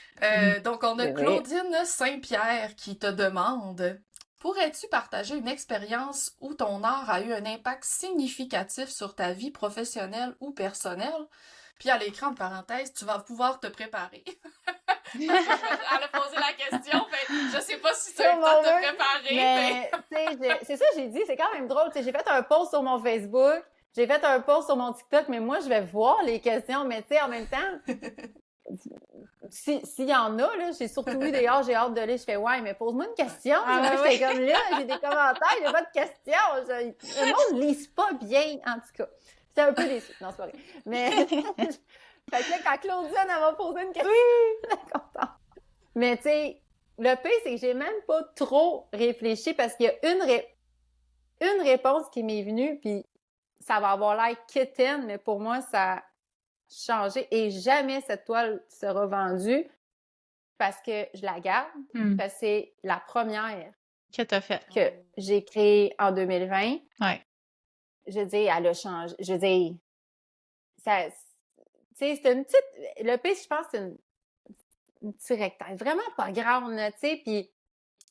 Donc on a C'est vrai. Claudine Saint-Pierre qui te demande... Pourrais-tu partager une expérience où ton art a eu un impact significatif sur ta vie professionnelle ou personnelle? Puis à l'écran de parenthèse, tu vas pouvoir te préparer. Elle a posé la question, fait, je sais pas si tu as eu le temps de te préparer, mais... Mais, c'est ça que j'ai dit, c'est quand même drôle. Tu sais, j'ai fait un post sur mon Facebook, j'ai fait un post sur mon TikTok, mais moi, je vais voir les questions. Mais tu sais, en même temps, s'il y en a, là, j'ai surtout eu des j'ai hâte de lire. Je fais, ouais, mais pose-moi une question. Ah, Moi, ouais, j'étais comme là, j'ai des commentaires, j'ai pas de questions. Le monde ne lise pas bien, en tout cas. J'étais un peu déçue. Non, c'est pas vrai. Mais, fait que là, quand Claudine, elle m'a posé une question, j'étais contente. Mais tu sais, le pire, c'est que j'ai même pas trop réfléchi parce qu'il y a une réponse qui m'est venue, puis ça va avoir l'air quétaine, mais pour moi, ça a changé. Et jamais cette toile sera vendue parce que je la garde, parce que c'est la première Que t'as fait. que j'ai créée en 2020. Ouais. Je veux dire, elle a changé. Je veux dire, ça, tu sais, c'est une petite... Le pire, je pense, c'est une petite rectangle. Vraiment pas grande, là, tu sais, puis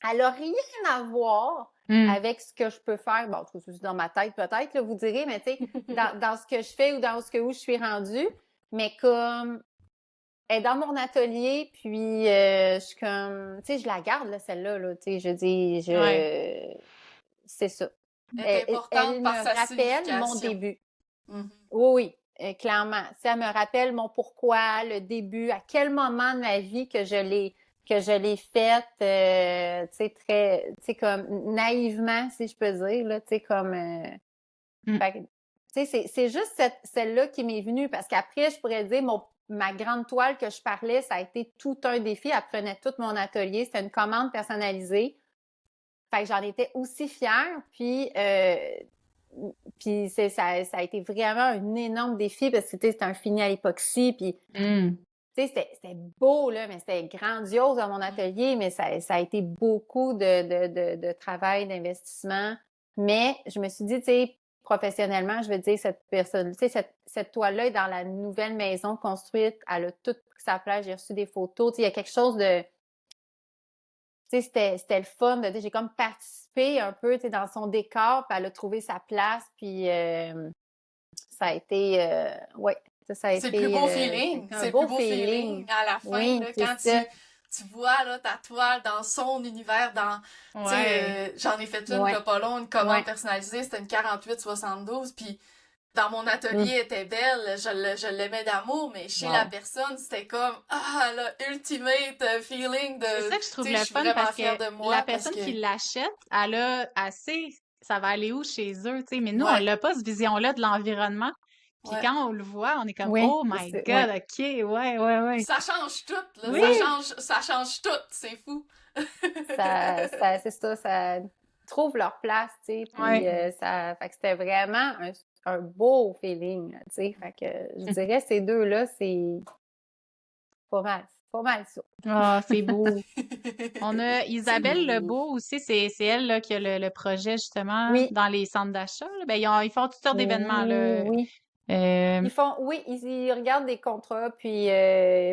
elle a rien à voir avec ce que je peux faire. Bon, c'est dans ma tête peut-être, là, vous direz, mais tu sais, dans ce que je fais ou dans où je suis rendue, mais comme elle est dans mon atelier, puis je suis comme, tu sais, je la garde, là, celle-là, là, tu sais, je dis, c'est ça. Elle est importante Elle par me sa rappelle mon signification. début. Mhm. Oui, clairement. Ça me rappelle mon pourquoi, le début, à quel moment de ma vie que je l'ai faite, tu sais, très, tu sais, comme naïvement, si je peux dire, là, tu sais, comme... fait que, tu sais, c'est juste celle-là qui m'est venue, parce qu'après, je pourrais dire, ma grande toile que je parlais, ça a été tout un défi. Elle prenait tout mon atelier. C'était une commande personnalisée. Fait que j'en étais aussi fière, puis ça a été vraiment un énorme défi parce que c'était un fini à l'époxy, puis c'était beau, là, mais c'était grandiose dans mon atelier, mais ça a été beaucoup de travail, d'investissement. Mais je me suis dit, tu sais, professionnellement, je veux dire, cette personne, tu sais, cette toile-là est dans la nouvelle maison construite, elle a tout pris sa place, j'ai reçu des photos, tu sais, il y a quelque chose de... Tu sais, c'était le fun, j'ai comme participé un peu, tu sais, dans son décor, puis elle a trouvé sa place, puis ça a été, ouais, ça a été... C'est le plus beau feeling. C'est le plus beau feeling à la fin, oui, là, quand tu vois là, ta toile dans son univers, j'en ai fait une, là, pas long, une commande personnalisée, c'était une 48-72, puis dans mon atelier, elle était belle, je l'aimais d'amour, mais chez la personne, c'était comme, le ultimate feeling de... C'est ça que je trouve le suis fun, vraiment parce fière que de moi, la personne qui l'achète, elle a assez... Ça va aller où chez eux, tu sais, mais nous, Ouais. on n'a pas cette vision-là de l'environnement. Puis quand on le voit, on est comme, oh my God, OK, ouais. Ça change tout, là. Oui. Ça change tout, c'est fou. C'est ça, ça trouve leur place, tu sais, puis fait que c'était vraiment un beau feeling, tu sais, fait que je dirais ces deux-là, c'est pas mal ça. Ah, c'est beau. On a Isabelle Lebeau aussi, c'est elle là, qui a le projet justement dans les centres d'achat. Ben, ils font toutes sortes d'événements, là. Oui. Ils regardent des contrats, puis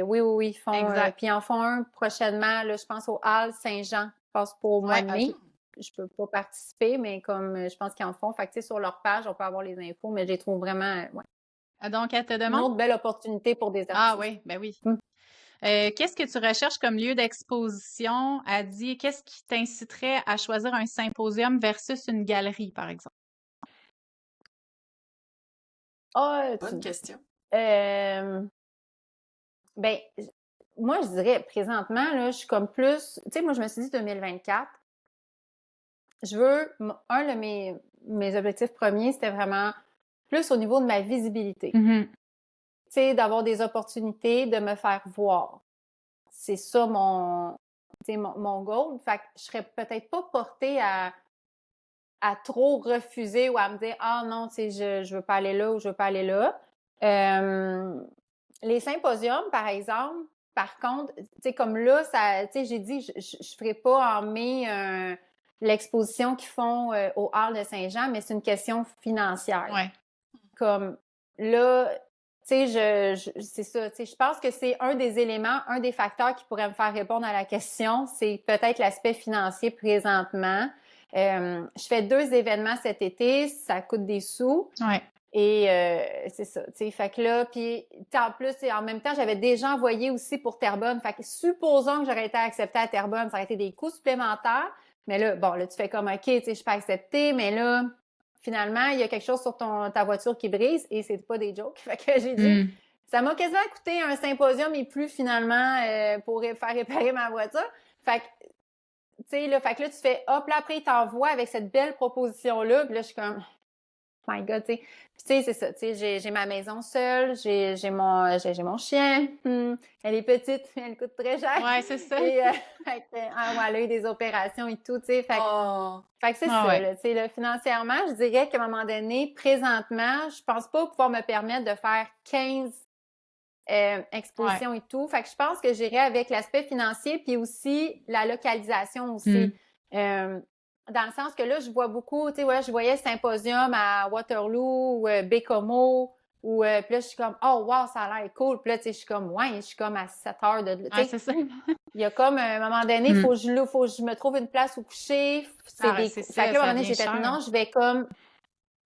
oui, ils font. Puis ils en font un prochainement, là, je pense au Hall Saint-Jean, je pense pour au mois de mai. Je peux pas participer, mais comme je pense qu'ils en font. Fait que, tu sais, sur leur page, on peut avoir les infos, mais je les trouve vraiment, Donc, elle te demande? Une autre belle opportunité pour des artistes. Ah oui, ben oui. Qu'est-ce que tu recherches comme lieu d'exposition? Elle dit, qu'est-ce qui t'inciterait à choisir un symposium versus une galerie, par exemple? Ah, Bonne question. ben, moi, je dirais, présentement, là, je suis comme plus... Tu sais, moi, je me suis dit 2024, je veux... Un de mes objectifs premiers, c'était vraiment plus au niveau de ma visibilité. Mhm. Tu sais, d'avoir des opportunités, de me faire voir. C'est ça mon goal. Fait que je serais peut-être pas portée à trop refuser ou à me dire ah non, tu sais, je veux pas aller là ou je veux pas aller là. Les symposiums, par exemple, par contre, tu sais, comme là, ça, tu sais, j'ai dit, je ferai pas en mai l'exposition qu'ils font au Hall de Saint-Jean, mais c'est une question financière. Ouais. Comme là, tu sais, c'est ça, tu sais, je pense que c'est un des éléments, un des facteurs qui pourrait me faire répondre à la question, c'est peut-être l'aspect financier présentement. Je fais 2 événements cet été, ça coûte des sous. Ouais. Et c'est ça, tu sais, fait que là, puis en plus, en même temps, j'avais déjà envoyé aussi pour Terrebonne, fait que supposons que j'aurais été acceptée à Terrebonne, ça aurait été des coûts supplémentaires, mais là, bon, là, tu fais comme, OK, tu sais, je peux accepter, mais là, finalement, il y a quelque chose sur ta voiture qui brise, et c'est pas des jokes, fait que j'ai dit, ça m'a quasiment coûté un symposium et plus, finalement, pour faire réparer ma voiture, fait que, tu sais, là, fait que là, tu fais, hop, là, après, il t'envoie avec cette belle proposition-là, puis là, je suis comme... My God, tu sais. Puis, tu sais, c'est ça, tu sais, j'ai ma maison seule, j'ai mon chien. Elle est petite, elle coûte très cher. Ouais, c'est ça. Et fait que, ouais, elle a eu des opérations et tout, tu sais. Fait que c'est ça, ouais. là, tu sais, là, financièrement, je dirais qu'à un moment donné, présentement, je pense pas pouvoir me permettre de faire 15 expositions et tout. Fait que je pense que j'irai avec l'aspect financier puis aussi la localisation aussi. Dans le sens que là, je vois beaucoup, tu sais, ouais, je voyais Symposium à Waterloo ou Bécomo, ou puis là, je suis comme, oh, wow, ça a l'air cool. Puis là, tu sais, je suis comme, ouais, je suis comme à 7 heures de... Ah, c'est ça. Il y a comme, à un moment donné, il faut que je me trouve une place où coucher. C'est ça, Fait que là, à un moment donné, j'ai fait, cher. non, je vais comme...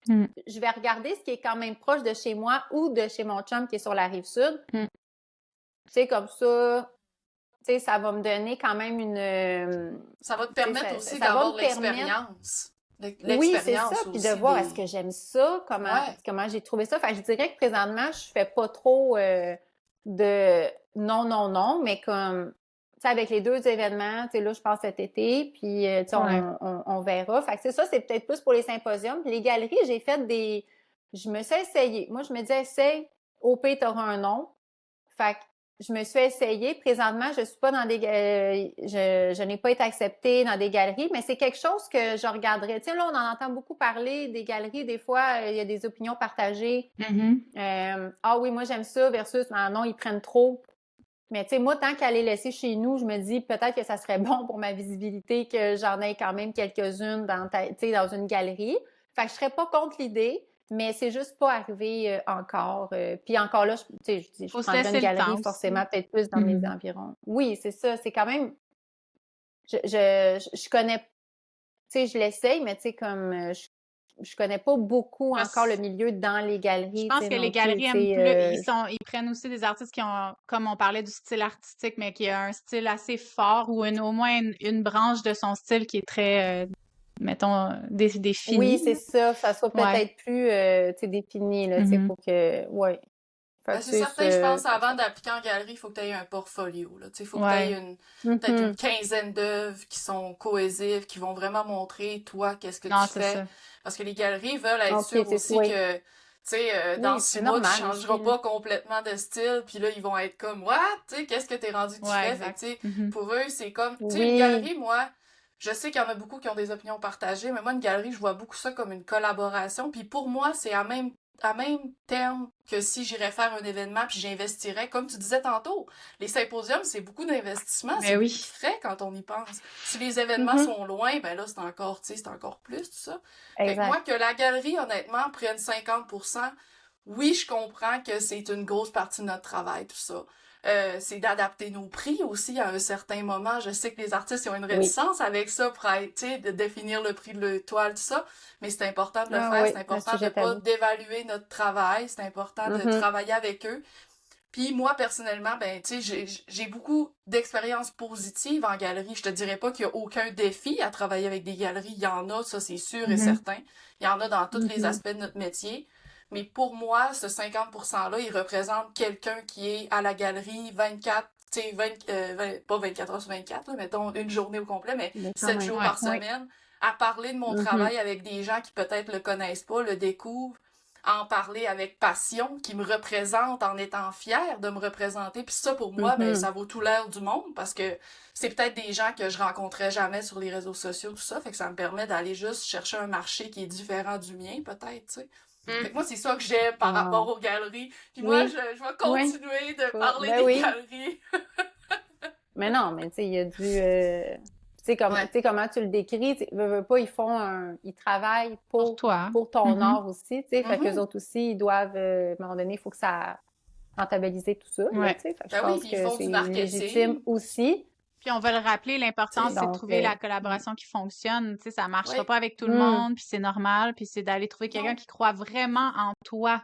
Je vais regarder ce qui est quand même proche de chez moi ou de chez mon chum qui est sur la Rive-Sud. Tu sais, comme ça... Tu sais, ça va me donner quand même une... Ça va te permettre ça- aussi ça va d'avoir me permettre- l'expérience. Oui, c'est ça. L'expérience Puis de aussi voir des- est-ce que j'aime ça, comment Ouais. j'ai trouvé ça. Fait que je dirais que présentement, je fais pas trop de non, mais comme, tu sais, avec les 2 événements, tu sais, là, je passe cet été, puis, tu sais, on verra. Fait que c'est ça, c'est peut-être plus pour les symposiums. Puis les galeries, j'ai fait je me suis essayée. Moi, je me disais, essaye, au pire, t'auras un nom. Fait que je me suis essayée. Présentement, je suis pas dans des... je n'ai pas été acceptée dans des galeries, mais c'est quelque chose que je regarderais. Tu sais, là, on en entend beaucoup parler des galeries. Des fois, il y a des opinions partagées. Ah oui, moi, j'aime ça versus ah non, ils prennent trop. Mais tu sais, moi, tant qu'à les laisser chez nous, je me dis peut-être que ça serait bon pour ma visibilité que j'en ai quand même quelques-unes dans une galerie. Fait que je serais pas contre l'idée, mais c'est juste pas arrivé encore. Puis encore là, tu sais, je dis, je Faut se prendrais laisser une le temps galerie aussi. forcément peut-être plus dans mes environs. Oui, c'est ça. C'est quand même... Je connais... Tu sais, je l'essaye, mais tu sais, comme... je connais pas beaucoup encore le milieu dans les galeries. Je pense tu sais, que les non plus, galeries tu aiment sais, plus, ils prennent aussi des artistes qui ont, comme on parlait du style artistique, mais qui a un style assez fort ou au moins une branche de son style qui est très, mettons, définie. Oui, c'est ça. Ça soit peut-être plus, tu sais, défini, là, tu sais, pour que... Ouais. Ben, c'est certain, je pense, avant d'appliquer en galerie, il faut que tu aies un portfolio. Il faut que tu aies peut-être une quinzaine d'œuvres qui sont cohésives, qui vont vraiment montrer, toi, qu'est-ce que tu fais. Ça. Parce que les galeries veulent être sûres aussi que, tu sais, dans 6 mois, tu changeras pas complètement de style, puis là, ils vont être comme, what? Tu sais, qu'est-ce que t'es rendu que tu fais? Fait que, tu sais, pour eux, c'est comme, tu sais, une galerie, moi, je sais qu'il y en a beaucoup qui ont des opinions partagées, mais moi, une galerie, je vois beaucoup ça comme une collaboration, puis pour moi, c'est à même terme que si j'irais faire un événement puis j'investirais, comme tu disais tantôt, les symposiums, c'est beaucoup d'investissement, c'est beaucoup de frais quand on y pense. Si les événements sont loin, ben là, c'est encore plus, tout ça. Fait que moi, que la galerie, honnêtement, prenne 50%, oui, je comprends que c'est une grosse partie de notre travail, tout ça. C'est d'adapter nos prix aussi à un certain moment. Je sais que les artistes ils ont une réticence avec ça pour de définir le prix de l'étoile, tout ça, mais c'est important de le faire, c'est important de ne pas dévaluer notre travail, c'est important de travailler avec eux. Puis moi, personnellement, ben, tu sais, j'ai beaucoup d'expériences positives en galerie. Je te dirais pas qu'il y a aucun défi à travailler avec des galeries. Il y en a, ça c'est sûr et certain. Il y en a dans tous les aspects de notre métier. Mais pour moi, ce 50%-là, il représente quelqu'un qui est à la galerie 24, tu sais, pas 24 heures sur 24, là, mettons une journée au complet, mais 7 jours par semaine, à parler de mon travail avec des gens qui peut-être le connaissent pas, le découvrent, à en parler avec passion, qui me représentent en étant fière de me représenter. Puis ça, pour moi, ben, ça vaut tout l'air du monde parce que c'est peut-être des gens que je rencontrais jamais sur les réseaux sociaux, tout ça. Fait que ça me permet d'aller juste chercher un marché qui est différent du mien, peut-être, tu sais. Fait que moi, c'est ça que j'aime par rapport aux galeries. Puis moi, je vais continuer de parler des galeries. Mais non, mais tu sais, il y a du... tu sais, comment tu le décris, veux pas, ils travaillent pour toi. Pour ton art aussi, tu sais. Fait qu'eux autres aussi, ils doivent, à un moment donné, il faut que ça rentabilise tout ça, tu sais. Fait que je pense que c'est légitime aussi. Puis on va le rappeler, l'important, c'est de trouver la collaboration qui fonctionne. Tu sais, ça marchera pas avec tout le monde, puis c'est normal, puis c'est d'aller trouver quelqu'un qui croit vraiment en toi.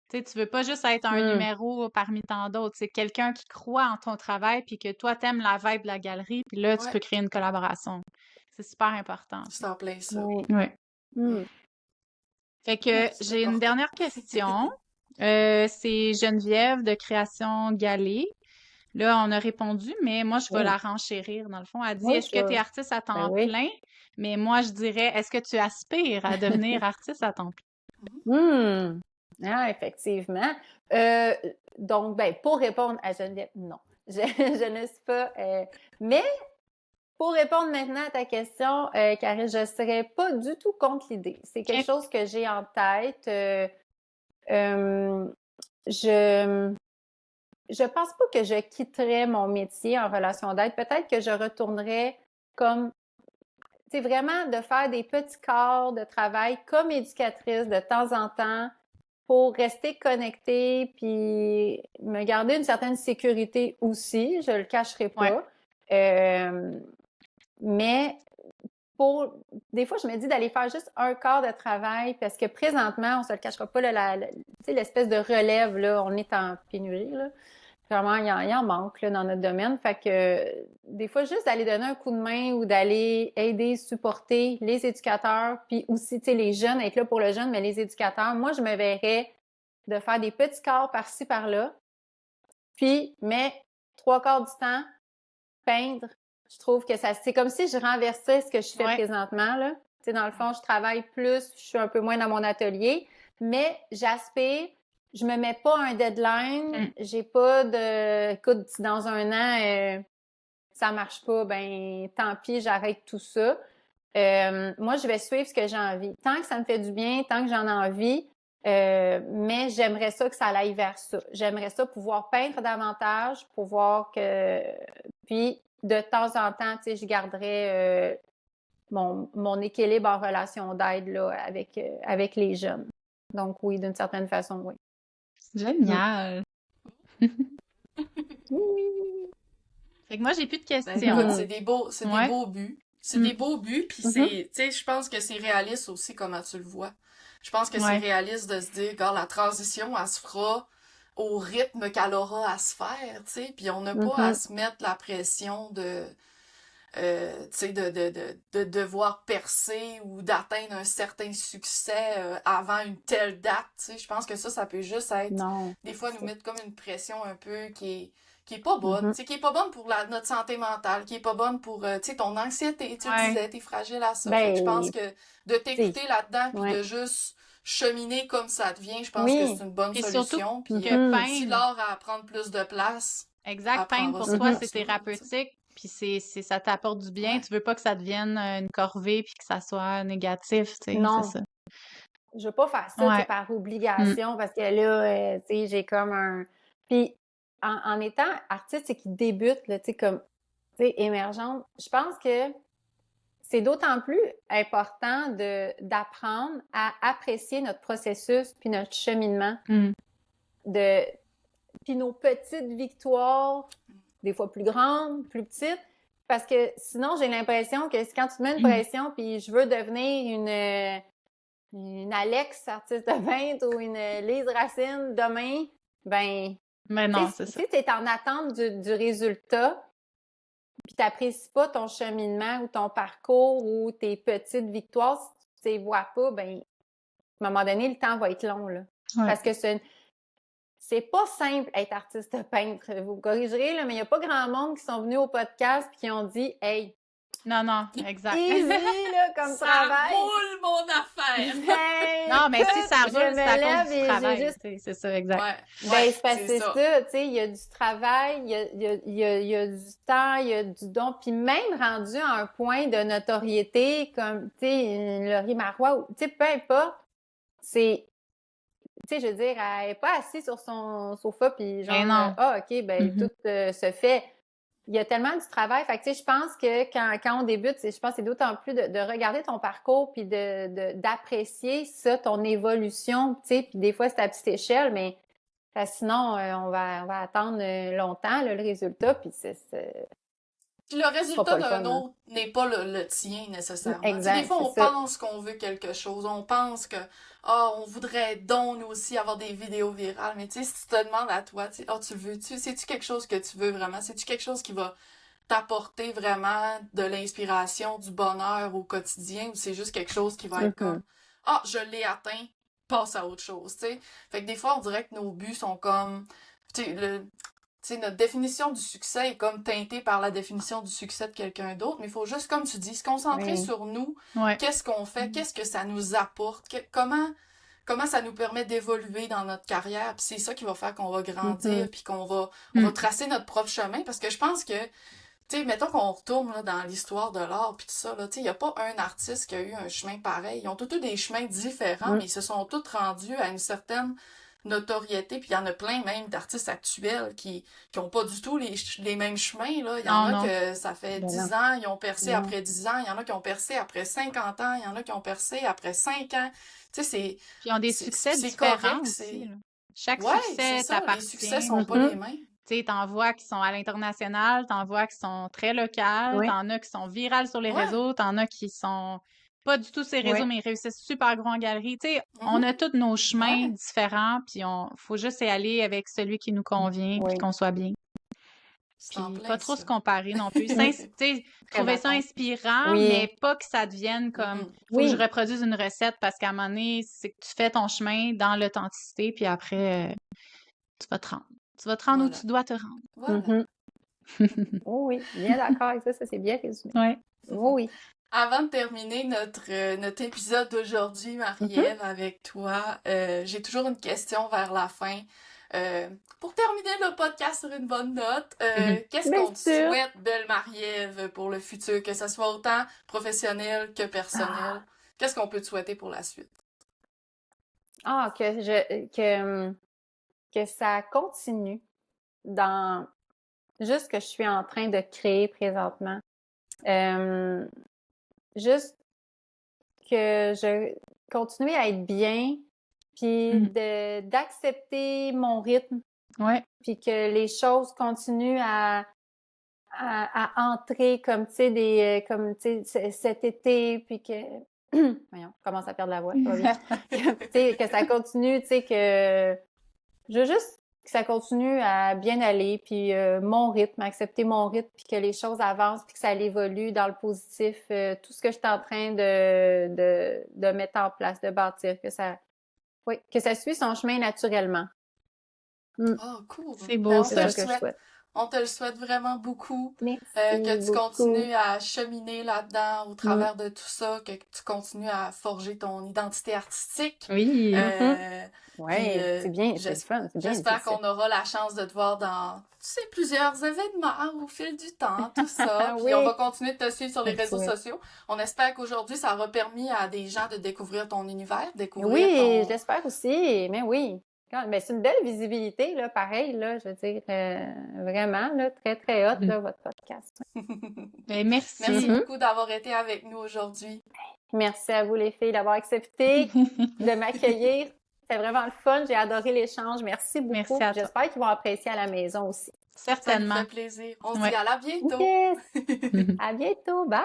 Tu sais, tu veux pas juste être un numéro parmi tant d'autres. C'est quelqu'un qui croit en ton travail, puis que toi, t'aimes la vibe de la galerie, puis là, tu peux créer une collaboration. C'est super important. C'est en plein ça. Fait que j'ai une dernière question. C'est Geneviève de Création Galé. Là, on a répondu, mais moi, je vais la renchérir, dans le fond. Elle dit, est-ce que tu es artiste à temps plein? Mais moi, je dirais, est-ce que tu aspires à devenir artiste à temps plein? Ah, effectivement. Donc, ben, pour répondre à Geneviève, non. Je ne suis pas... mais, pour répondre maintenant à ta question, Karine, je ne serais pas du tout contre l'idée. C'est quelque chose que j'ai en tête. Je pense pas que je quitterais mon métier en relation d'aide. Peut-être que je retournerais comme, tu sais, vraiment de faire des petits corps de travail comme éducatrice de temps en temps pour rester connectée puis me garder une certaine sécurité aussi. Je le cacherai pas. Mais des fois, je me dis d'aller faire juste un quart de travail parce que présentement, on se le cachera pas, tu sais, l'espèce de relève, là, on est en pénurie, là. Vraiment, il y en manque là, dans notre domaine. Fait que des fois, juste d'aller donner un coup de main ou d'aller aider, supporter les éducateurs, puis aussi, tu sais, les jeunes, être là pour le jeune, mais les éducateurs, moi, je me verrais de faire des petits corps par-ci, par-là. Puis, mais 3/4 du temps, peindre. Je trouve que c'est comme si je renversais ce que je fais présentement, là. Tu sais, dans le fond, je travaille plus, je suis un peu moins dans mon atelier, mais j'aspire. Je me mets pas un deadline, j'ai pas de... Écoute, si dans un an, ça marche pas, ben tant pis, j'arrête tout ça. Moi, je vais suivre ce que j'ai envie. Tant que ça me fait du bien, tant que j'en ai envie, mais j'aimerais ça que ça aille vers ça. J'aimerais ça pouvoir peindre davantage, pouvoir que... Puis, de temps en temps, tu sais, je garderais mon équilibre en relation d'aide là, avec les jeunes. Donc, oui, d'une certaine façon, oui. Génial! Oui! Fait que moi, j'ai plus de questions. Ben, écoute, c'est des beaux buts. C'est des beaux buts, puis tu sais, je pense que c'est réaliste aussi comment tu le vois. Je pense que c'est réaliste de se dire, regarde, la transition, elle se fera au rythme qu'elle aura à se faire, tu sais, puis on n'a pas à se mettre la pression de... tu sais, de devoir percer ou d'atteindre un certain succès avant une telle date, tu sais. Je pense que ça peut juste être, des fois, nous mettre comme une pression un peu qui est pas bonne, tu sais, qui est pas bonne pour notre santé mentale, qui est pas bonne pour, tu sais, ton anxiété, tu disais, t'es fragile à ça. Fait que je pense que de t'écouter là-dedans puis de juste cheminer comme ça devient, je pense que c'est une bonne solution. Puis si l'art a à prendre plus de place... Exact, peindre pour toi, c'est thérapeutique. Puis ça t'apporte du bien. Tu veux pas que ça devienne une corvée puis que ça soit négatif, tu sais, non. c'est ça. Je veux pas faire ça par obligation parce que là, tu sais, j'ai comme un... Puis, en étant artiste et qui débute, là, tu sais, comme, tu sais, émergente, je pense que c'est d'autant plus important d'apprendre à apprécier notre processus puis notre cheminement. Puis nos petites victoires, des fois plus grandes, plus petites, parce que sinon, j'ai l'impression que quand tu te mets une pression, puis je veux devenir une Alex, artiste de peintre, ou une Lise Racine demain, ben Mais non, c'est ça. Si tu es en attente du résultat, puis tu n'apprécies pas ton cheminement ou ton parcours ou tes petites victoires, si tu ne les vois pas, ben à un moment donné, le temps va être long, là. Ouais. Parce que c'est pas simple être artiste peintre. Vous me corrigerez, là, mais il n'y a pas grand monde qui sont venus au podcast et qui ont dit « Hey, Non, exact. easy, là, comme Ça travail! » roule, mon affaire! Ben, Non, mais si ça écoute, roule, je c'est à me cause lève du et j'ai travail. juste C'est ça, exact. Ouais, ben, c'est parce que c'est ça. ça, tu sais, il y a du travail, il y a du temps, il y a du don, puis même rendu à un point de notoriété, comme, tu sais, Laurie Marois, tu sais, peu importe, c'est, tu sais, je veux dire, elle est pas assise sur son sofa, puis genre, Ben non. OK, ben, tout se fait. Il y a tellement du travail, fait que, tu sais, je pense que quand on débute, je pense que c'est d'autant plus de regarder ton parcours, puis d'apprécier ça, ton évolution, tu sais, puis des fois, c'est à petite échelle, mais parce que sinon, on va attendre longtemps là, le résultat, puis Puis le résultat pas le d'un fun, hein. autre n'est pas le tien nécessairement. Exact, Des fois, on c'est ça. pense qu'on veut quelque chose, on pense que on voudrait donc nous aussi avoir des vidéos virales, mais tu sais, si tu te demandes à toi, tu sais, tu le veux-tu, c'est-tu quelque chose que tu veux vraiment, c'est-tu quelque chose qui va t'apporter vraiment de l'inspiration, du bonheur au quotidien, ou c'est juste quelque chose qui va être comme je l'ai atteint, passe à autre chose, tu sais. Fait que des fois, on dirait que nos buts sont comme, tu sais, notre définition du succès est comme teintée par la définition du succès de quelqu'un d'autre, mais il faut juste, comme tu dis, se concentrer Oui. sur nous. Ouais. Qu'est-ce qu'on fait? Qu'est-ce que ça nous apporte? Comment ça nous permet d'évoluer dans notre carrière? Puis c'est ça qui va faire qu'on va grandir, puis qu'on va, on va tracer notre propre chemin. Parce que je pense que, tu sais, mettons qu'on retourne là, dans l'histoire de l'art, puis tout ça, là, tu sais, il n'y a pas un artiste qui a eu un chemin pareil. Ils ont tous eu des chemins différents, mais ils se sont tous rendus à une certaine notoriété, puis il y en a plein même d'artistes actuels qui ont pas du tout les mêmes chemins, là. Il y en a que ça fait 10 ans, ils ont percé après 10 ans, il y en a qui ont percé après 50 ans, il y en a qui ont percé après 5 ans. Tu sais, c'est... Puis ils ont des succès c'est différents correct, aussi, là. Chaque Ouais, succès c'est ça, les t'appartient. succès sont pas les mêmes. Tu sais, t'en vois qui sont à l'international, t'en vois qui sont très locales, Oui. t'en as qui sont virales sur les Ouais. réseaux, t'en as qui sont pas du tout ces réseaux, Oui. mais ils réussissent super gros en galerie. Tu sais, on a tous nos chemins Ouais. différents, puis faut juste y aller avec celui qui nous convient, puis Oui. qu'on soit bien. C'est en Puis plein pas trop ça. se comparer non plus. Tu sais, trouver ça d'accord. inspirant, Oui. mais pas que ça devienne comme faut que je reproduise une recette parce qu'à un moment donné, c'est que tu fais ton chemin dans l'authenticité, puis après, tu vas te rendre. Tu vas te rendre où Voilà. tu dois te rendre. Voilà. Oh oui, bien d'accord avec ça, c'est bien résumé. Ouais. Oh oui. Avant de terminer notre épisode d'aujourd'hui, Marie-Ève, avec toi, j'ai toujours une question vers la fin. Pour terminer le podcast sur une bonne note, qu'est-ce Bien qu'on te sûr. souhaite, belle Marie-Ève, pour le futur, que ça soit autant professionnel que personnel? Qu'est-ce qu'on peut te souhaiter pour la suite? Ah, que ça continue dans juste ce que je suis en train de créer présentement. Juste que je continue à être bien, puis d'accepter mon rythme, Ouais. puis que les choses continuent à entrer comme, tu sais, comme, tu sais, cet été, puis que... Voyons, je commence à perdre la voix, ça va bien. Tu sais, que ça continue, tu sais, que... Je veux juste que ça continue à bien aller, puis mon rythme, accepter mon rythme, puis que les choses avancent, puis que ça évolue dans le positif. Tout ce que je suis en train de mettre en place, de bâtir, que ça suit son chemin naturellement. Oh, cool! C'est beau, Ben, ça. C'est ça que je souhaite. On te le souhaite vraiment beaucoup. Merci Que tu beaucoup. continues à cheminer là-dedans au travers de tout ça, que tu continues à forger ton identité artistique. Oui. Oui, Puis, c'est bien, c'est le fun. C'est bien J'espère difficile. qu'on aura la chance de te voir dans, tu sais, plusieurs événements au fil du temps, tout ça. Puis Oui. on va continuer de te suivre sur les Je réseaux souhaite. sociaux. On espère qu'aujourd'hui, ça aura permis à des gens de découvrir ton univers, découvrir Oui, ton... je l'espère aussi, mais oui. Mais c'est une belle visibilité, là, pareil, là, je veux dire, vraiment, là, très, très hot, là, votre podcast. Ben, merci. Merci beaucoup d'avoir été avec nous aujourd'hui. Merci à vous, les filles, d'avoir accepté de m'accueillir. C'était vraiment le fun. J'ai adoré l'échange. Merci beaucoup. Merci à toi. J'espère qu'ils vont apprécier à la maison aussi. Ça nous Certainement. fait plaisir. On se dit à la bientôt. Yes! À bientôt. Bye!